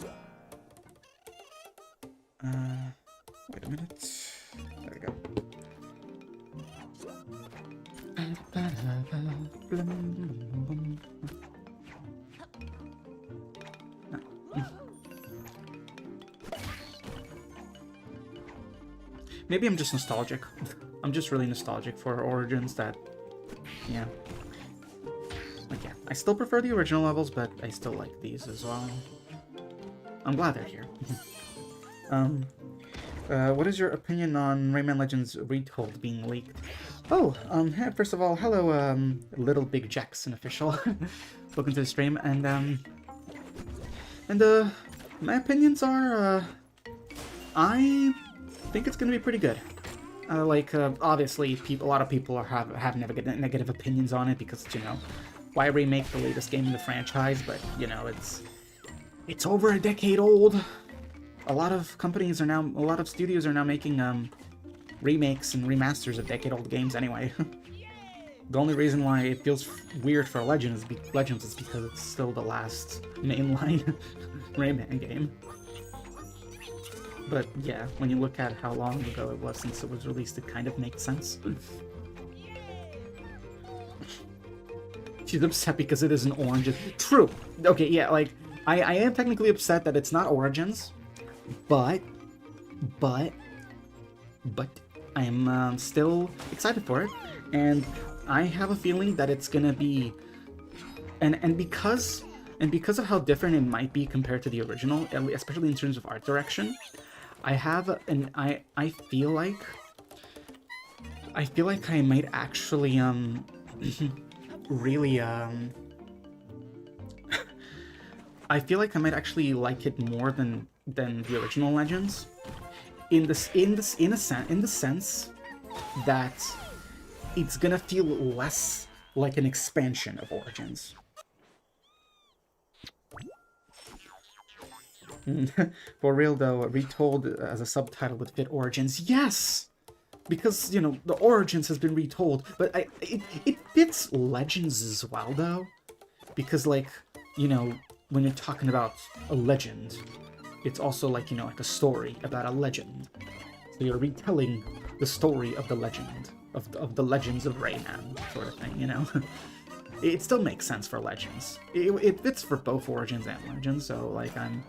Wait a minute. There we go. Maybe I'm just nostalgic. I'm just really nostalgic for Origins that, yeah. Like, yeah, I still prefer the original levels, but I still like these as well. I'm glad they're here. What is your opinion on Rayman Legends Retold being leaked? Oh, hey, first of all, hello, Little Big Jackson official. Welcome to the stream, and my opinions are, I think it's gonna be pretty good. Obviously, a lot of people have negative opinions on it because, you know, why remake the latest game in the franchise? But, you know, it's over a decade old. A lot of studios are now making remakes and remasters of decade-old games anyway. The only reason why it feels weird for Legends is because it's still the last mainline Rayman game. But yeah, when you look at how long ago it was since it was released, it kind of makes sense. She's upset because it isn't Origins. True. Okay, yeah, like, I am technically upset that it's not Origins, but I am still excited for it, and I have a feeling that it's gonna be, and because of how different it might be compared to the original, especially in terms of art direction, I feel like I might actually really I feel like I might actually like it more than the original Legends, in the sense that it's gonna feel less like an expansion of Origins. For real though, retold as a subtitle would fit Origins. Yes! Because, you know, the Origins has been retold, but it fits Legends as well though. Because, like, you know, when you're talking about a legend, it's also like, you know, like a story about a legend. So you're retelling the story of the legend, of the legends of Rayman, sort of thing, you know? It still makes sense for Legends. It fits for both Origins and Legends, so, like, I'm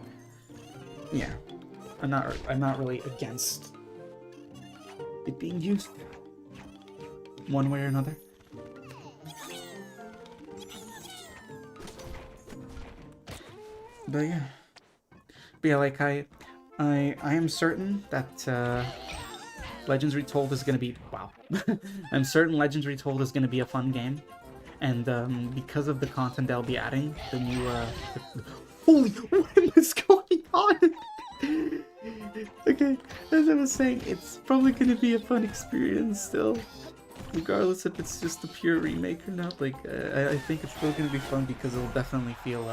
not really against it being used one way or another. But yeah, like, I am certain that Legends Retold is gonna be, wow. I'm certain Legends Retold is gonna be a fun game, and because of the content they'll be adding, the new holy, what is going on? Okay, as I was saying, it's probably gonna be a fun experience still, regardless if it's just a pure remake or not. Like, I think it's still gonna be fun because it'll definitely feel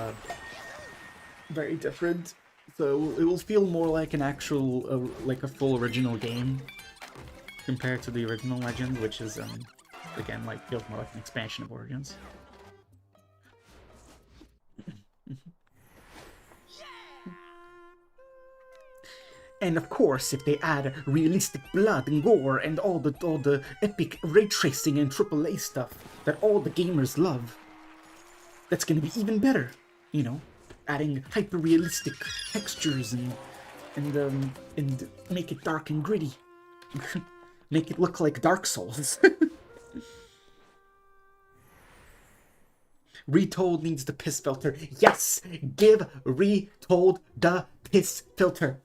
very different. So it will feel more like an actual, like a full original game compared to the original Legend, which is again, like, feels more like an expansion of Origins. And of course, if they add realistic blood and gore and all the epic ray tracing and AAA stuff that all the gamers love, that's gonna be even better. You know, adding hyper realistic textures and make it dark and gritty, make it look like Dark Souls. Retold needs the piss filter. Yes, give Retold the piss filter.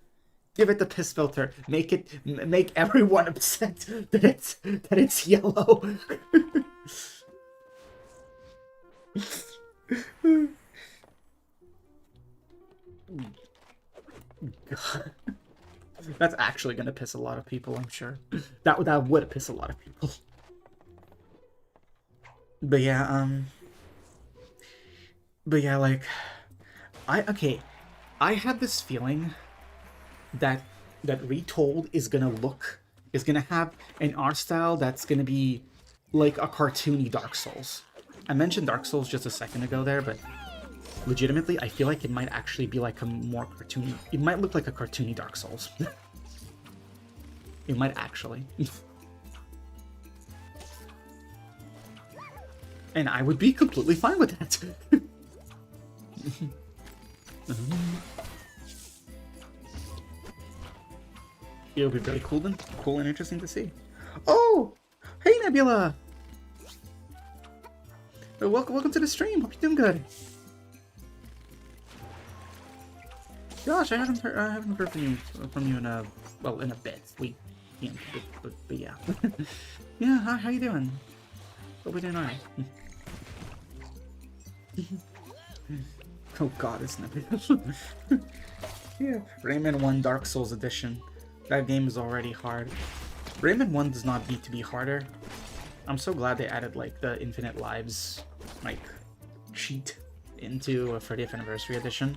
Give it the piss filter. Make everyone upset that it's yellow. God. That's actually gonna piss a lot of people, I'm sure. That would piss a lot of people. But yeah, like, I have this feeling that Retold is gonna have an art style that's gonna be like a cartoony Dark Souls. I mentioned Dark Souls just a second ago there, but legitimately, I feel like it might actually be like a more cartoony. It might look like a cartoony Dark Souls. It might actually. And I would be completely fine with that. It'll be very cool and interesting to see. Oh, hey Nebula. Welcome to the stream. Hope you're doing good. Gosh, I haven't heard from you in a bit. But yeah. Yeah, how you doing? Hope we're doing alright. Oh god, isn't it? Yeah, Rayman 1 Dark Souls Edition. That game is already hard. Rayman 1 does not need to be harder. I'm so glad they added like the infinite lives like cheat into a 30th anniversary edition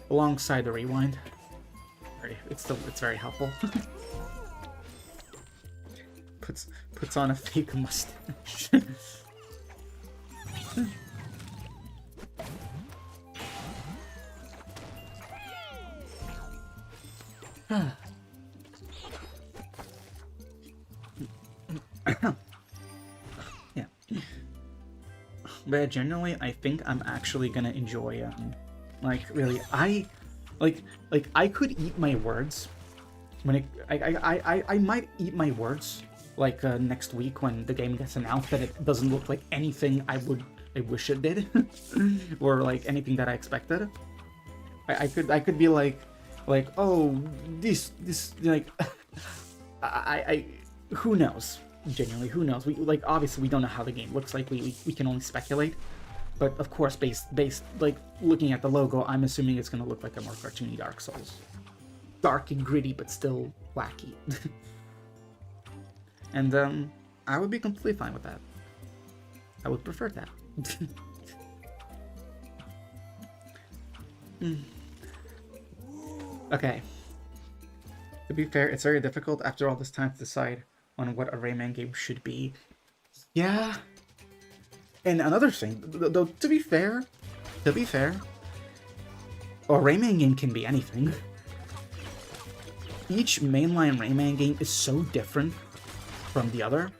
alongside the rewind. It's very helpful. puts on a fake mustache. Yeah. But genuinely, I think I'm actually gonna enjoy, like, really, I could eat my words when I might eat my words, like, next week when the game gets announced that it doesn't look like anything I wish it did, or, like, anything that I expected. I could be like, oh, this, like, who knows? Genuinely, who knows? We, like, obviously we don't know how the game looks like. We can only speculate. But of course, based like looking at the logo, I'm assuming it's gonna look like a more cartoony Dark Souls. Dark and gritty, but still wacky. And I would be completely fine with that. I would prefer that. Okay. To be fair, it's very difficult after all this time to decide on what a Rayman game should be. Yeah. And another thing, though, to be fair, a Rayman game can be anything. Each mainline Rayman game is so different from the other,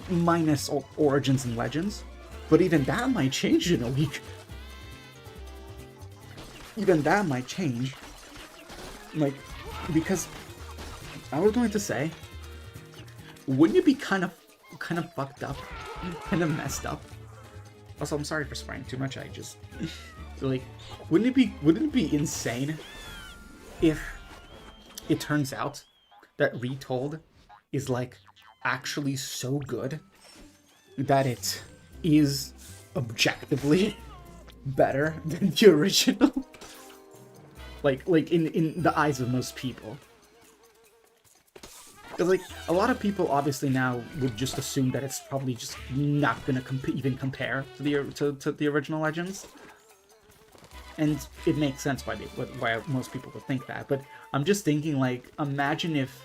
minus Origins and Legends, but even that might change in a week. Even that might change. Like, because I was going to say, wouldn't it be kind of fucked up, kind of messed up? Also, I'm sorry for swearing too much. I just like, wouldn't it be insane if it turns out that Retold is like actually so good that it is objectively better than the original? like in the eyes of most people. Because, like, a lot of people obviously now would just assume that it's probably just not gonna even compare to the original Legends, and it makes sense why most people would think that. But I'm just thinking, like, imagine if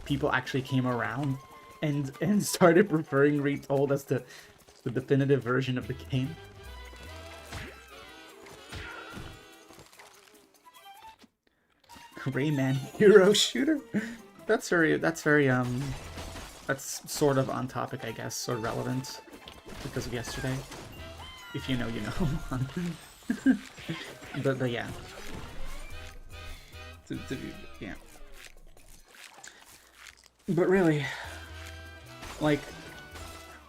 people actually came around and started preferring Retold as the definitive version of the game. Rayman hero shooter? That's sort of on topic, I guess, or relevant because of yesterday. If you know, you know. but yeah. Yeah. But really, like,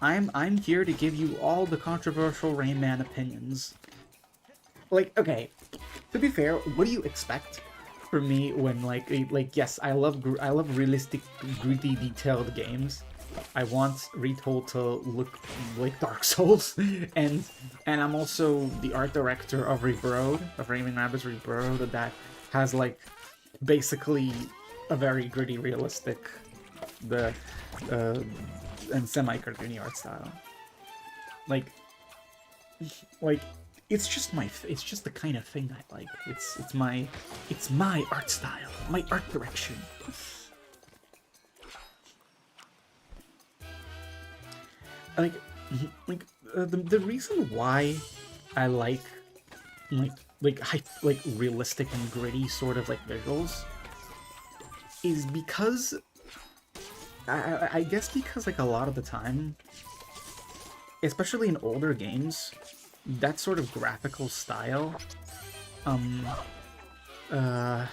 I'm here to give you all the controversial Rayman opinions. Like, okay, to be fair, what do you expect for me when like yes, I love realistic, gritty, detailed games. I want Retold to look like Dark Souls, and I'm also the art director of Rebirth, of Rayman Rabbids Rebirth, that has like basically a very gritty, realistic, and semi-cartoony art style. Like it's just the kind of thing I like. It's my art style, my art direction. The reason why I like realistic and gritty sort of like visuals is because I guess because like a lot of the time, especially in older games, that sort of graphical style, I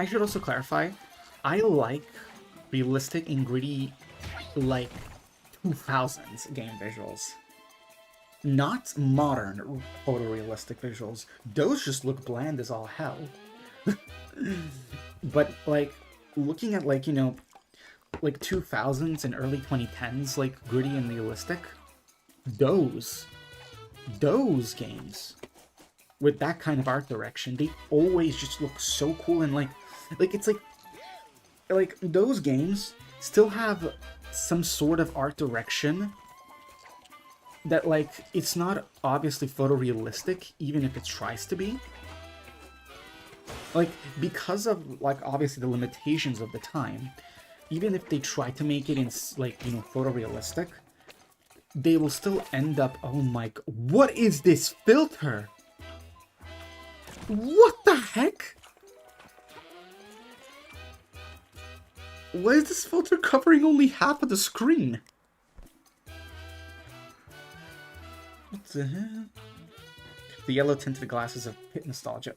should also clarify, I like realistic and gritty, like, 2000s game visuals. Not modern photorealistic visuals. Those just look bland as all hell. But, like, looking at, like, you know, like 2000s and early 2010s, like, gritty and realistic, those games with that kind of art direction, they always just look so cool. And like Like, it's like those games still have some sort of art direction that, like, it's not obviously photorealistic, even if it tries to be. Like, because of, like, obviously the limitations of the time, even if they try to make it in, like, you know, photorealistic, they will still end up, oh my god, what is this filter? What the heck? Why is this filter covering only half of the screen? What the hell? The yellow tinted glasses of pit nostalgia.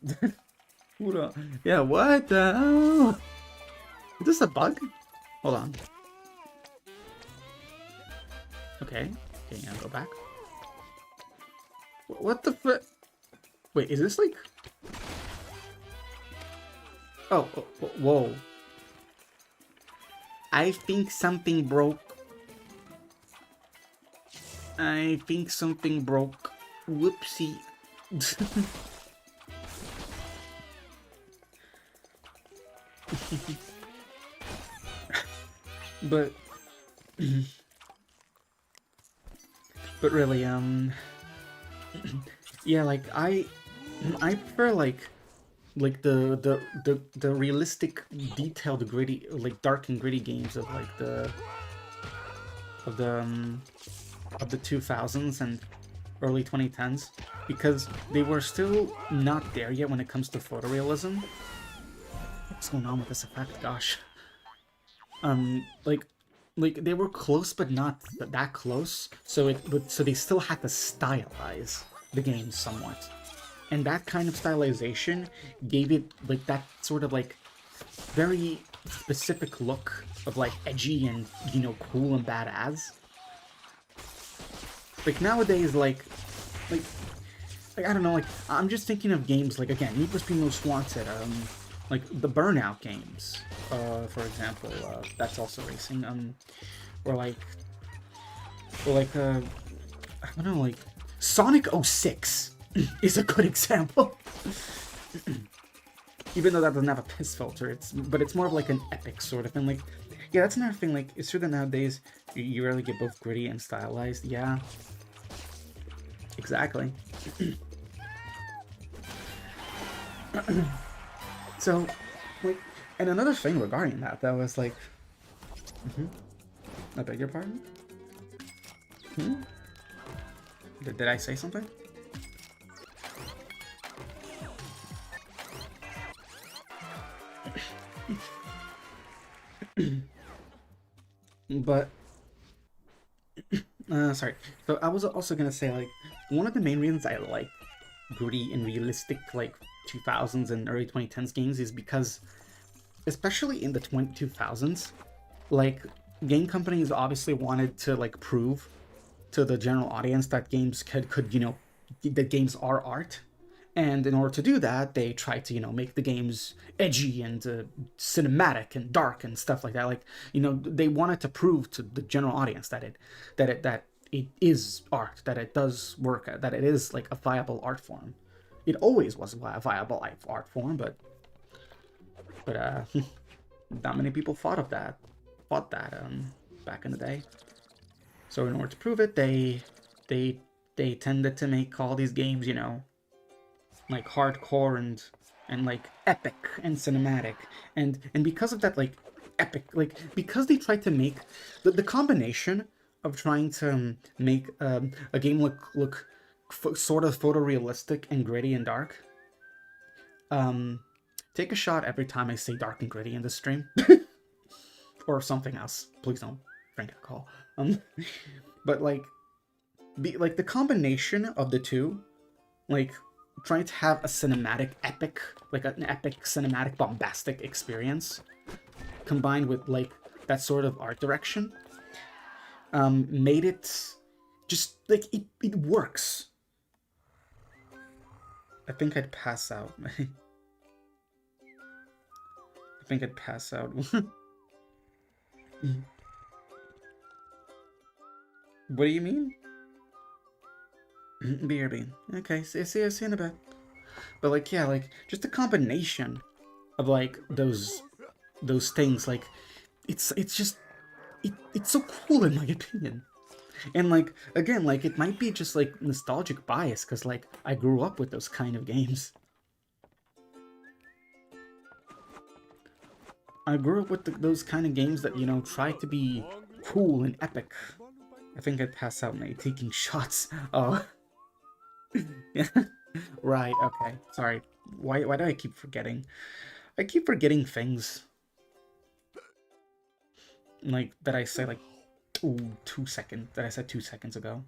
Yeah, what the hell? Is this a bug? Hold on. Okay. Okay, now go back. What the fr- Wait, is this like... Oh, whoa. I think something broke. I think something broke. Whoopsie. But really, yeah, like I prefer like the realistic, detailed, gritty, like dark and gritty games of like of the um, of the 2000s and early 2010s, because they were still not there yet when it comes to photorealism. What's going on with this effect? Gosh. Like they were close, but not that close. So so they still had to stylize the game somewhat, and that kind of stylization gave it like that sort of like very specific look of like edgy and, you know, cool and badass. Like nowadays, like I don't know, like I'm just thinking of games like, again, Need for Speed Most Wanted, like the Burnout games, for example, that's also racing, or like I don't know, like Sonic 06 is a good example. Even though that doesn't have a piss filter, but it's more of like an epic sort of thing. Like, yeah, that's another thing. Like, it's true that nowadays you rarely get both gritty and stylized. Yeah, exactly. So, like, and another thing regarding that, though, is like, I beg your pardon? Did I say something? But, sorry. So I was also gonna say, like, one of the main reasons I like gritty and realistic, like, 2000s and early 2010s games is because, especially in the 2000s, like, game companies obviously wanted to, like, prove to the general audience that games could, you know, that games are art. And in order to do that, they tried to, you know, make the games edgy and cinematic and dark and stuff like that. Like, you know, they wanted to prove to the general audience that it is art, that it does work, that it is like a viable art form. It always was a viable art form, but not many people fought that back in the day. So in order to prove it, they tended to make all these games, you know, like hardcore and like epic and cinematic, and because of that, like epic, like because they tried to make the combination of trying to make a game look sort of photorealistic and gritty and dark. Take a shot every time I say dark and gritty in this stream. Or something else, please don't drink alcohol. But like the combination of the two, like trying to have a cinematic epic, like an epic cinematic bombastic experience, combined with like that sort of art direction, made it just like it works. I think I'd pass out. I think I'd pass out. What do you mean? BRB. Okay, see you in a bit. But like, yeah, like just the combination of like those things. Like it's just it's so cool in my opinion. And like again, like it might be just like nostalgic bias because like I grew up with those kind of games. I grew up with those kind of games that, you know, try to be cool and epic. I think I passed out my taking shots. Oh. Yeah. Right, okay. Sorry. Why do I keep forgetting? I keep forgetting things. Like that I say like 2 seconds that I said 2 seconds ago.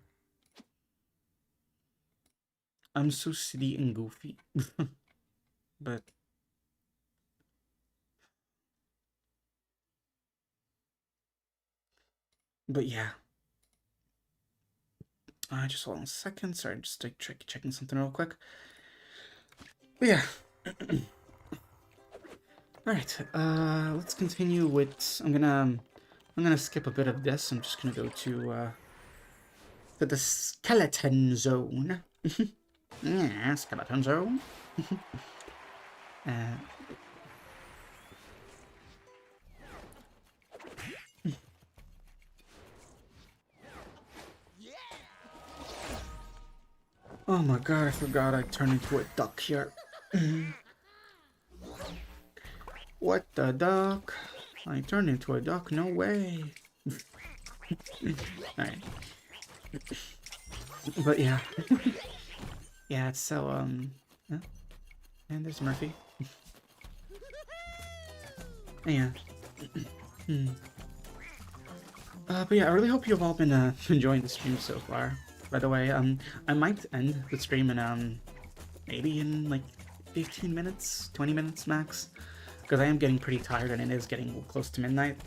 I'm so silly and goofy. but but yeah. Just hold on a second. Sorry, just like checking something real quick. But yeah. Alright, let's continue with I'm gonna skip a bit of this. I'm just gonna go to the skeleton zone. Yeah, skeleton zone. uh, oh my god, I forgot I turned into a duck here. What the duck? I turned into a duck? No way. Alright. But yeah. Yeah, it's so, yeah. And there's Murphy. Yeah. But yeah, I really hope you've all been enjoying the stream so far. By the way, I might end the stream in maybe in like 15 minutes, 20 minutes max, because I am getting pretty tired and it is getting close to midnight.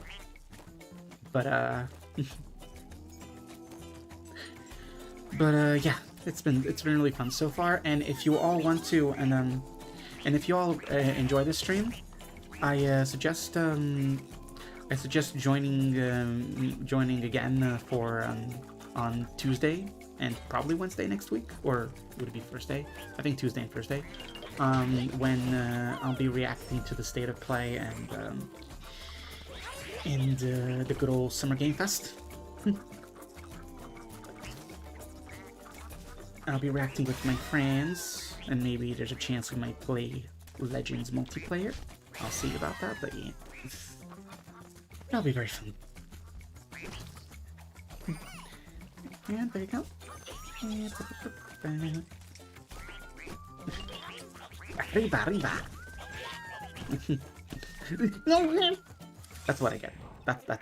But yeah, it's been really fun so far. And if you all want to, and if you all enjoy this stream, I suggest joining again for on Tuesday and probably Wednesday next week, or would it be Thursday? I think Tuesday and Thursday, when I'll be reacting to the state of play and the good old Summer Game Fest. I'll be reacting with my friends, and maybe there's a chance we might play Legends multiplayer. I'll see about that, but yeah. That'll be very fun. And there you go. Arriba, arriba. No, that's what I get. That's like.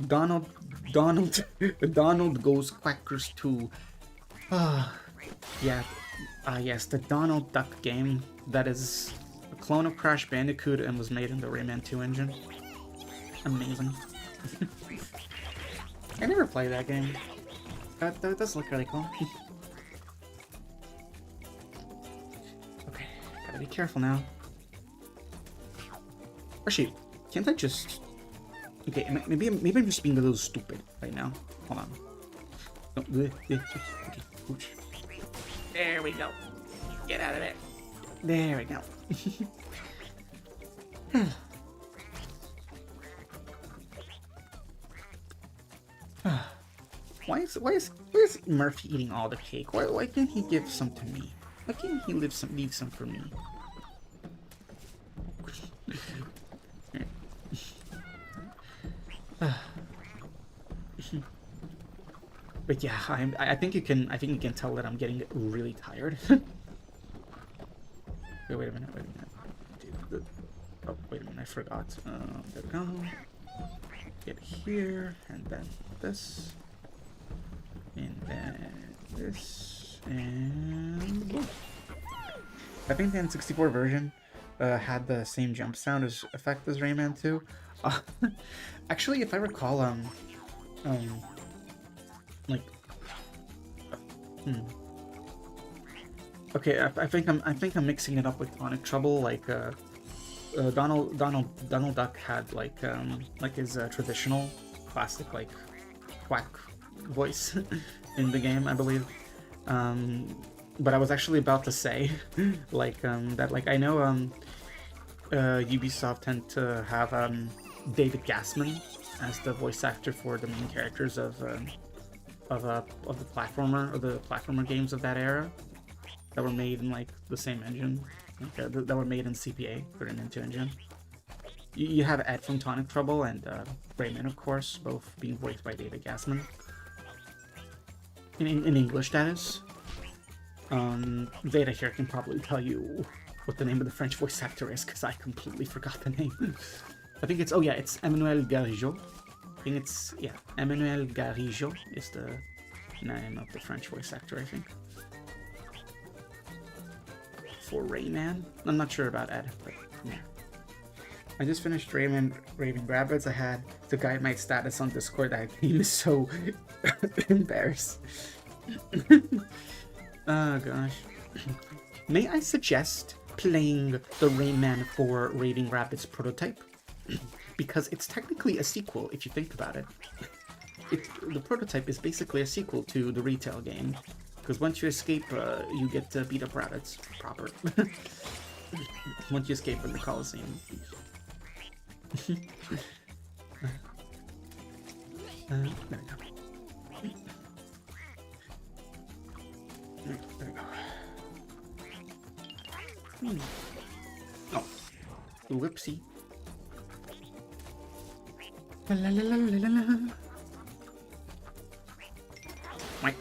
Donald goes quackers too. Yeah. Yes, the Donald Duck game that is a clone of Crash Bandicoot and was made in the Rayman 2 engine. Amazing. I never played that game. That does look really cool. Okay, gotta be careful now. Actually, can't I just... Okay, maybe I'm just being a little stupid right now. Hold on. Okay, ooch. There we go. Get out of there. There we go. Why is Murphy eating all the cake? Why can't he give some to me? Why can't he leave some for me? But yeah, I think you can tell that I'm getting really tired. Okay, wait a minute. Dude, oh, wait a minute, I forgot. There we go. Get here, and then this. And then this, and boom. I think the N64 version had the same jump sound as effect as Rayman 2. Actually, if I recall, like, okay, I think I'm mixing it up with Tonic Trouble. Like, Donald Duck had like his traditional classic like quack voice in the game, I believe. But I was actually about to say, that like I know Ubisoft tend to have David Gassman as the voice actor for the main characters of the platformer games of that era that were made in like the same engine, like, that were made in CPA for the Nintendo engine. You have Ed from Tonic Trouble and Rayman, of course, both being voiced by David Gassman. In English, that is. Veda here can probably tell you what the name of the French voice actor is, because I completely forgot the name. I think it's, oh yeah, it's Emmanuel Garigeau. I think it's, yeah, Emmanuel Garigeau is the name of the French voice actor, I think. For Rayman? I'm not sure about Ed, but yeah. I just finished Rayman Rabbids. I had the guy in my status on Discord. That game is so embarrassed. Oh gosh. May I suggest playing the Rayman 4 Raving Rabbids prototype? Because it's technically a sequel, if you think about it. The prototype is basically a sequel to the retail game. Because once you escape, you get to beat up rabbits proper. Once you escape from the Coliseum. There we go. There we go. Oh, whoopsie. La la la la la la. Wait.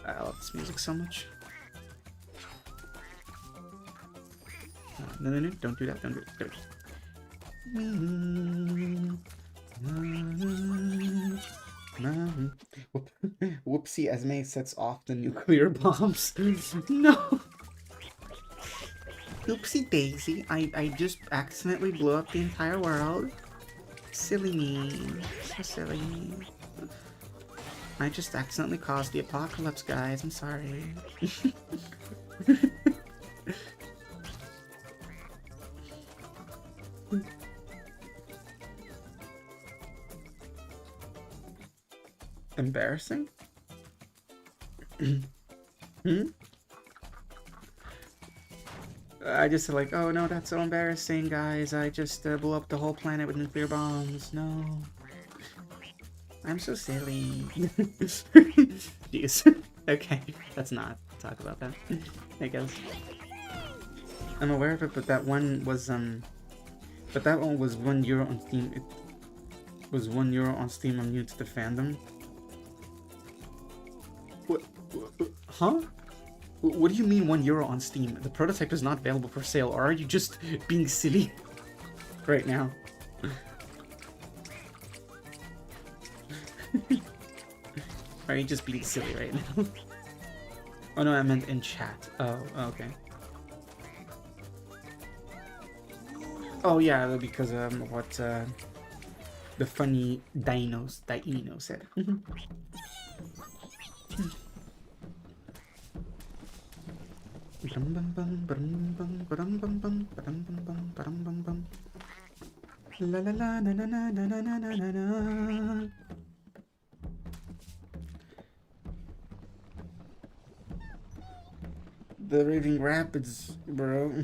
I love this music so much. No, don't do that, don't do it. There we go. Whoopsie, Esme sets off the nuclear bombs. No! Oopsie daisy, I just accidentally blew up the entire world. Silly me. So silly. I just accidentally caused the apocalypse, guys. I'm sorry. Embarrassing? I just like, oh no, that's so embarrassing, guys. I just blew up the whole planet with nuclear bombs. No. I'm so silly. Jeez. Okay, let's not talk about that, I guess. I'm aware of it, but that one was, but that one was €1 on Steam. It was €1 on Steam. I'm new to the fandom. What? Huh? What do you mean €1 on Steam? The prototype is not available for sale, or are you just being silly right now? Are you just being silly right now? Oh no, I meant in chat. Oh, okay. Oh yeah, because what the funny Dino said. La la la na na na na na na na na. The Raving Rapids, bro.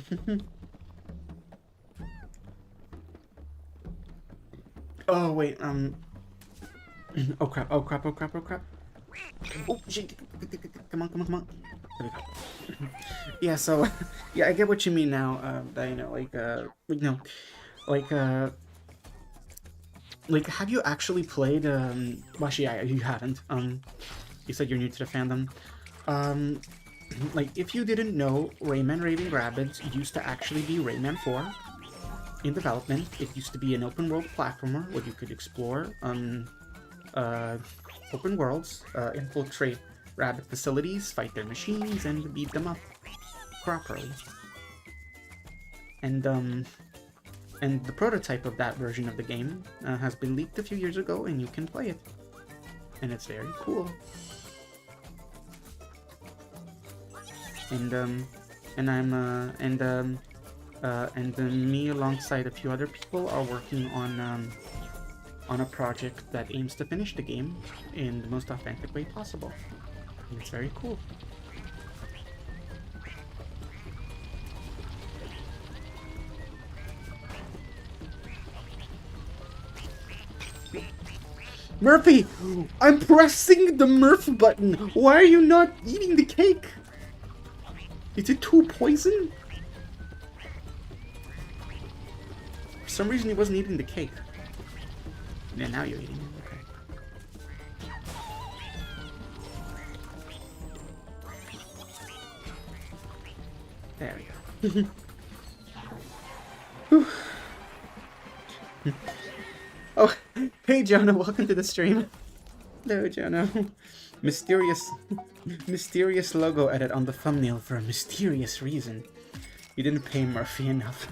Oh wait, oh crap, oh crap, oh crap, oh crap. Oh shit, come on, come on, come on. There we go. Yeah, so, yeah, I get what you mean now, that, you know, like, have you actually played, well, actually, yeah, you haven't, you said you're new to the fandom, like, if you didn't know, Rayman Raving Rabbids used to actually be Rayman 4 in development. It used to be an open world platformer where you could explore, open worlds, infiltrate rabbit facilities, fight their machines, and beat them up properly. And And the prototype of that version of the game has been leaked a few years ago, and you can play it. And it's very cool. Me alongside a few other people are working on a project that aims to finish the game in the most authentic way possible. And it's very cool. Murphy! I'm pressing the Murph button! Why are you not eating the cake? Is it too poison? For some reason he wasn't eating the cake. Yeah, now you're eating it, okay. There we go. Oh, hey Jonah, welcome to the stream. Hello, Jonah. Mysterious logo edit on the thumbnail for a mysterious reason. You didn't pay Murphy enough.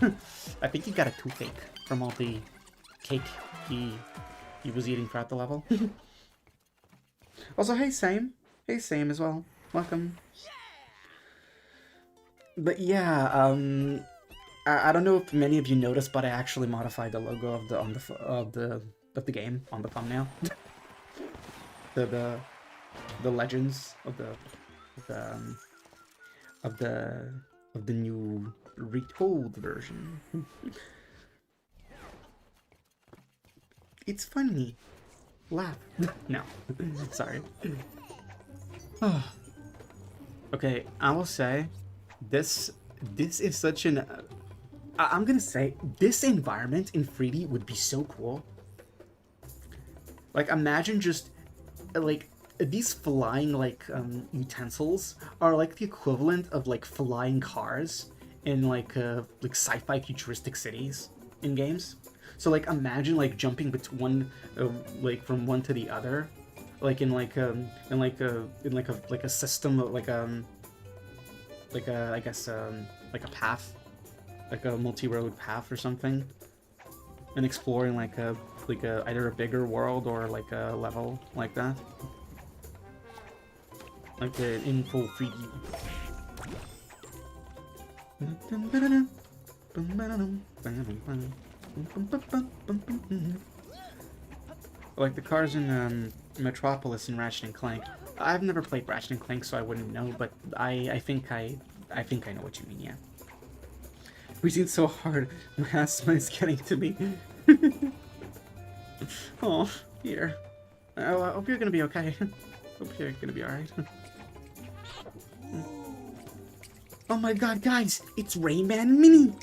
I think he got a toothache from all the cake he was eating throughout the level. Also, hey Sam. Hey Sam as well. Welcome. But yeah, I don't know if many of you noticed, but I actually modified the logo of the game on the thumbnail. the legends of the new retold version. It's funny. Laugh. No. Sorry. Okay, I will say this is such an I'm gonna say this environment in 3D would be so cool. Like, imagine just like these flying like utensils are like the equivalent of like flying cars in like sci-fi futuristic cities in games. So like imagine like jumping between like from one to the other, like in a system of like a I guess like a path, like a multi-road path or something, and exploring like a either a bigger world or like a level like that, like in full 3D. Like the cars in Metropolis and Ratchet and Clank. I've never played Ratchet and Clank, so I wouldn't know, but I think I know what you mean. Yeah. Breathing so hard, my asthma is getting to me. Oh, here. I hope you're gonna be okay. Hope you're gonna be alright. Oh my god, guys! It's Rayman Mini!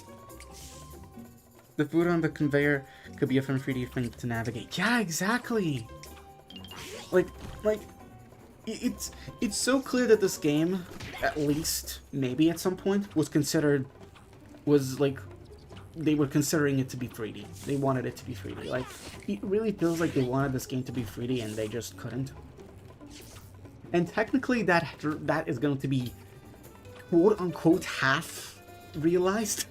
The food on the conveyor could be a fun 3D thing to navigate. Yeah, exactly! Like, it's so clear that this game, at least, maybe at some point, they were considering it to be 3D. They wanted it to be 3D. Like, it really feels like they wanted this game to be 3D and they just couldn't. And technically that is going to be quote-unquote half realized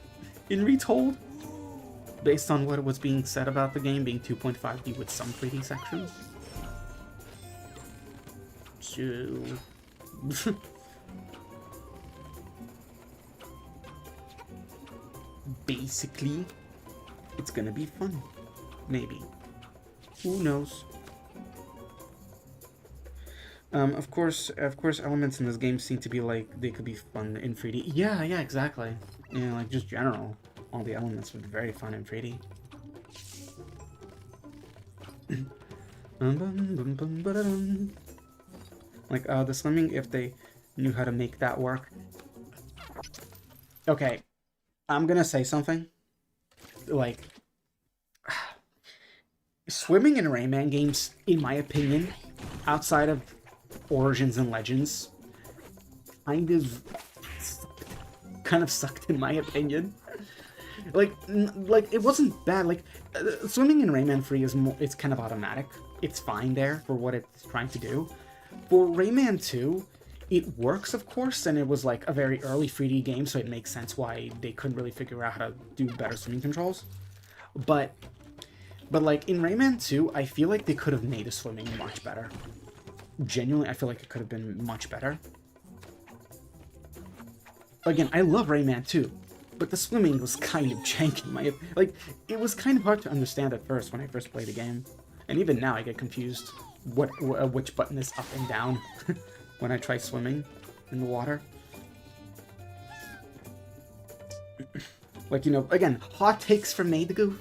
in Retold, based on what was being said about the game being 2.5D with some 3D sections. So... basically, it's gonna be fun. Maybe. Who knows? Of course, elements in this game seem to be like, they could be fun in 3D. Yeah, exactly. Yeah, like, just general. All the elements would be very fun in 3D. Like, the swimming, if they knew how to make that work. Okay, I'm gonna say something. Like, swimming in Rayman games, in my opinion, outside of Origins and Legends, kind of sucked in my opinion. Like it wasn't bad. Like, swimming in Rayman 3 it's kind of automatic. It's fine there for what it's trying to do. For Rayman 2, it works, of course, and it was like a very early 3D game, so it makes sense why they couldn't really figure out how to do better swimming controls. But like in Rayman 2, I feel like they could have made the swimming much better. Genuinely, I feel like it could have been much better. Again, I love Rayman 2, but the swimming was kind of janky. Like, it was kind of hard to understand at first when I first played the game. And even now I get confused which button is up and down when I try swimming in the water. Like, you know, again, hot takes from Made the Goof.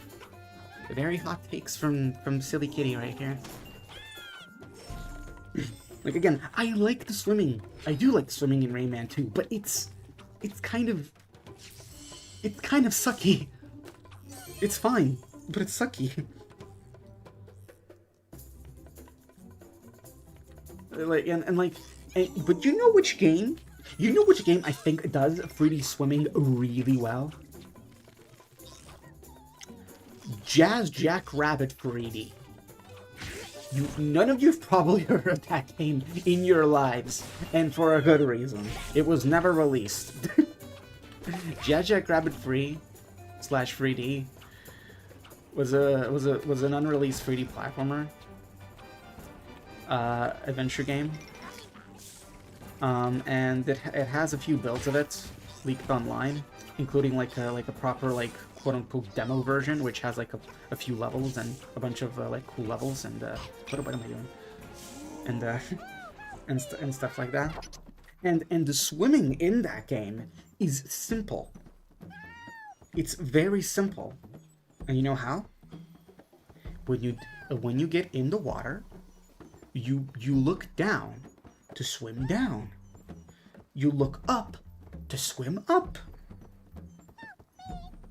Very hot takes from Silly Kitty right here. Like, again, I like the swimming. I do like swimming in Rayman 2, but it's kind of sucky. It's fine, but it's sucky. But you know which game? You know which game I think does 3D swimming really well? Jazz Jackrabbit 3D. None of you've probably heard of that game in your lives, and for a good reason. It was never released. Jazz Jackrabbit 3/3D was an unreleased 3D platformer adventure game. And it has a few builds of it leaked online, including like a proper like quote-unquote demo version, which has like a few levels and a bunch of like cool levels and what am I doing? And stuff like that. And the swimming in that game is simple. It's very simple. And you know how? When you get in the water, you look down to swim down. You look up to swim up.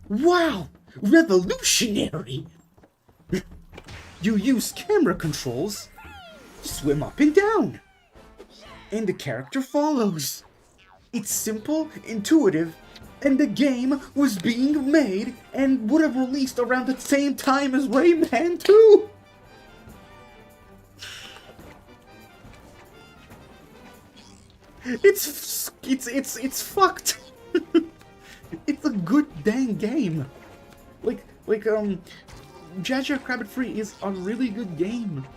Wow! Revolutionary! You use camera controls to swim up and down. And the character follows. It's simple, intuitive, and the game was being made and would have released around the same time as Rayman 2! It's fucked. It's a good dang game. Jazz Jackrabbit 3 is a really good game.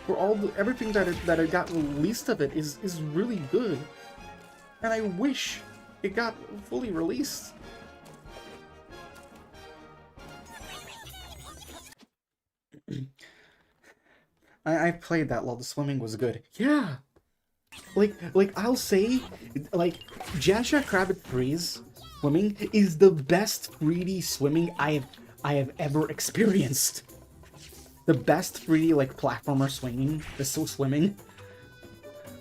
For everything that it got released of it is really good. And I wish it got fully released. I played that while the swimming was good. Yeah. I'll say, Jazz Jackrabbit 3's swimming is the best 3D swimming I have ever experienced. The best 3D, platformer swimming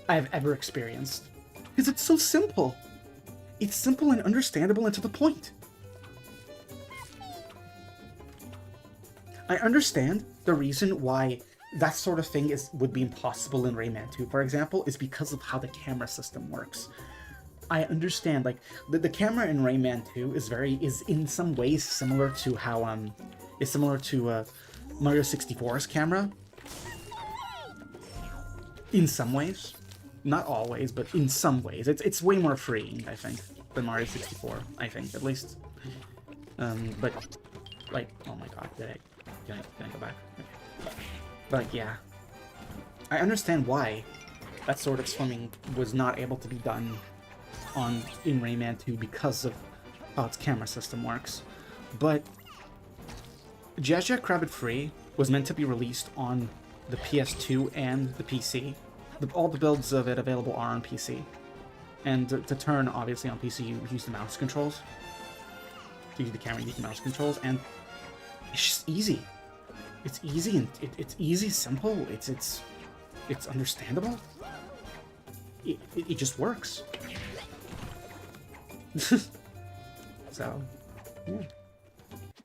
I have ever experienced. Because it's so simple. It's simple and understandable and to the point. I understand the reason why that sort of thing would be impossible in Rayman 2, for example, is because of how the camera system works. I understand, the camera in Rayman 2 is in some ways similar to how, Mario 64's camera. In some ways. Not always, but in some ways. It's way more freeing, I think, than Mario 64, I think, at least. But, oh my god, did I go back? Okay. But yeah, I understand why that sort of swimming was not able to be done in Rayman 2 because of how its camera system works. But Jazz Jackrabbit 3 was meant to be released on the PS2 and the PC. All the builds of it available are on PC. And to turn, obviously, on PC, you use the mouse controls. To use the camera, you use the mouse controls, and it's just easy. It's easy and it's easy, simple. It's understandable. It just works. So, yeah.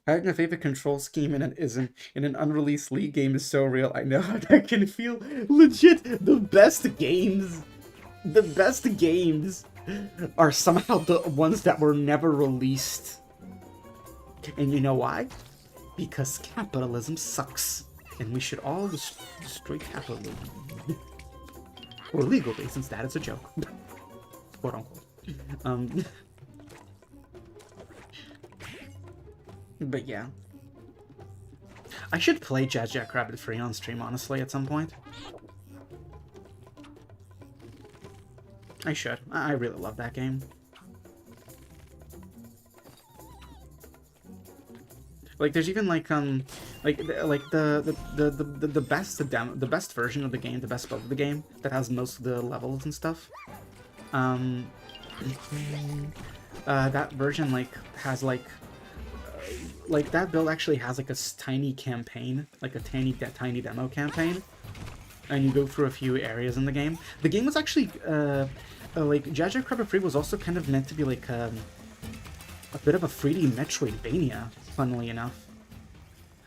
Having a favorite control scheme in an unreleased League game is so real. I know that can feel legit. The best games are somehow the ones that were never released. And you know why? Because capitalism sucks, and we should all destroy capitalism. Or legal reasons, that is a joke. Quote unquote. But yeah. I should play Jazz Jackrabbit free on stream, honestly, at some point. I should. I really love that game. Like, there's even like the best version of the game, the best build of the game that has most of the levels and stuff. That version has like that build actually has like a tiny campaign, like a tiny demo campaign, and you go through a few areas in the game. The game was actually like Jazz Jackrabbit Free was also kind of meant to be like a bit of a 3D Metroidvania, funnily enough,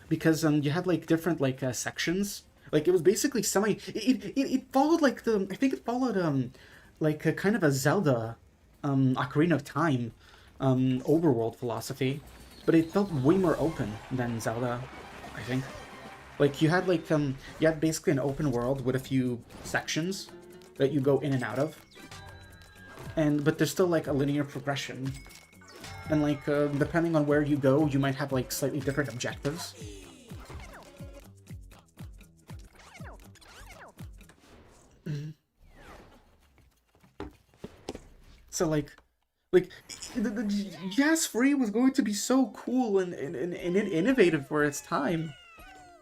because you had like different like sections. Like it was basically it followed like I think it followed like a kind of a Zelda Ocarina of Time overworld philosophy, but it felt way more open than Zelda, I think. Like you had basically an open world with a few sections that you go in and out of, but there's still like a linear progression, and like depending on where you go, you might have like slightly different objectives. So like the Jazz Free was going to be so cool and innovative for its time.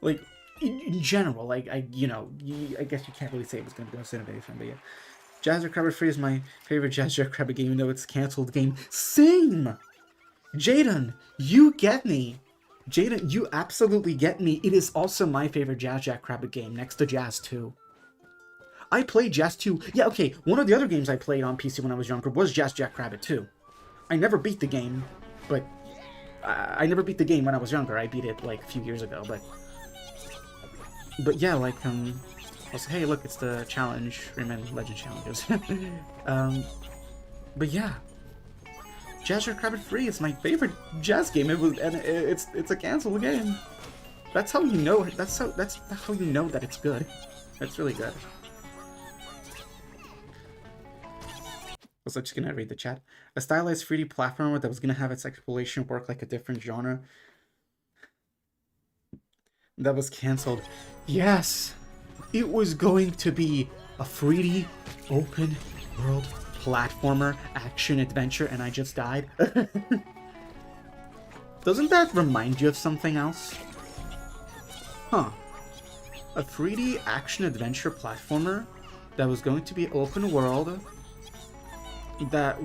Like in general, like I guess you can't really say it was going to be most innovative, but yeah. Jazz Jackrabbit Free is my favorite Jazz Jackrabbit game, even though it's a canceled game. Same! Jaden, you get me. Jaden, you absolutely get me. It is also my favorite Jazz Jackrabbit game, next to Jazz 2. I played Jazz 2. Yeah, okay, one of the other games I played on PC when I was younger was Jazz Jackrabbit 2. I never beat the game, but... I never beat the game when I was younger. I beat it, like, a few years ago, but... But yeah, like, also, hey, look, it's the challenge, Rayman Legends challenges. But yeah. Jazz Jackrabbit Free is my favorite Jazz game. It's a canceled game. That's how you know, that's how you know that it's good. That's really good. Also, just gonna read the chat. A stylized 3D platformer that was gonna have its exploration work like a different genre. That was cancelled. Yes! It was going to be a 3D open world platformer action adventure, and I just died. Doesn't that remind you of something else? Huh. A 3D action adventure platformer that was going to be open world,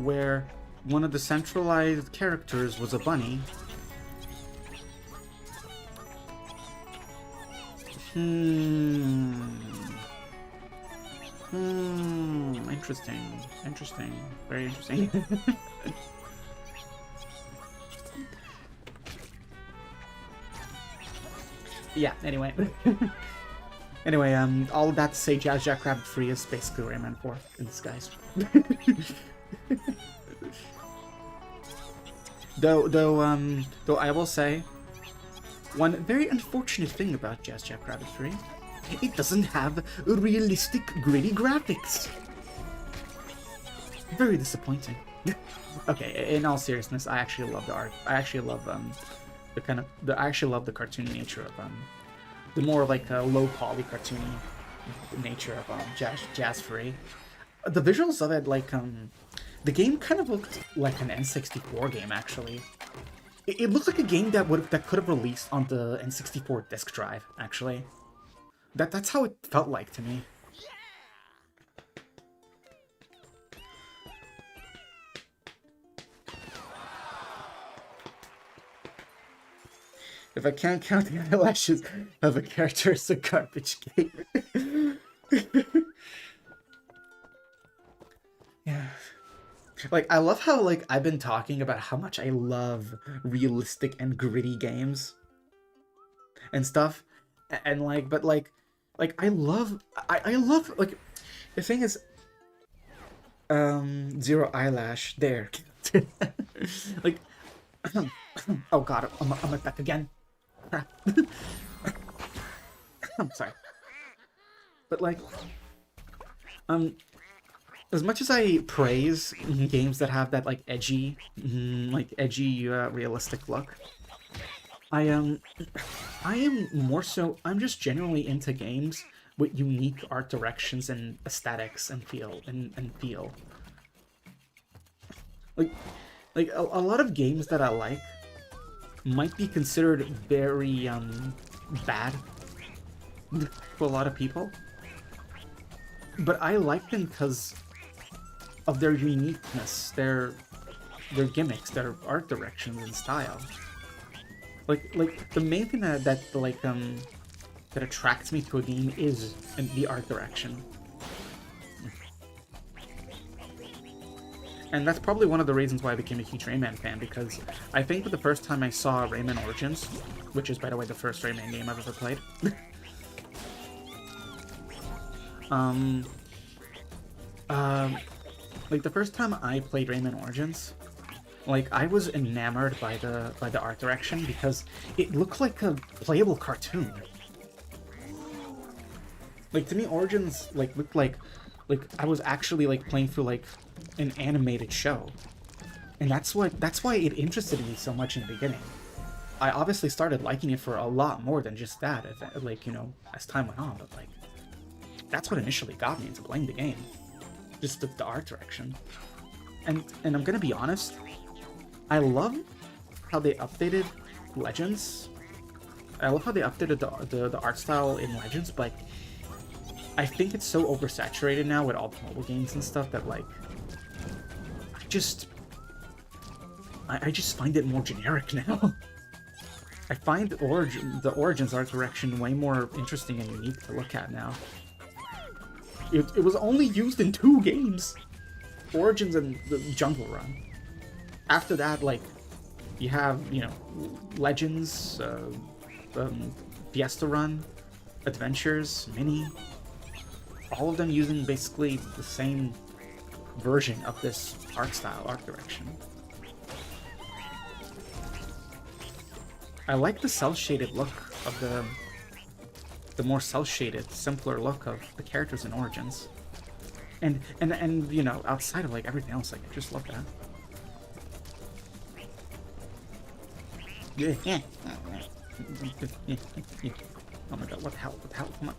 where one of the centralized characters was a bunny. Interesting. Very interesting. Yeah, anyway. Anyway, all of that to say Jazz Jackrabbit Free is basically Rayman 4 in disguise. Though I will say, one very unfortunate thing about Jazz Jackrabbit 3, it doesn't have realistic, gritty graphics. Very disappointing. Okay, in all seriousness, I actually love the art. I actually love I actually love the cartoony nature of the more like low poly cartoony nature of Jazz Free. The visuals of it, like the game kind of looked like an N64 game actually. It looked like a game that could have released on the N64 disk drive actually. That's how it felt like to me. If I can't count the eyelashes of a character, it's a garbage game. Yeah. Like, I love how, like, I've been talking about how much I love realistic and gritty games and stuff. And, like, but, like, I love, like, the thing is, Zero Eyelash, there. Like, oh god, I'm back again. Crap. I'm sorry. But, like, as much as I praise games that have that, like, edgy, realistic look, I am more so, I'm just generally into games with unique art directions and aesthetics and feel. Like, a lot of games that I like might be considered very, bad for a lot of people. But I like them because of their uniqueness, their gimmicks, their art directions and style. Like the main thing that attracts me to a game is the art direction. And that's probably one of the reasons why I became a huge Rayman fan, because I think that the first time I saw Rayman Origins, which is, by the way, the first Rayman game I've ever played, like, the first time I played Rayman Origins, like, I was enamored by the art direction because it looked like a playable cartoon. Like, to me, Origins, like, looked like I was actually, like, playing through, like, an animated show. And that's why it interested me so much in the beginning. I obviously started liking it for a lot more than just that, like, you know, as time went on, but, like, that's what initially got me into playing the game. Just the art direction. And I'm gonna be honest, I love how they updated Legends. I love how they updated the art style in Legends, but I think it's so oversaturated now with all the mobile games and stuff that, like, I just find it more generic now. I find the Origins art direction way more interesting and unique to look at now. It was only used in 2 games. Origins and the Jungle Run. After that, like, you have, you know, Legends, Fiesta Run, Adventures, Mini. All of them using basically the same version of this art style, art direction. I like the cel-shaded look of the more cel-shaded, simpler look of the characters in Origins. And you know, outside of, like, everything else, like, I just love that. Yeah. Oh my god, what the hell? What the hell? Come on.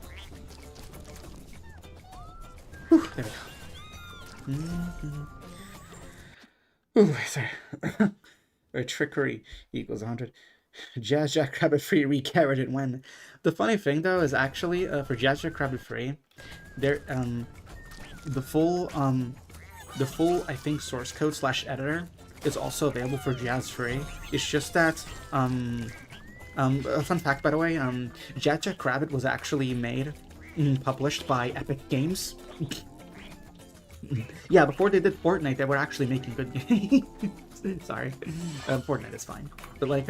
Whew, there we go. Ooh, sorry. Trickery equals 100. Jazz Jackrabbit Free recarried when. The funny thing, though, is actually, for Jazz Jackrabbit Free, there, the full, I think, source code / editor is also available for Jazz Free. It's just that, a fun fact, by the way, Jazz Jackrabbit was actually made and published by Epic Games. Yeah, before they did Fortnite, they were actually making good games. Sorry. Fortnite is fine. But, like,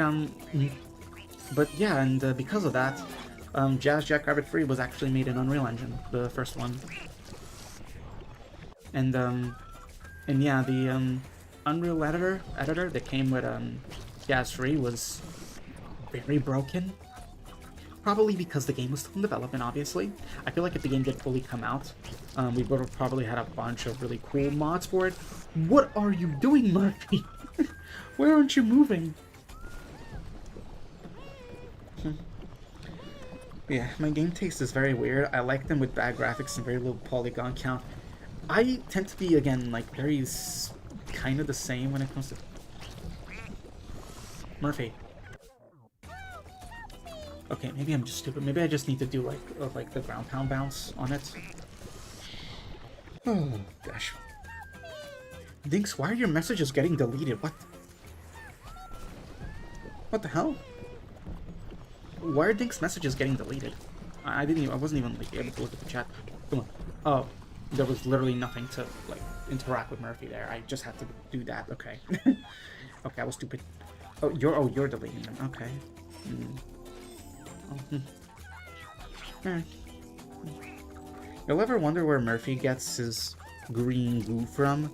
but yeah, and because of that, Jazz Jackrabbit Free was actually made in Unreal Engine, the first one. And yeah, the, Unreal editor that came with, Jazz Free was very broken. Probably because the game was still in development, obviously. I feel like if the game did fully come out, we would have probably had a bunch of really cool mods for it. What are you doing, Murphy? Where aren't you moving? Yeah, my game taste is very weird. I like them with bad graphics and very little polygon count. I tend to be, again, like, very kind of the same when it comes to... Murphy. Okay, maybe I'm just stupid. Maybe I just need to do, like the ground pound bounce on it. Oh, gosh. Dinks, why are your messages getting deleted? What? What the hell? Why are Dink's messages getting deleted? I wasn't even, like, able to look at the chat. Come on. Oh, there was literally nothing to, like, interact with Murphy there. I just had to do that. Okay. Okay, I was stupid. Oh, you're deleting them. Okay. Alright. You'll ever wonder where Murphy gets his green goo from?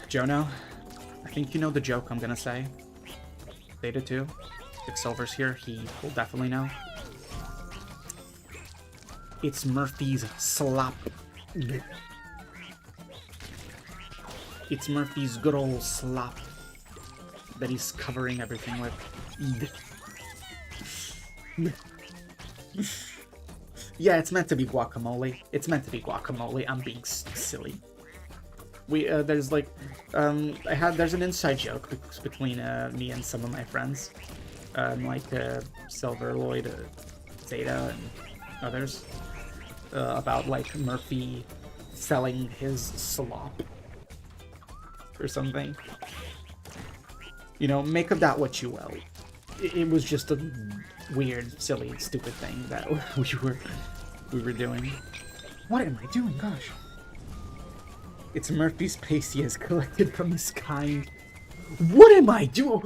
Jono, I think you know the joke I'm gonna say. Data 2. If Silver's here, he will definitely know. It's Murphy's slop. It's Murphy's good old slop. that he's covering everything with. Yeah, it's meant to be guacamole. It's meant to be guacamole. I'm being silly. There's like, there's an inside joke between me and some of my friends, like Silver, Lloyd, Zeta, and others, about like Murphy selling his slop or something. You know, make of that what you will. It was just a weird, silly, stupid thing that we were doing. What am I doing? Gosh. It's Murphy's paste he has collected from his kind. What am I doing?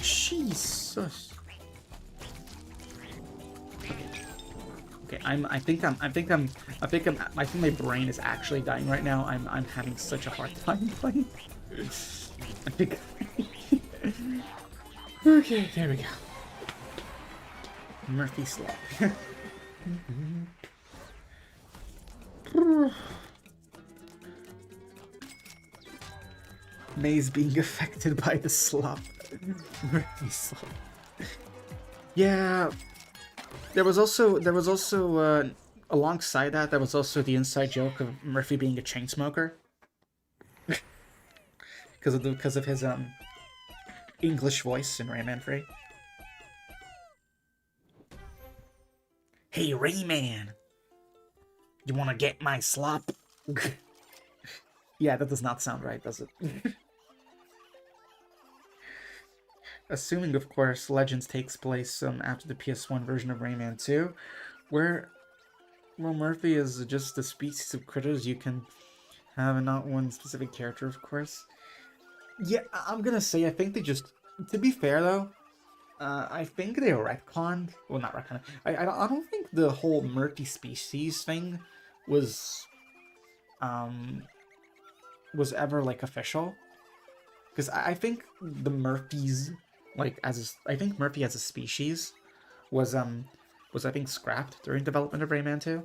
Jesus. Okay, I think my brain is actually dying right now. I'm having such a hard time playing. I think. Okay, there we go. Murphy slop. Maze being affected by the slop. Murphy slop. Yeah. There was also alongside that, there was also the inside joke of Murphy being a chain smoker. because of his English voice in Rayman 3. Hey Rayman, you wanna get my slop? Yeah, that does not sound right, does it? Assuming, of course, Legends takes place after the PS1 version of Rayman 2, where, well, Murphy is just a species of critters you can have and not one specific character, of course. Yeah, I'm gonna say, I think they just, to be fair though, I think they retconned, well, not retconned, I don't think the whole Murphy species thing was ever, like, official. Because I think the Murphys, like, I think Murphy as a species was I think scrapped during development of Rayman 2.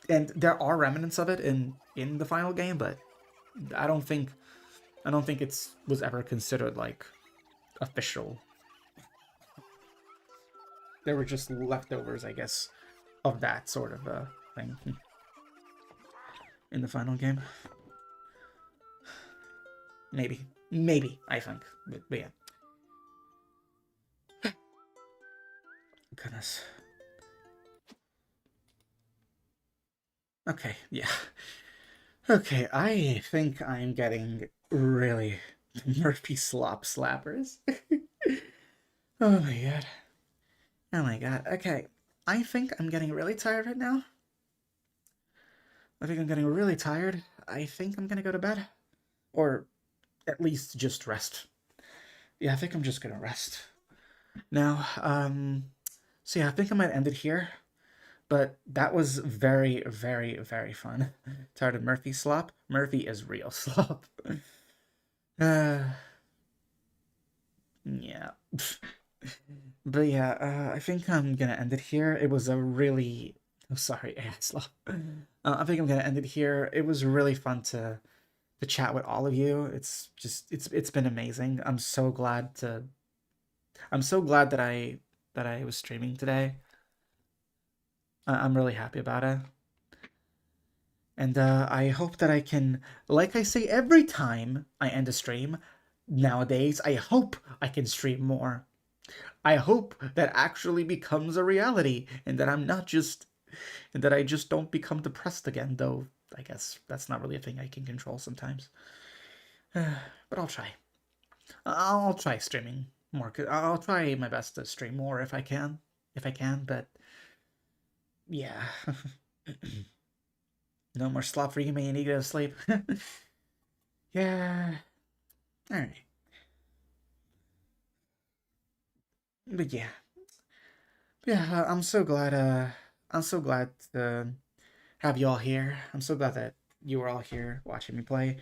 And there are remnants of it in the final game, but I don't think it was ever considered, like, official. There were just leftovers, I guess, of that sort of thing in the final game. Maybe, I think. But yeah. Goodness. Okay, yeah. Okay, I think I'm getting really Murphy slop slappers. Oh my god. Oh my god. Okay, I think I'm getting really tired right now. I think I'm getting really tired. I think I'm gonna go to bed. Or at least just rest. Yeah, I think I'm just gonna rest. Now, so yeah, I think I might end it here. But that was very, very, very fun. Tired of Murphy slop? Murphy is real slop. Yeah. But yeah, I think I'm gonna end it here. It was a really... Oh, sorry, slop. I think I'm gonna end it here. It was really fun to chat with all of you. It's just it's been amazing. I'm so glad that I was streaming today. I'm really happy about it. And I hope that I can, like I say every time I end a stream nowadays, I hope I can stream more. I hope that actually becomes a reality and that I just don't become depressed again, though I guess that's not really a thing I can control sometimes. But I'll try. I'll try streaming more. I'll try my best to stream more if I can, but yeah. No more slop for you, man. You need to go to sleep. Yeah. Alright. But yeah. Yeah, I'm so glad to have you all here. I'm so glad that you were all here watching me play.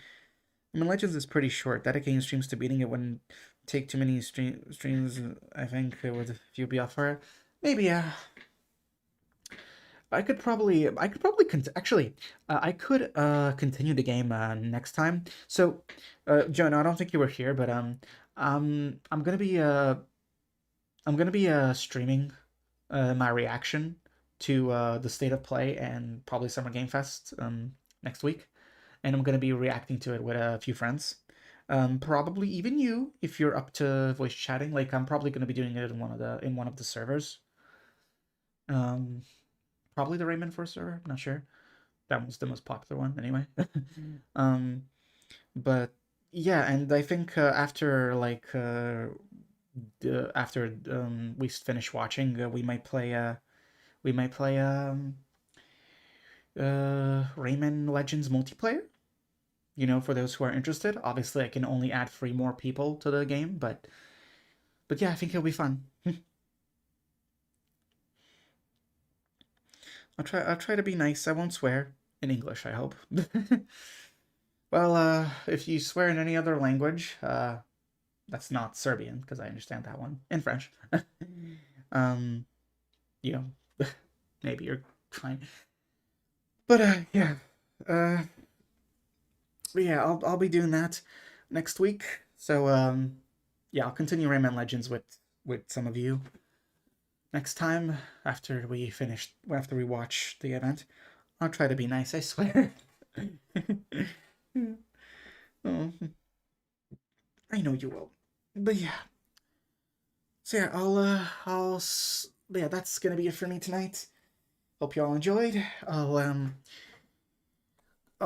I mean, Legends is pretty short. Dedicating streams to beating it wouldn't take too many streams. I think it would, if you'd be off for it. Maybe, yeah. I could probably actually, I could continue the game next time. So, Jonah, I don't think you were here, but I'm gonna be streaming my reaction to the state of play and probably Summer Game Fest next week, and I'm gonna be reacting to it with a few friends. Probably even you if you're up to voice chatting. Like I'm probably gonna be doing it in one of the servers. Um, Probably the Rayman 4 server. I'm not sure. That was the most popular one anyway. um, but yeah, and I think after after we finish watching, we might play Rayman Legends multiplayer. You know, for those who are interested. Obviously, I can only add 3 more people to the game, but yeah, I think it'll be fun. I'll try to be nice. I won't swear in English, I hope. Well, if you swear in any other language, that's not Serbian because I understand that one, and French. um, you know, maybe you're fine. But yeah, uh, yeah, I'll be doing that next week. So yeah, I'll continue Rayman Legends with some of you next time after we watch the event. I'll try to be nice, I swear. Oh, I know you will. But yeah. So yeah, yeah, that's gonna be it for me tonight. Hope you all enjoyed. I'll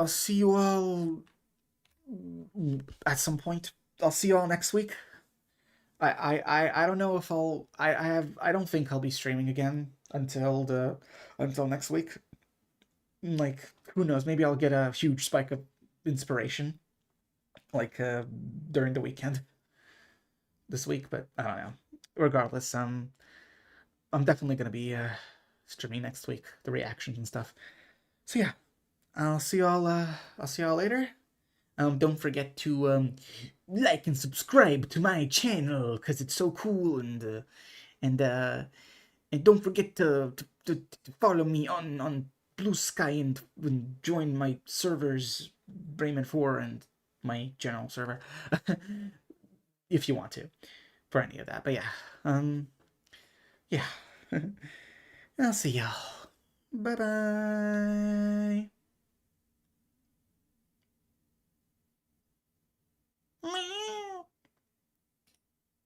see you all at some point. I'll see you all next week. I don't know if I don't think I'll be streaming again until next week. Like who knows, maybe I'll get a huge spike of inspiration like during the weekend this week, but I don't know. Regardless, I'm definitely gonna be streaming next week, the reactions and stuff. So yeah, I'll see y'all later. Don't forget to like and subscribe to my channel because it's so cool, and uh, and don't forget to follow me on Blue Sky and join my servers, Brayman 4 and my general server, if you want to, for any of that. But yeah, yeah, I'll see y'all. Bye bye.